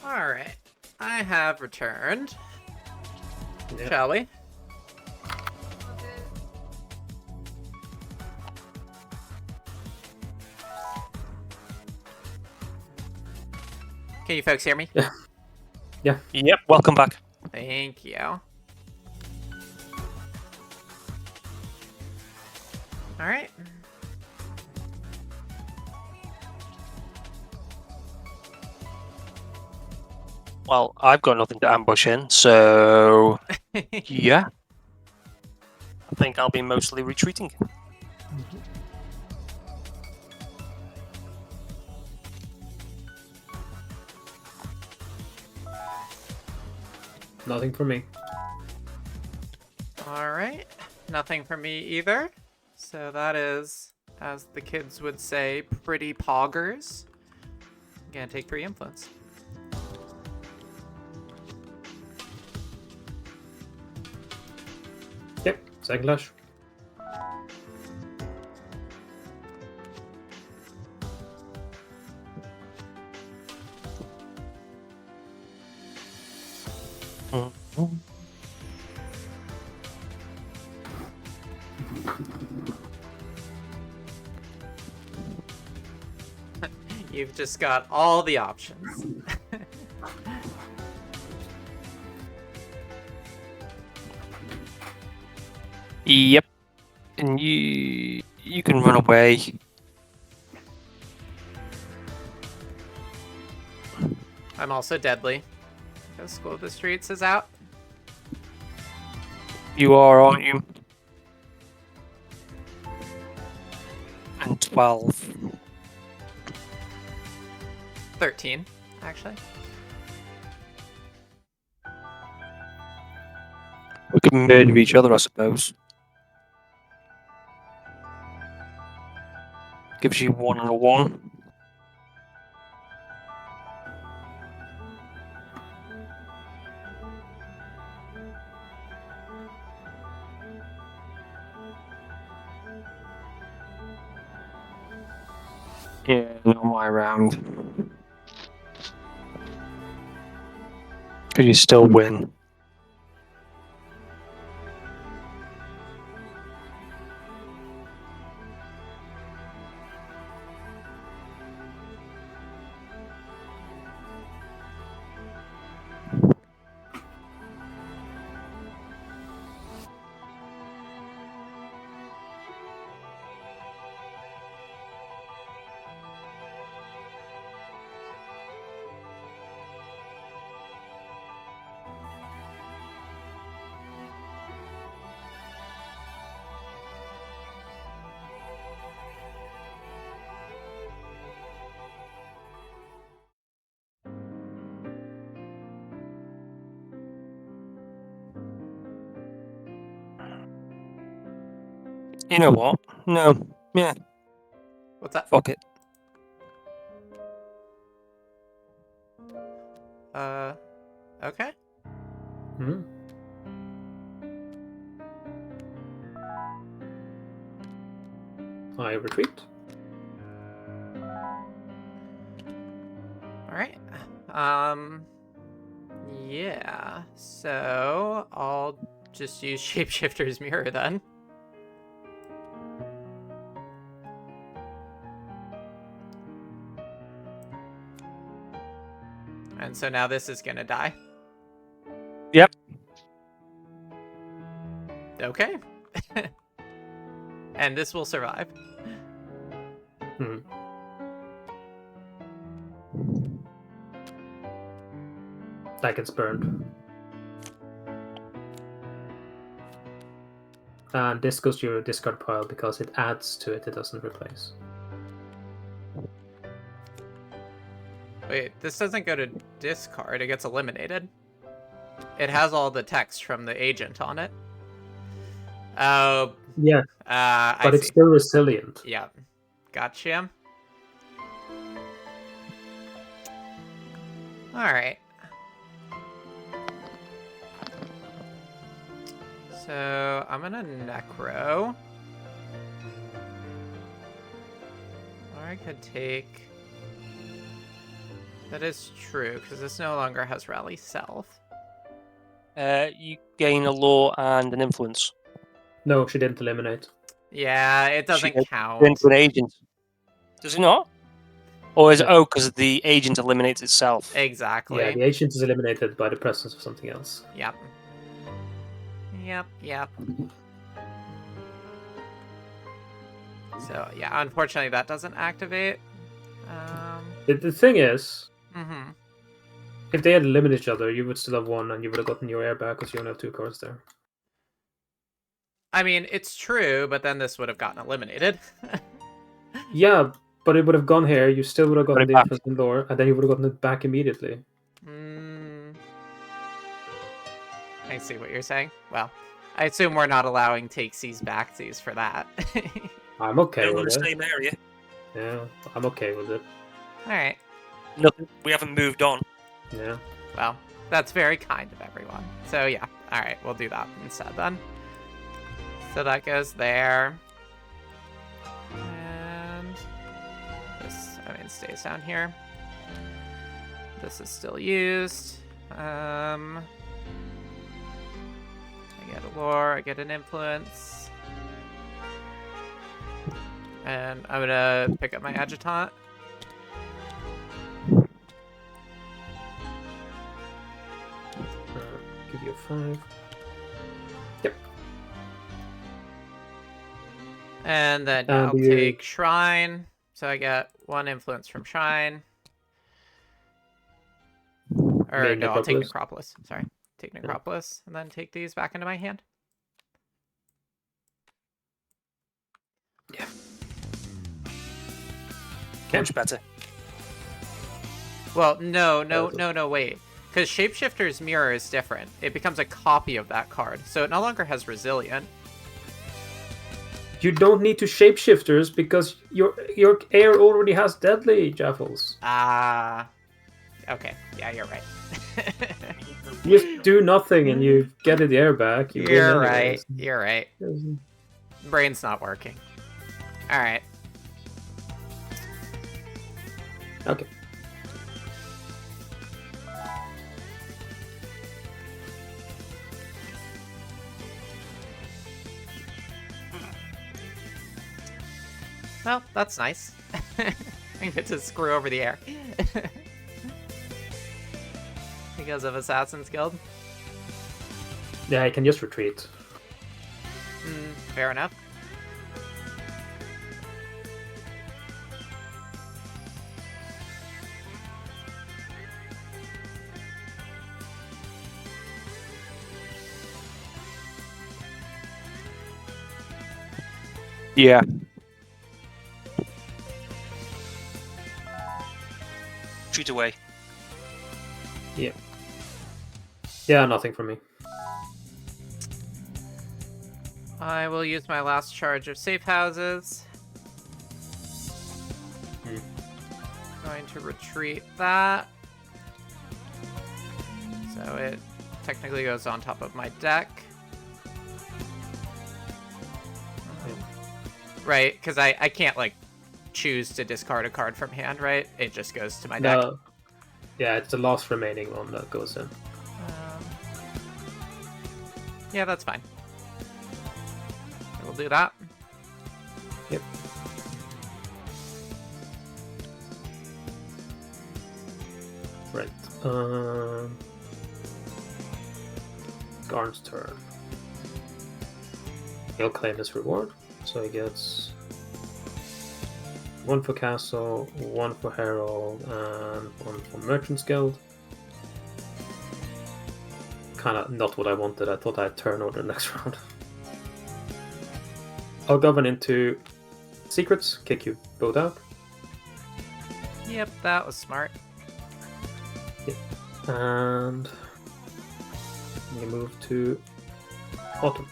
[SPEAKER 1] Alright. I have returned.
[SPEAKER 3] Yeah.
[SPEAKER 1] Shall we? Can you folks hear me?
[SPEAKER 2] Yep, welcome back.
[SPEAKER 1] Thank you. Alright.
[SPEAKER 2] Well, I've got nothing to ambush in, so yeah. I think I'll be mostly retreating.
[SPEAKER 3] Nothing for me.
[SPEAKER 1] Alright. Nothing for me either. So that is, as the kids would say, pretty poggers. I'm gonna take 3 influence.
[SPEAKER 3] Yep, second clash.
[SPEAKER 1] You've just got all the options.
[SPEAKER 2] Yep. And you can run away.
[SPEAKER 1] I'm also deadly. The School of the Streets is out.
[SPEAKER 2] You are, aren't you? And 12.
[SPEAKER 1] 13, actually.
[SPEAKER 2] We could murder each other, I suppose. Gives you 1 and a 1. Yeah, not my round. Because you still win. You know what? No. Yeah,
[SPEAKER 1] What's that?
[SPEAKER 2] fuck it.
[SPEAKER 1] Okay.
[SPEAKER 3] Hmm. I retreat.
[SPEAKER 1] Alright. Yeah. So, I'll just use Shapeshifter's Mirror then. And so now this is gonna die.
[SPEAKER 2] Yep.
[SPEAKER 1] Okay. And this will survive.
[SPEAKER 3] Hmm. That gets burned. And this goes to your discard pile because it adds to it, it doesn't replace.
[SPEAKER 1] Wait, this doesn't go to discard, it gets eliminated. It has all the text from the agent on it. Oh,
[SPEAKER 3] Yeah,
[SPEAKER 1] I
[SPEAKER 3] but it's
[SPEAKER 1] see.
[SPEAKER 3] still resilient.
[SPEAKER 1] Yeah, gotcha. Alright. So, I'm gonna Necro. Or I could take... That is true, because this no longer has rally self.
[SPEAKER 2] You gain a law and an influence.
[SPEAKER 3] No, she didn't eliminate.
[SPEAKER 1] Yeah, it doesn't
[SPEAKER 2] She
[SPEAKER 1] count.
[SPEAKER 2] into an agent. Does it not? Or is it because the agent eliminates itself?
[SPEAKER 1] Exactly.
[SPEAKER 3] Yeah, the agent is eliminated by the presence of something else.
[SPEAKER 1] Yep. Yep. So, yeah, unfortunately that doesn't activate.
[SPEAKER 3] The thing is,
[SPEAKER 1] Mm-hmm.
[SPEAKER 3] if they had eliminated each other, you would still have won, and you would have gotten your air back because you only have 2 cards there.
[SPEAKER 1] I mean, it's true, but then this would have gotten eliminated.
[SPEAKER 3] Yeah, but it would have gone here. You still would have gotten
[SPEAKER 2] it
[SPEAKER 3] the
[SPEAKER 2] back.
[SPEAKER 3] influence in lore, and then you would have gotten it back immediately.
[SPEAKER 1] I see what you're saying. Well, I assume we're not allowing takesies backsies for that.
[SPEAKER 3] I'm okay
[SPEAKER 2] They're in
[SPEAKER 3] with
[SPEAKER 2] the
[SPEAKER 3] it.
[SPEAKER 2] same area.
[SPEAKER 3] Yeah, I'm okay with it.
[SPEAKER 1] Alright.
[SPEAKER 2] Nothing. We haven't moved on.
[SPEAKER 3] Yeah.
[SPEAKER 1] Well, that's very kind of everyone. So yeah, alright, we'll do that instead then. So that goes there. And this, stays down here. This is still used. I get a lore, I get an influence. And I'm gonna pick up my adjutant.
[SPEAKER 3] Give you a 5. Yep.
[SPEAKER 1] And then yeah, I'll take Shrine. So I get 1 influence from Shrine. Or no, I'll take Necropolis. Sorry. Take Necropolis, and then take these back into my hand.
[SPEAKER 2] Yeah. Much better.
[SPEAKER 1] Well, no, wait. Because Shapeshifter's Mirror is different. It becomes a copy of that card, so it no longer has Resilient.
[SPEAKER 3] You don't need to shapeshifters because your air already has Deadly, Jaffles.
[SPEAKER 1] Ah. Okay, yeah, you're right.
[SPEAKER 3] You just do nothing and you get the air back.
[SPEAKER 1] You're right. You're right. Brain's not working. All right.
[SPEAKER 3] Okay.
[SPEAKER 1] Well, that's nice. I get to screw over the air. Because of Assassin's Guild?
[SPEAKER 3] Yeah, I can just retreat.
[SPEAKER 1] Fair enough.
[SPEAKER 2] Yeah. Treat away.
[SPEAKER 3] Yeah. Yeah, nothing from me.
[SPEAKER 1] I will use my last charge of safe houses. Going to retreat that. So it technically goes on top of my deck. Right, because I can't, like, choose to discard a card from hand, right? It just goes to my deck.
[SPEAKER 3] Yeah, it's the last remaining one that goes in.
[SPEAKER 1] Yeah, that's fine. We'll do that.
[SPEAKER 3] Yep. Right. Skarn's turn. He'll claim his reward, so he gets 1 for Castle, 1 for Herald, and 1 for Merchant's Guild. Kinda not what I wanted. I thought I'd turn order next round. I'll govern into secrets, kick you both out.
[SPEAKER 1] Yep, that was smart.
[SPEAKER 3] Yep. And we move to Autumn.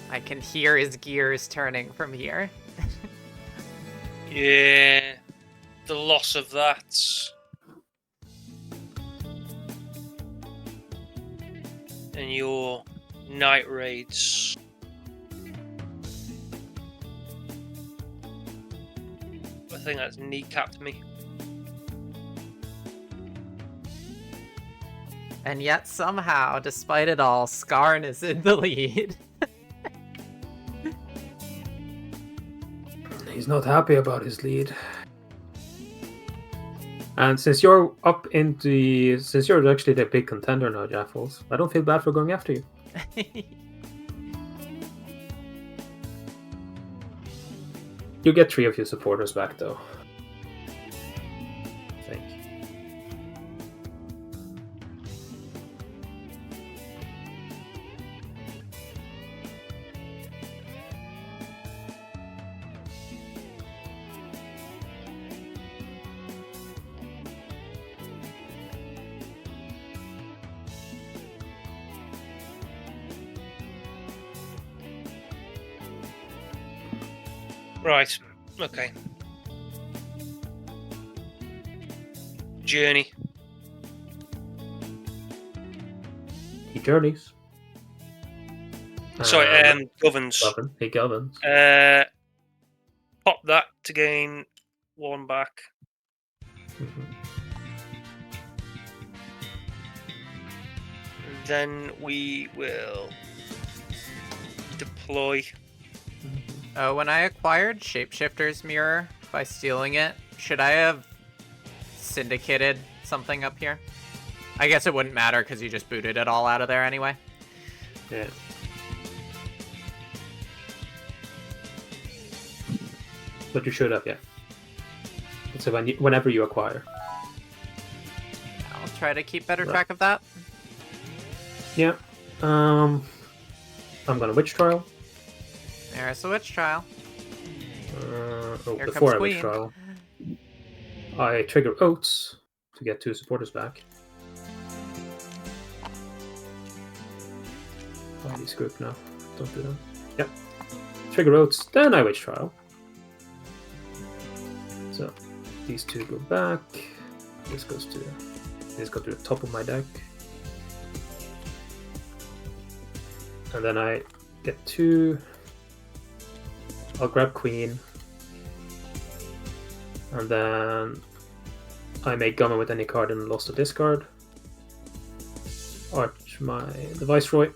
[SPEAKER 1] I can hear his gears turning from here.
[SPEAKER 2] Yeah, the loss of that. And your night raids. I think that's kneecapped me.
[SPEAKER 1] And yet somehow, despite it all, Skarn is in the lead.
[SPEAKER 3] He's not happy about his lead. And since you're since you're actually the big contender now, Jaffles, I don't feel bad for going after you. You get 3 of your supporters back, though. I think.
[SPEAKER 2] Right, okay. Journey.
[SPEAKER 3] He journeys.
[SPEAKER 2] Sorry, governs.
[SPEAKER 3] He governs.
[SPEAKER 2] Pop that to gain 1 back.
[SPEAKER 3] Mhm.
[SPEAKER 2] Then we will deploy.
[SPEAKER 1] Oh, when I acquired Shapeshifter's Mirror by stealing it, should I have syndicated something up here? I guess it wouldn't matter because you just booted it all out of there anyway.
[SPEAKER 3] Yeah. But you should have, yeah. So whenever you acquire.
[SPEAKER 1] I'll try to keep better
[SPEAKER 3] Right.
[SPEAKER 1] track of that.
[SPEAKER 3] Yeah. I'm gonna witch trial.
[SPEAKER 1] There's a witch trial. Here
[SPEAKER 3] Before
[SPEAKER 1] comes
[SPEAKER 3] I witch
[SPEAKER 1] Queen.
[SPEAKER 3] trial, I trigger oats to get 2 supporters back. Oh, these group now. Don't do that. Yep. Trigger oats, then I witch trial. So these 2 go back. These go to the top of my deck. And then I get 2. I'll grab Queen. And then I may gummon with any card and lost a discard. The Viceroy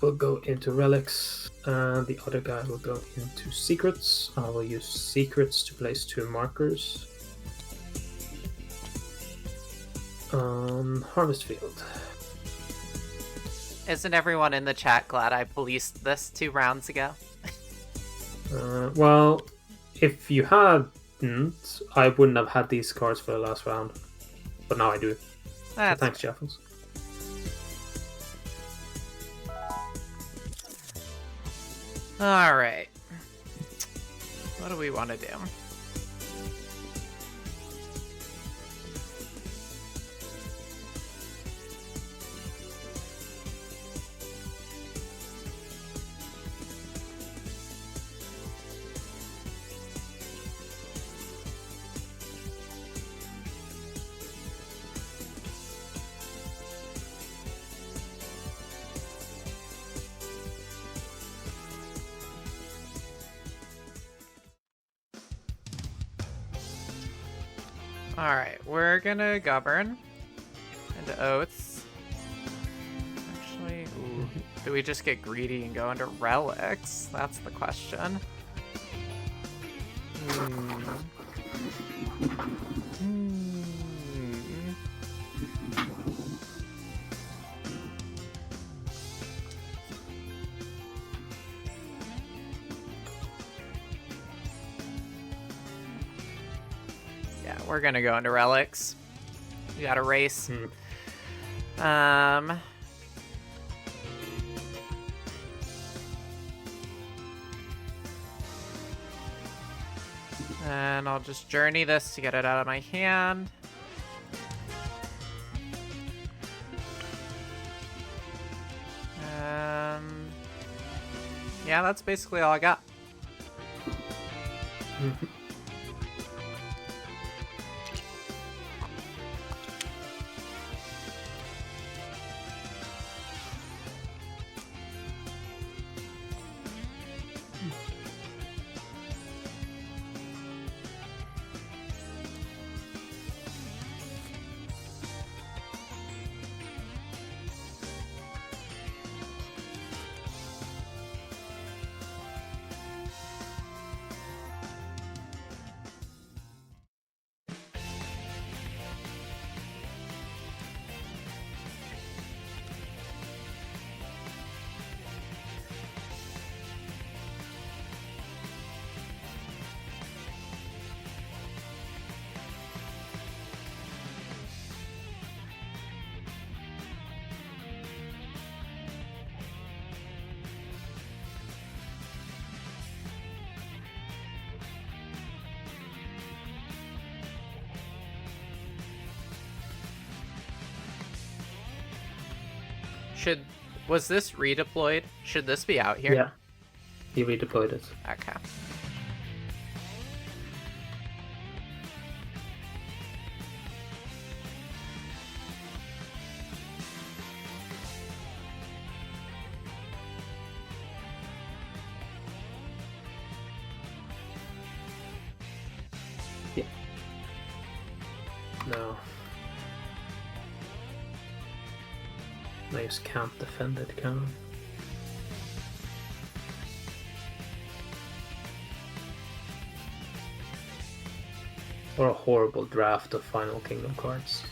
[SPEAKER 3] will go into relics, and the other guy will go into secrets. I will use secrets to place 2 markers on Harvest Field.
[SPEAKER 1] Isn't everyone in the chat glad I policed this 2 rounds ago?
[SPEAKER 3] Well, if you hadn't, I wouldn't have had these cards for the last round. But now I do. So thanks, Jaffles.
[SPEAKER 1] Alright. What do we want to do? Alright, we're gonna govern into oaths. Actually, ooh, do we just get greedy and go into relics? That's the question. Yeah, we're gonna go into relics. We got a race. And I'll just journey this to get it out of my hand. Yeah, yeah, that's basically all I got.
[SPEAKER 3] Mhm.
[SPEAKER 1] Was this redeployed? Should this be out here?
[SPEAKER 3] Yeah, he redeployed it.
[SPEAKER 1] Okay.
[SPEAKER 3] No. I just can't defend it, can I? What a horrible draft of Final Kingdom cards.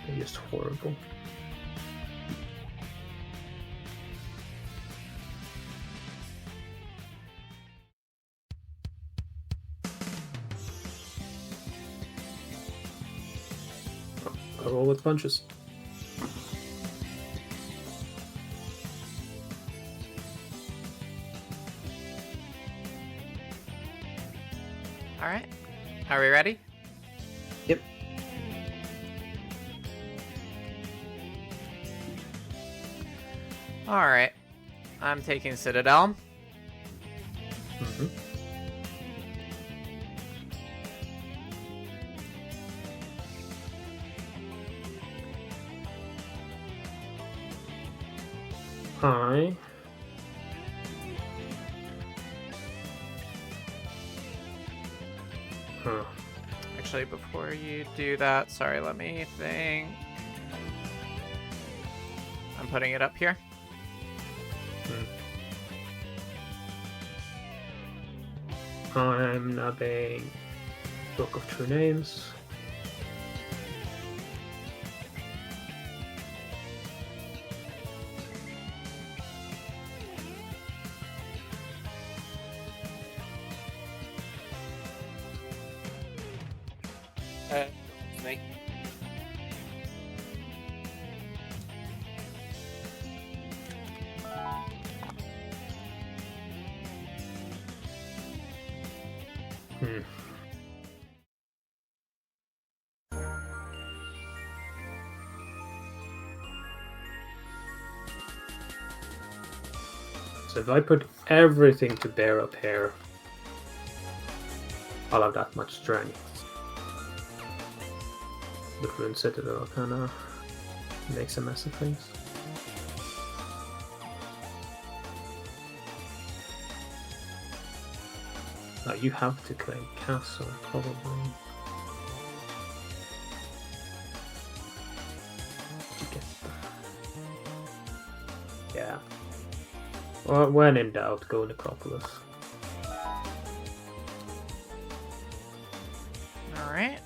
[SPEAKER 3] They're just horrible. I roll with punches.
[SPEAKER 1] All right. Are we ready?
[SPEAKER 3] Yep.
[SPEAKER 1] All right. I'm taking Citadel.
[SPEAKER 3] Mm-hmm. Hi. Huh.
[SPEAKER 1] Actually, before you do that, sorry, let me think. I'm putting it up here.
[SPEAKER 3] I'm nabbing Book of True Names.
[SPEAKER 2] Me.
[SPEAKER 3] Hmm. So if I put everything to bear up here, I'll have that much strength. The Rune Citadel kinda makes a mess of things. Now you have to claim castle, probably. Did you get that? Yeah. Well, when in doubt, go Necropolis.
[SPEAKER 1] All right.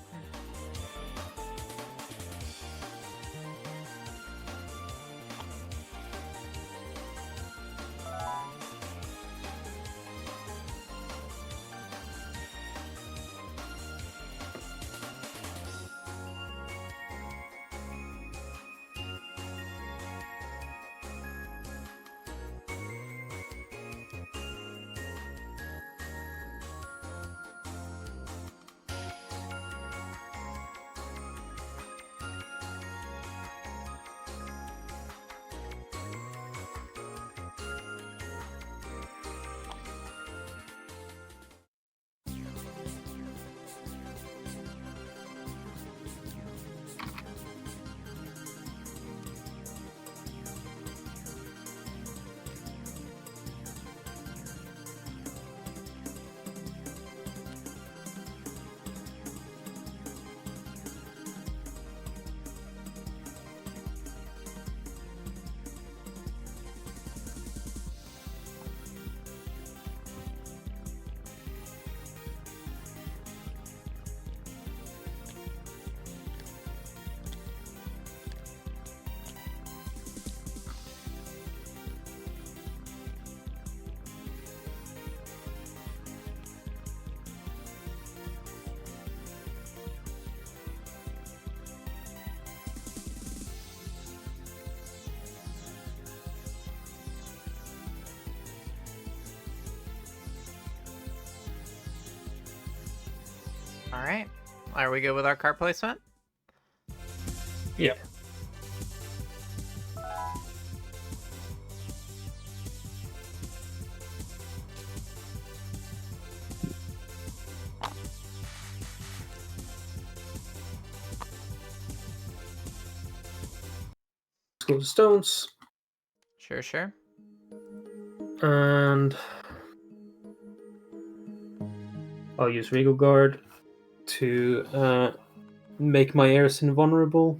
[SPEAKER 1] All right. Are we good with our cart placement?
[SPEAKER 3] Yeah. School of Stones.
[SPEAKER 1] Sure.
[SPEAKER 3] And I'll use Regal Guard to make my heirs invulnerable.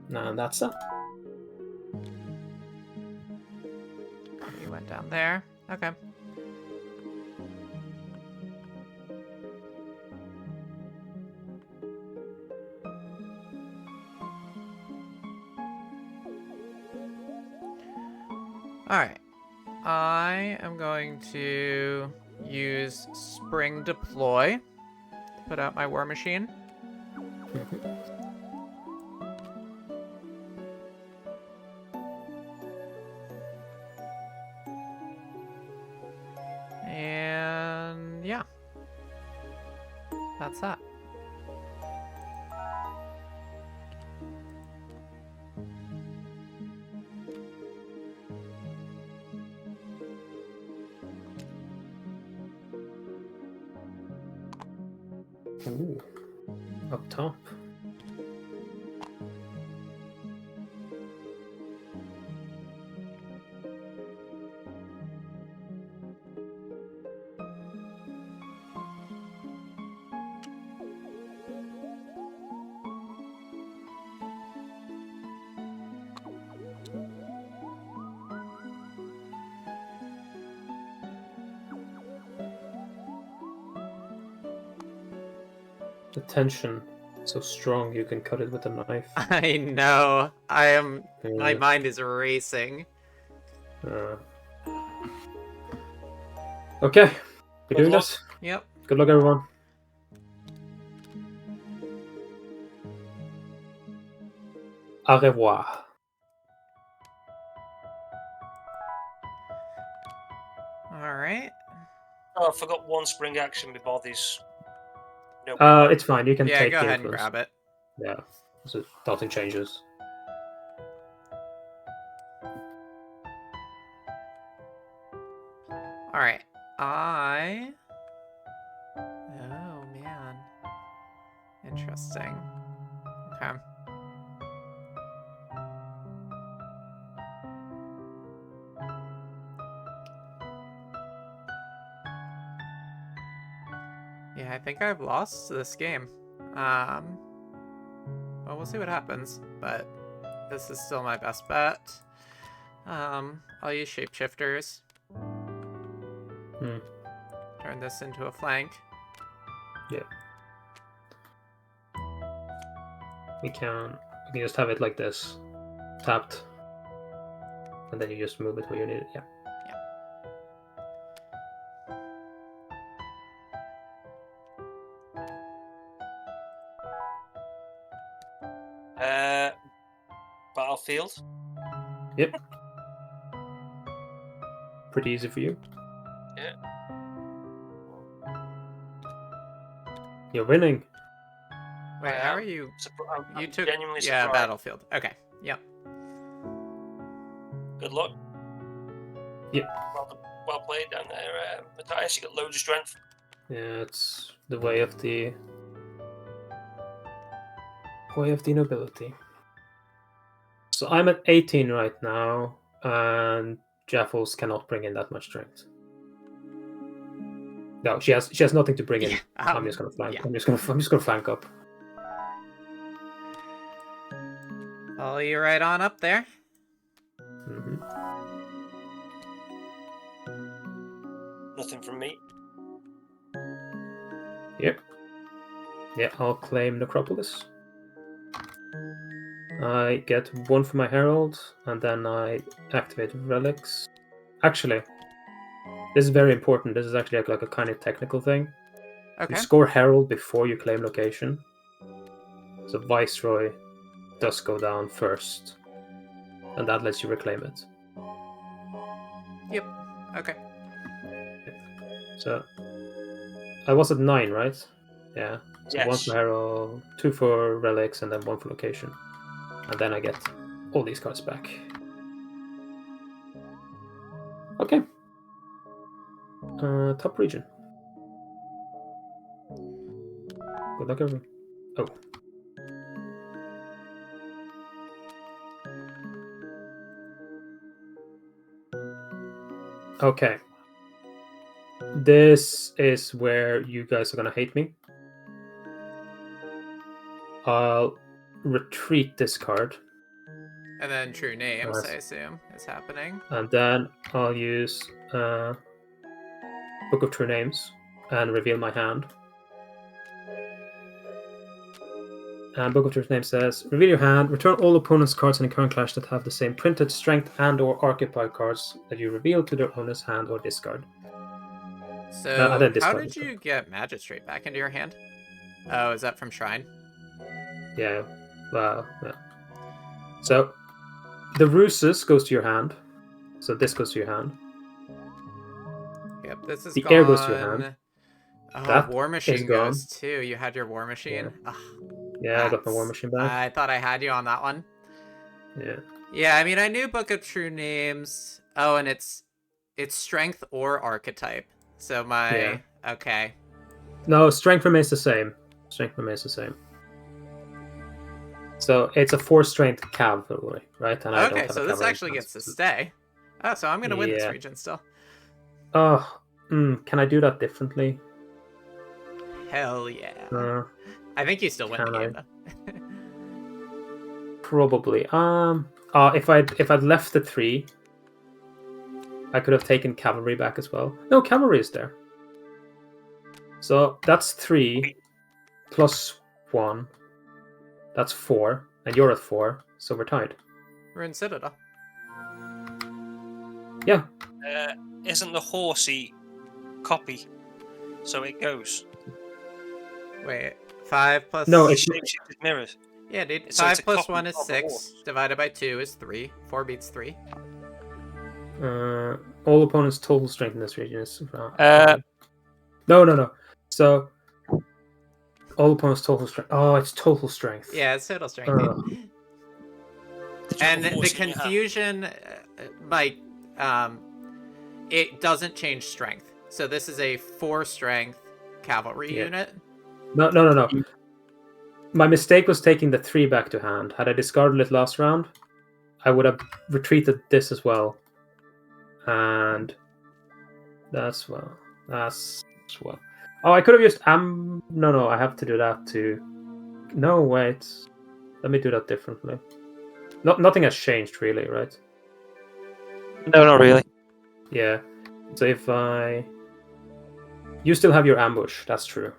[SPEAKER 3] And that's it.
[SPEAKER 1] You went down there. Okay. Alright. I am going to use Spring Deploy to put out my War Machine. And yeah. That's that.
[SPEAKER 3] Ooh. Up top. The tension so strong you can cut it with a knife.
[SPEAKER 1] I know. My
[SPEAKER 3] Yeah.
[SPEAKER 1] mind is racing.
[SPEAKER 3] Okay, we're
[SPEAKER 2] Good
[SPEAKER 3] doing
[SPEAKER 2] luck.
[SPEAKER 3] this.
[SPEAKER 1] Yep.
[SPEAKER 3] Good luck, everyone. Au revoir.
[SPEAKER 1] Alright.
[SPEAKER 2] Oh, I forgot one spring action before these. No.
[SPEAKER 3] It's fine. You can
[SPEAKER 1] Yeah,
[SPEAKER 3] take
[SPEAKER 1] go
[SPEAKER 3] the
[SPEAKER 1] ahead and
[SPEAKER 3] influence.
[SPEAKER 1] grab it.
[SPEAKER 3] Yeah, so nothing changes.
[SPEAKER 1] Alright. Oh, man. Interesting. Okay. Yeah, I think I've lost this game. Well, we'll see what happens, but this is still my best bet. I'll use shapeshifters. Turn this into a flank.
[SPEAKER 3] Yeah. We can just have it like this, tapped, and then you just move it where you need it. Yeah.
[SPEAKER 2] Battlefield.
[SPEAKER 3] Yep. Pretty easy for you.
[SPEAKER 2] Yeah.
[SPEAKER 3] You're winning.
[SPEAKER 1] Wait, how are you?
[SPEAKER 2] I'm
[SPEAKER 1] You took
[SPEAKER 2] genuinely
[SPEAKER 1] yeah,
[SPEAKER 2] surprised.
[SPEAKER 1] battlefield. Okay. Yep.
[SPEAKER 2] Good luck.
[SPEAKER 3] Yep.
[SPEAKER 2] Well played down there, Matthias. You got loads of strength.
[SPEAKER 3] Yeah, it's the way of the nobility. So I'm at 18 right now, and Jaffles cannot bring in that much strength. No, she has nothing to bring in.
[SPEAKER 1] Yeah,
[SPEAKER 3] I'm just gonna flank.
[SPEAKER 1] yeah.
[SPEAKER 3] I'm just gonna flank up.
[SPEAKER 1] Follow you right on up there.
[SPEAKER 2] Nothing from me.
[SPEAKER 3] Yep. Yeah, I'll claim Necropolis. I get 1 for my Herald, and then I activate Relics. Actually, this is very important. This is actually like a kind of technical thing.
[SPEAKER 1] Okay.
[SPEAKER 3] You score Herald before you claim location. So Viceroy does go down first, and that lets you reclaim it.
[SPEAKER 1] Yep. Okay.
[SPEAKER 3] So I was at 9, right? Yeah. So 1
[SPEAKER 2] Yes.
[SPEAKER 3] for hero, 2 for relics, and then 1 for location. And then I get all these cards back. Okay. Top region. Good luck, everyone. Oh. Okay. This is where you guys are gonna hate me. I'll retreat this card,
[SPEAKER 1] And then true names,
[SPEAKER 3] Nice.
[SPEAKER 1] I assume, is happening.
[SPEAKER 3] and then I'll use Book of True Names and reveal my hand. And Book of True Names says, reveal your hand, return all opponent's cards in a current clash that have the same printed strength and or archetype cards that you reveal to their owner's hand or discard.
[SPEAKER 1] So,
[SPEAKER 3] then
[SPEAKER 1] how
[SPEAKER 3] discard
[SPEAKER 1] did
[SPEAKER 3] this
[SPEAKER 1] you get Magistrate back into your hand? Oh, is that from Shrine?
[SPEAKER 3] Yeah. Wow. Yeah. So the Ruses goes to your hand. So this goes to your hand.
[SPEAKER 1] Yep, this is
[SPEAKER 3] The
[SPEAKER 1] gone.
[SPEAKER 3] air goes to your hand.
[SPEAKER 1] Oh,
[SPEAKER 3] That
[SPEAKER 1] War Machine
[SPEAKER 3] gone.
[SPEAKER 1] goes too. You had your War Machine?
[SPEAKER 3] Yeah.
[SPEAKER 1] Ugh,
[SPEAKER 3] Yeah, I got my War Machine back.
[SPEAKER 1] I thought I had you on that one.
[SPEAKER 3] Yeah.
[SPEAKER 1] Yeah, I mean, I knew Book of True Names. Oh, and it's strength or archetype. So my...
[SPEAKER 3] Yeah.
[SPEAKER 1] Okay.
[SPEAKER 3] No, strength remains the same. Strength remains the same. So it's a 4-strength cavalry, right? And I don't
[SPEAKER 1] Okay,
[SPEAKER 3] have
[SPEAKER 1] so
[SPEAKER 3] a
[SPEAKER 1] this
[SPEAKER 3] cavalry
[SPEAKER 1] actually
[SPEAKER 3] class.
[SPEAKER 1] gets to stay. Oh, so I'm going to win this
[SPEAKER 3] Yeah.
[SPEAKER 1] region still.
[SPEAKER 3] Oh, can I do that differently?
[SPEAKER 1] Hell yeah. I think you still win the
[SPEAKER 3] can
[SPEAKER 1] game,
[SPEAKER 3] I?
[SPEAKER 1] though.
[SPEAKER 3] Probably. If I'd left the 3, I could have taken cavalry back as well. No, cavalry is there. So that's 3 plus 1. That's 4, and you're at 4, so we're tied.
[SPEAKER 1] We're in Citadel.
[SPEAKER 3] Yeah.
[SPEAKER 2] Isn't the horsey copy? So it goes.
[SPEAKER 1] Wait, 5 plus...
[SPEAKER 3] No, it's
[SPEAKER 2] Shapeshifted mirrors.
[SPEAKER 1] Yeah, dude.
[SPEAKER 2] So it's
[SPEAKER 1] 5
[SPEAKER 2] a
[SPEAKER 1] plus
[SPEAKER 2] copy
[SPEAKER 1] 1 is
[SPEAKER 2] of the
[SPEAKER 1] 6.
[SPEAKER 2] horse.
[SPEAKER 1] Divided by 2 is 3. 4 beats 3.
[SPEAKER 3] all opponents' total strength in this region is. No. So all opponents' total strength. Oh, it's total strength.
[SPEAKER 1] Yeah, it's total strength. Dude.
[SPEAKER 2] Did you
[SPEAKER 1] And
[SPEAKER 2] have a
[SPEAKER 1] the
[SPEAKER 2] horse in your hand?
[SPEAKER 1] confusion, it doesn't change strength. So this is a 4-strength cavalry
[SPEAKER 3] Yeah.
[SPEAKER 1] unit.
[SPEAKER 3] No. My mistake was taking the 3 back to hand. Had I discarded it last round, I would have retreated this as well. And that's well. Oh, I could have used No, I have to do that too. No, wait. Let me do that differently. Nothing has changed really, right?
[SPEAKER 2] No, not really.
[SPEAKER 3] Yeah. So if you still have your ambush, that's true.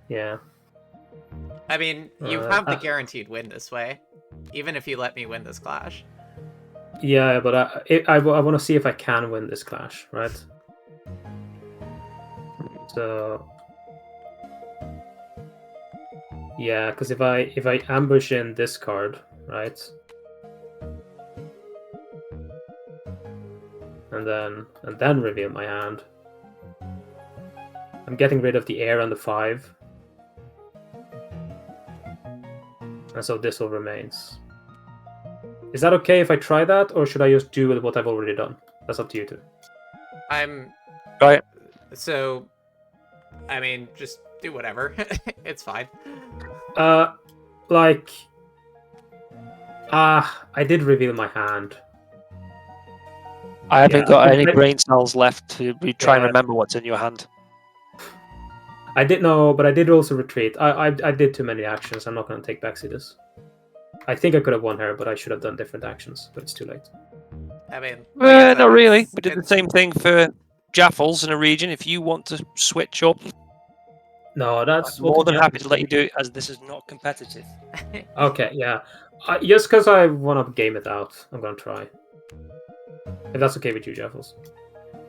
[SPEAKER 3] Yeah.
[SPEAKER 1] I mean, you have the guaranteed win this way, even if you let me win this clash.
[SPEAKER 3] Yeah, but I want to see if I can win this clash, right? So yeah, because if I ambush in this card, right, and then reveal my hand, I'm getting rid of the air and the 5, and so this will remains. Is that okay if I try that, or should I just do with what I've already done? That's up to you two.
[SPEAKER 2] Right.
[SPEAKER 1] So, I mean, just do whatever. It's fine.
[SPEAKER 3] I did reveal my hand.
[SPEAKER 2] I haven't got any
[SPEAKER 3] I-
[SPEAKER 2] brain cells left to try and
[SPEAKER 3] Yeah.
[SPEAKER 2] remember what's in your hand.
[SPEAKER 3] I did know, but I did also retreat. I did too many actions. I'm not going to take backseat this. I think I could have won her, but I should have done different actions. But it's too late.
[SPEAKER 1] I mean, like I said,
[SPEAKER 2] Not really.
[SPEAKER 1] it's-
[SPEAKER 2] We did the
[SPEAKER 1] it's-
[SPEAKER 2] same thing for Jaffles in a region. If you want to switch up,
[SPEAKER 3] No, that's
[SPEAKER 2] I'm more than happy to let you do it, as this is not competitive.
[SPEAKER 3] Okay, yeah. Just because I want to game it out, I'm going to try. If that's okay with you, Jaffles.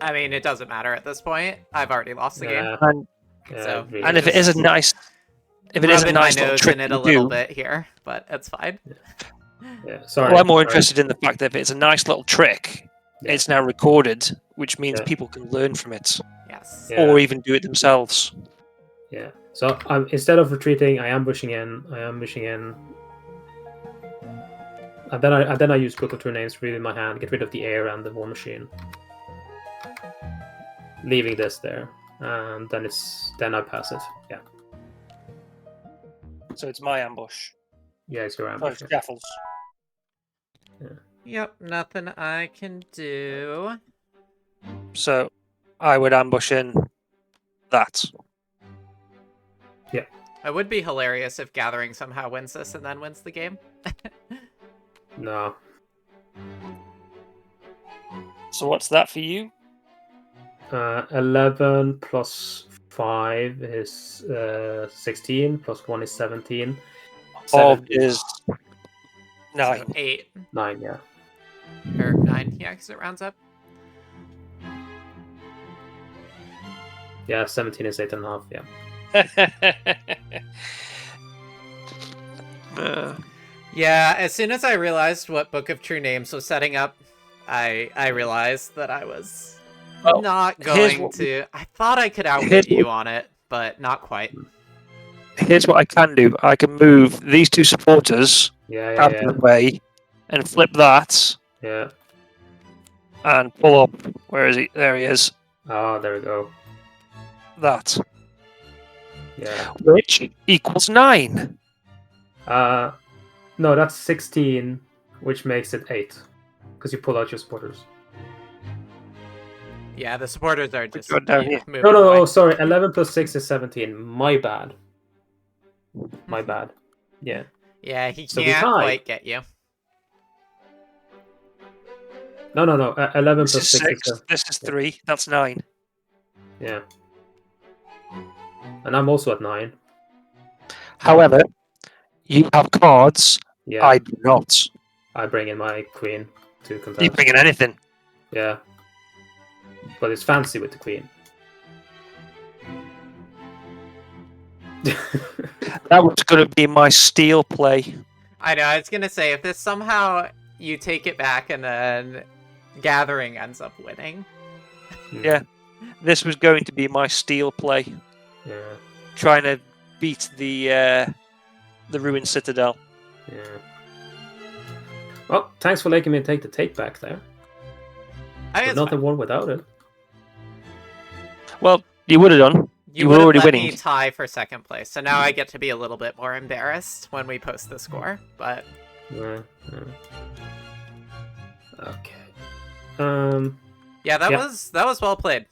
[SPEAKER 1] I mean, it doesn't matter at this point. I've already lost the game.
[SPEAKER 2] And
[SPEAKER 1] So-
[SPEAKER 3] really
[SPEAKER 2] and if it
[SPEAKER 3] does.
[SPEAKER 2] is a nice, if it is a
[SPEAKER 1] Rubbing my
[SPEAKER 2] nice little
[SPEAKER 1] nose
[SPEAKER 2] trick
[SPEAKER 1] in it
[SPEAKER 2] you
[SPEAKER 1] a little
[SPEAKER 2] do,
[SPEAKER 1] bit here, but it's fine.
[SPEAKER 3] Yeah, sorry.
[SPEAKER 2] well, I'm more
[SPEAKER 3] sorry.
[SPEAKER 2] interested in the fact that if it's a nice little trick
[SPEAKER 3] Yeah.
[SPEAKER 2] it's now recorded, which means
[SPEAKER 3] Yeah.
[SPEAKER 2] people can learn from it,
[SPEAKER 1] Yes.
[SPEAKER 3] Yeah.
[SPEAKER 2] or even do it themselves.
[SPEAKER 3] Yeah. So instead of retreating, I am pushing in. And then I use Book of True Names really in my hand, get rid of the air and the war machine, leaving this there, and then I pass it. Yeah.
[SPEAKER 2] So it's my ambush.
[SPEAKER 3] Yeah, it's your
[SPEAKER 2] Oh,
[SPEAKER 3] ambush.
[SPEAKER 2] it's Jaffles.
[SPEAKER 1] Yep, nothing I can do.
[SPEAKER 2] So I would ambush in that.
[SPEAKER 1] It would be hilarious if Gathering somehow wins this and then wins the game.
[SPEAKER 3] No.
[SPEAKER 2] So what's that for you?
[SPEAKER 3] 11 plus 5 is 16, plus 1 is 17.
[SPEAKER 2] Bob
[SPEAKER 3] 7
[SPEAKER 2] is 9.
[SPEAKER 1] So 8
[SPEAKER 3] 9, yeah.
[SPEAKER 1] or 9, yeah, because it rounds up.
[SPEAKER 3] Yeah, 17 is 8.5, yeah.
[SPEAKER 1] Yeah, as soon as I realized what Book of True Names was setting up, I realized that I was
[SPEAKER 2] Well,
[SPEAKER 1] not
[SPEAKER 2] here's
[SPEAKER 1] going
[SPEAKER 2] what
[SPEAKER 1] to. I thought I could outwit
[SPEAKER 2] here's
[SPEAKER 1] you on it, but not quite.
[SPEAKER 2] Here's what I can do. I can move these two supporters
[SPEAKER 3] Yeah,
[SPEAKER 2] out of the way and flip that
[SPEAKER 3] yeah.
[SPEAKER 2] and pull up. Where is he? There he is.
[SPEAKER 3] Oh, there we go.
[SPEAKER 2] That.
[SPEAKER 3] Yeah.
[SPEAKER 2] Which equals 9.
[SPEAKER 3] No, that's 16, which makes it 8. Because you pull out your supporters.
[SPEAKER 1] Yeah, the supporters are just
[SPEAKER 2] go down here.
[SPEAKER 1] moving
[SPEAKER 3] No,
[SPEAKER 1] away.
[SPEAKER 3] oh, sorry. 11 plus 6 is 17. My bad. My bad. Yeah.
[SPEAKER 1] Yeah, he
[SPEAKER 3] So we
[SPEAKER 1] can't
[SPEAKER 3] tied.
[SPEAKER 1] quite get you.
[SPEAKER 3] No. 11
[SPEAKER 2] This
[SPEAKER 3] plus
[SPEAKER 2] is
[SPEAKER 3] 6
[SPEAKER 2] 6.
[SPEAKER 3] is
[SPEAKER 2] This is 3. That's 9.
[SPEAKER 3] yeah. And I'm also at 9.
[SPEAKER 2] However, you have cards.
[SPEAKER 3] Yeah.
[SPEAKER 2] I do not.
[SPEAKER 3] I bring in my queen to
[SPEAKER 2] You
[SPEAKER 3] contest.
[SPEAKER 2] bring in anything.
[SPEAKER 3] Yeah. But it's fancy with the queen.
[SPEAKER 2] That was going to be my steal play.
[SPEAKER 1] I know, I was gonna say, if this somehow you take it back and then Gathering ends up winning.
[SPEAKER 2] Yeah. This was going to be my steal play.
[SPEAKER 3] Yeah.
[SPEAKER 2] Trying to beat the ruined citadel.
[SPEAKER 3] Yeah. Well, thanks for letting me take the take back there. But not the one without it.
[SPEAKER 2] Well, you would have done. You were
[SPEAKER 1] would've
[SPEAKER 2] already
[SPEAKER 1] let
[SPEAKER 2] winning.
[SPEAKER 1] me tie for second place, so now I get to be a little bit more embarrassed when we post the score. But
[SPEAKER 3] Yeah. Okay.
[SPEAKER 1] yeah, that
[SPEAKER 3] Yeah.
[SPEAKER 1] was well played.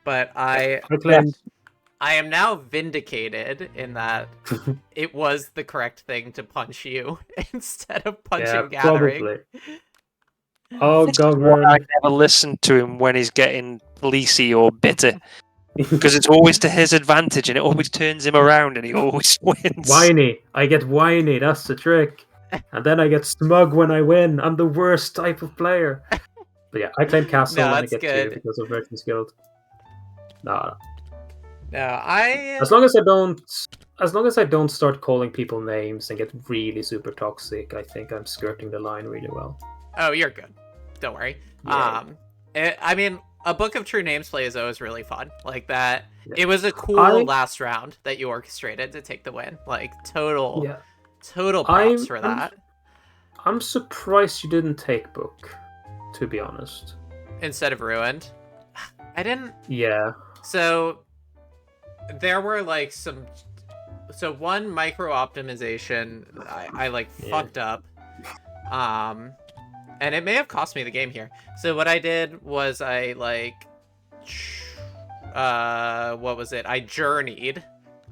[SPEAKER 1] But I
[SPEAKER 3] claimed.
[SPEAKER 1] am now vindicated in that it was the correct thing to punch you instead of punching
[SPEAKER 3] Yeah,
[SPEAKER 1] Gathering.
[SPEAKER 3] probably. Oh,
[SPEAKER 2] This is why
[SPEAKER 3] govern.
[SPEAKER 2] I never listen to him when he's getting fleecy or bitter. Because it's always to his advantage and it always turns him around and he always wins.
[SPEAKER 3] Whiny. I get whiny. That's the trick. And then I get smug when I win. I'm the worst type of player. But yeah, I claim castle
[SPEAKER 1] No,
[SPEAKER 3] and I
[SPEAKER 1] it's
[SPEAKER 3] get
[SPEAKER 1] good.
[SPEAKER 3] 2 because of Merchant's Guild. No.
[SPEAKER 1] No, I
[SPEAKER 3] As long as I don't start calling people names and get really super toxic, I think I'm skirting the line really well.
[SPEAKER 1] Oh, you're good. Don't worry.
[SPEAKER 3] Yeah.
[SPEAKER 1] I mean, a Book of True Names play is always really fun. Like that.
[SPEAKER 3] Yeah.
[SPEAKER 1] It was a cool last round that you orchestrated to take the win. Like total props for that.
[SPEAKER 3] I'm surprised you didn't take book, to be honest.
[SPEAKER 1] Instead of Ruined. I didn't.
[SPEAKER 3] Yeah.
[SPEAKER 1] So there were like one micro optimization I like fucked up. And it may have cost me the game here. So what I did was I like what was it? I journeyed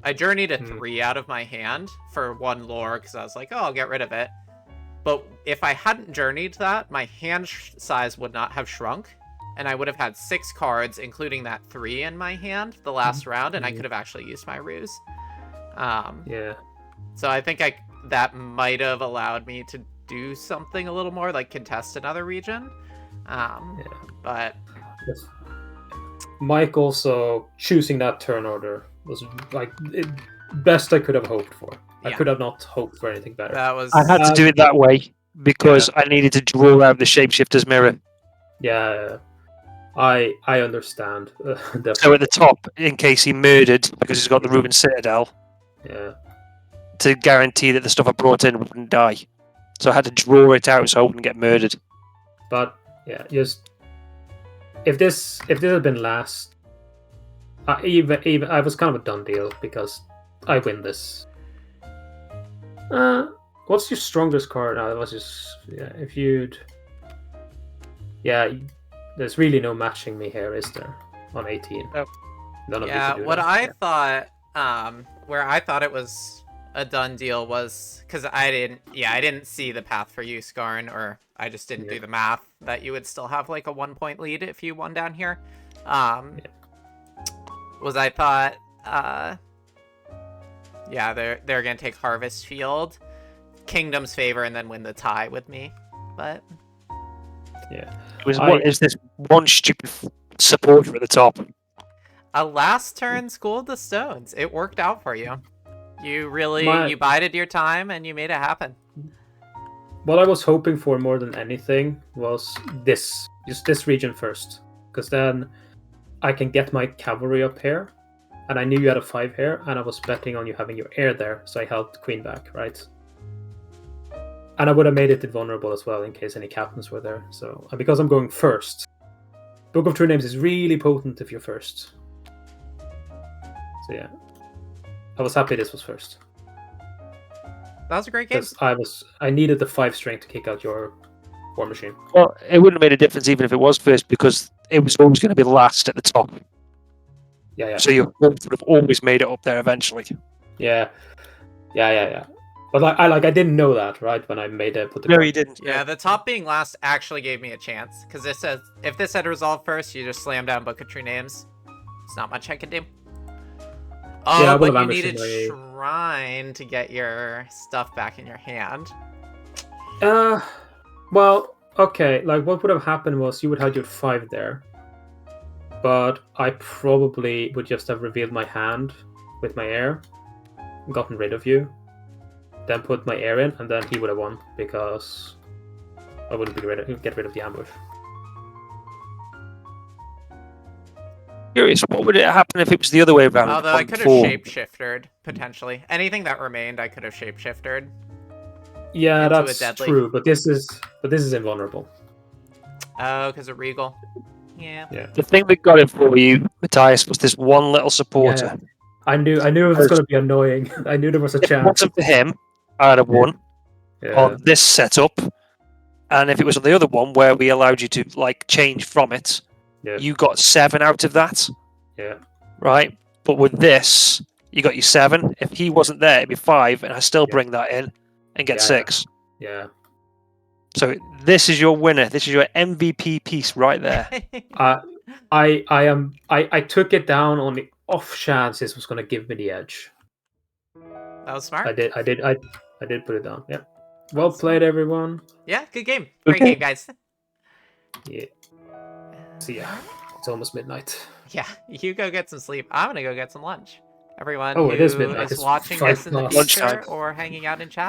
[SPEAKER 1] a 3 out of my hand for 1 lore because I was like, oh, I'll get rid of it. But if I hadn't journeyed that, my hand size would not have shrunk. And I would have had 6 cards, including that 3 in my hand the last round, and I could have actually used my ruse.
[SPEAKER 3] Yeah.
[SPEAKER 1] So I think that might have allowed me to do something a little more, like contest another region. But
[SPEAKER 3] Mike also choosing that turn order was like best I could have hoped for. I could have not hoped for anything better.
[SPEAKER 1] that was.
[SPEAKER 2] I had to do it that way because I needed to draw out the shapeshifter's mirror.
[SPEAKER 3] Yeah, I understand.
[SPEAKER 2] So at
[SPEAKER 3] Definitely.
[SPEAKER 2] the top, in case he murdered because he's got the Ruben Citadel,
[SPEAKER 3] Yeah.
[SPEAKER 2] to guarantee that the stuff I brought in wouldn't die. So I had to draw it out so I wouldn't get murdered.
[SPEAKER 3] But yeah, just if this had been last, even I was kind of a done deal because I win this. What's your strongest card? No, that was just if you'd. Yeah, there's really no matching me here, is there? On 18.
[SPEAKER 2] No.
[SPEAKER 3] None of you
[SPEAKER 1] Yeah,
[SPEAKER 3] can do
[SPEAKER 1] what
[SPEAKER 3] that.
[SPEAKER 1] I thought, where I thought it was a done deal was because I didn't see the path for you, Skarn, or I just didn't do the math that you would still have like a 1-point lead if you won down here. Was I thought, yeah, they're gonna take Harvest Field, Kingdom's Favor, and then win the tie with me, but
[SPEAKER 3] Yeah.
[SPEAKER 2] It was what is this one stupid supporter at the top?
[SPEAKER 1] a last turn School of the Stones. It worked out for you. You really you bided your time and you made it happen.
[SPEAKER 3] What I was hoping for more than anything was just this region first, because then I can get my cavalry up here, and I knew you had a 5 here, and I was betting on you having your heir there, so I held queen back, right? And I would have made it invulnerable as well in case any captains were there. So because I'm going first, Book of True Names is really potent if you're first. So yeah, I was happy this was first.
[SPEAKER 1] That was a great game.
[SPEAKER 3] Because I needed the 5 strength to kick out your War Machine.
[SPEAKER 2] Well, it wouldn't have made a difference even if it was first because it was always going to be last at the top.
[SPEAKER 3] Yeah.
[SPEAKER 2] So your would have always made it up there eventually.
[SPEAKER 3] Yeah. But I didn't know that, right? When I made it, put the.
[SPEAKER 2] No, you didn't.
[SPEAKER 1] Yeah, the top being last actually gave me a chance because this says if this had resolved first, you just slam down Book of True Names. It's not much I could do. Oh,
[SPEAKER 3] Yeah,
[SPEAKER 1] but you needed Shrine to get your stuff back in your hand.
[SPEAKER 3] Well, okay. Like, what would have happened was you would have your 5 there, but I probably would just have revealed my hand with my heir, gotten rid of you, then put my heir in, and then he would have won because I wouldn't get rid of the ambush.
[SPEAKER 2] Curious, what would it happen if it was the other way around?
[SPEAKER 1] Although I could have shapeshifted, potentially. Anything that remained, I could have shapeshifted.
[SPEAKER 3] Yeah, that's true, but this is invulnerable.
[SPEAKER 1] Oh, because of Regal. Yeah.
[SPEAKER 2] The thing that got it for you, Matthias, was this one little supporter.
[SPEAKER 3] Yeah. I knew it was going to be annoying. I knew there was a chance.
[SPEAKER 2] If it wasn't for him, I'd have won on this setup. And if it was on the other one where we allowed you to like change from it, you got 7 out of that.
[SPEAKER 3] Yeah.
[SPEAKER 2] Right? But with this, you got your 7. If he wasn't there, it'd be 5, and I still bring that in and get 6.
[SPEAKER 3] Yeah.
[SPEAKER 2] So this is your winner. This is your MVP piece right there.
[SPEAKER 3] I took it down on the off chance this was going to give me the edge.
[SPEAKER 1] That was smart.
[SPEAKER 3] I did put it down. Yeah. Well played, everyone.
[SPEAKER 1] Yeah, good game. Great game, guys.
[SPEAKER 3] Yeah. See ya. It's almost midnight.
[SPEAKER 1] Yeah, you go get some sleep. I'm gonna go get some lunch. Everyone
[SPEAKER 3] it is
[SPEAKER 1] who
[SPEAKER 3] midnight.
[SPEAKER 1] is
[SPEAKER 3] It's
[SPEAKER 1] watching
[SPEAKER 3] 5
[SPEAKER 1] this in the
[SPEAKER 3] o'clock.
[SPEAKER 1] future or hanging out in chat,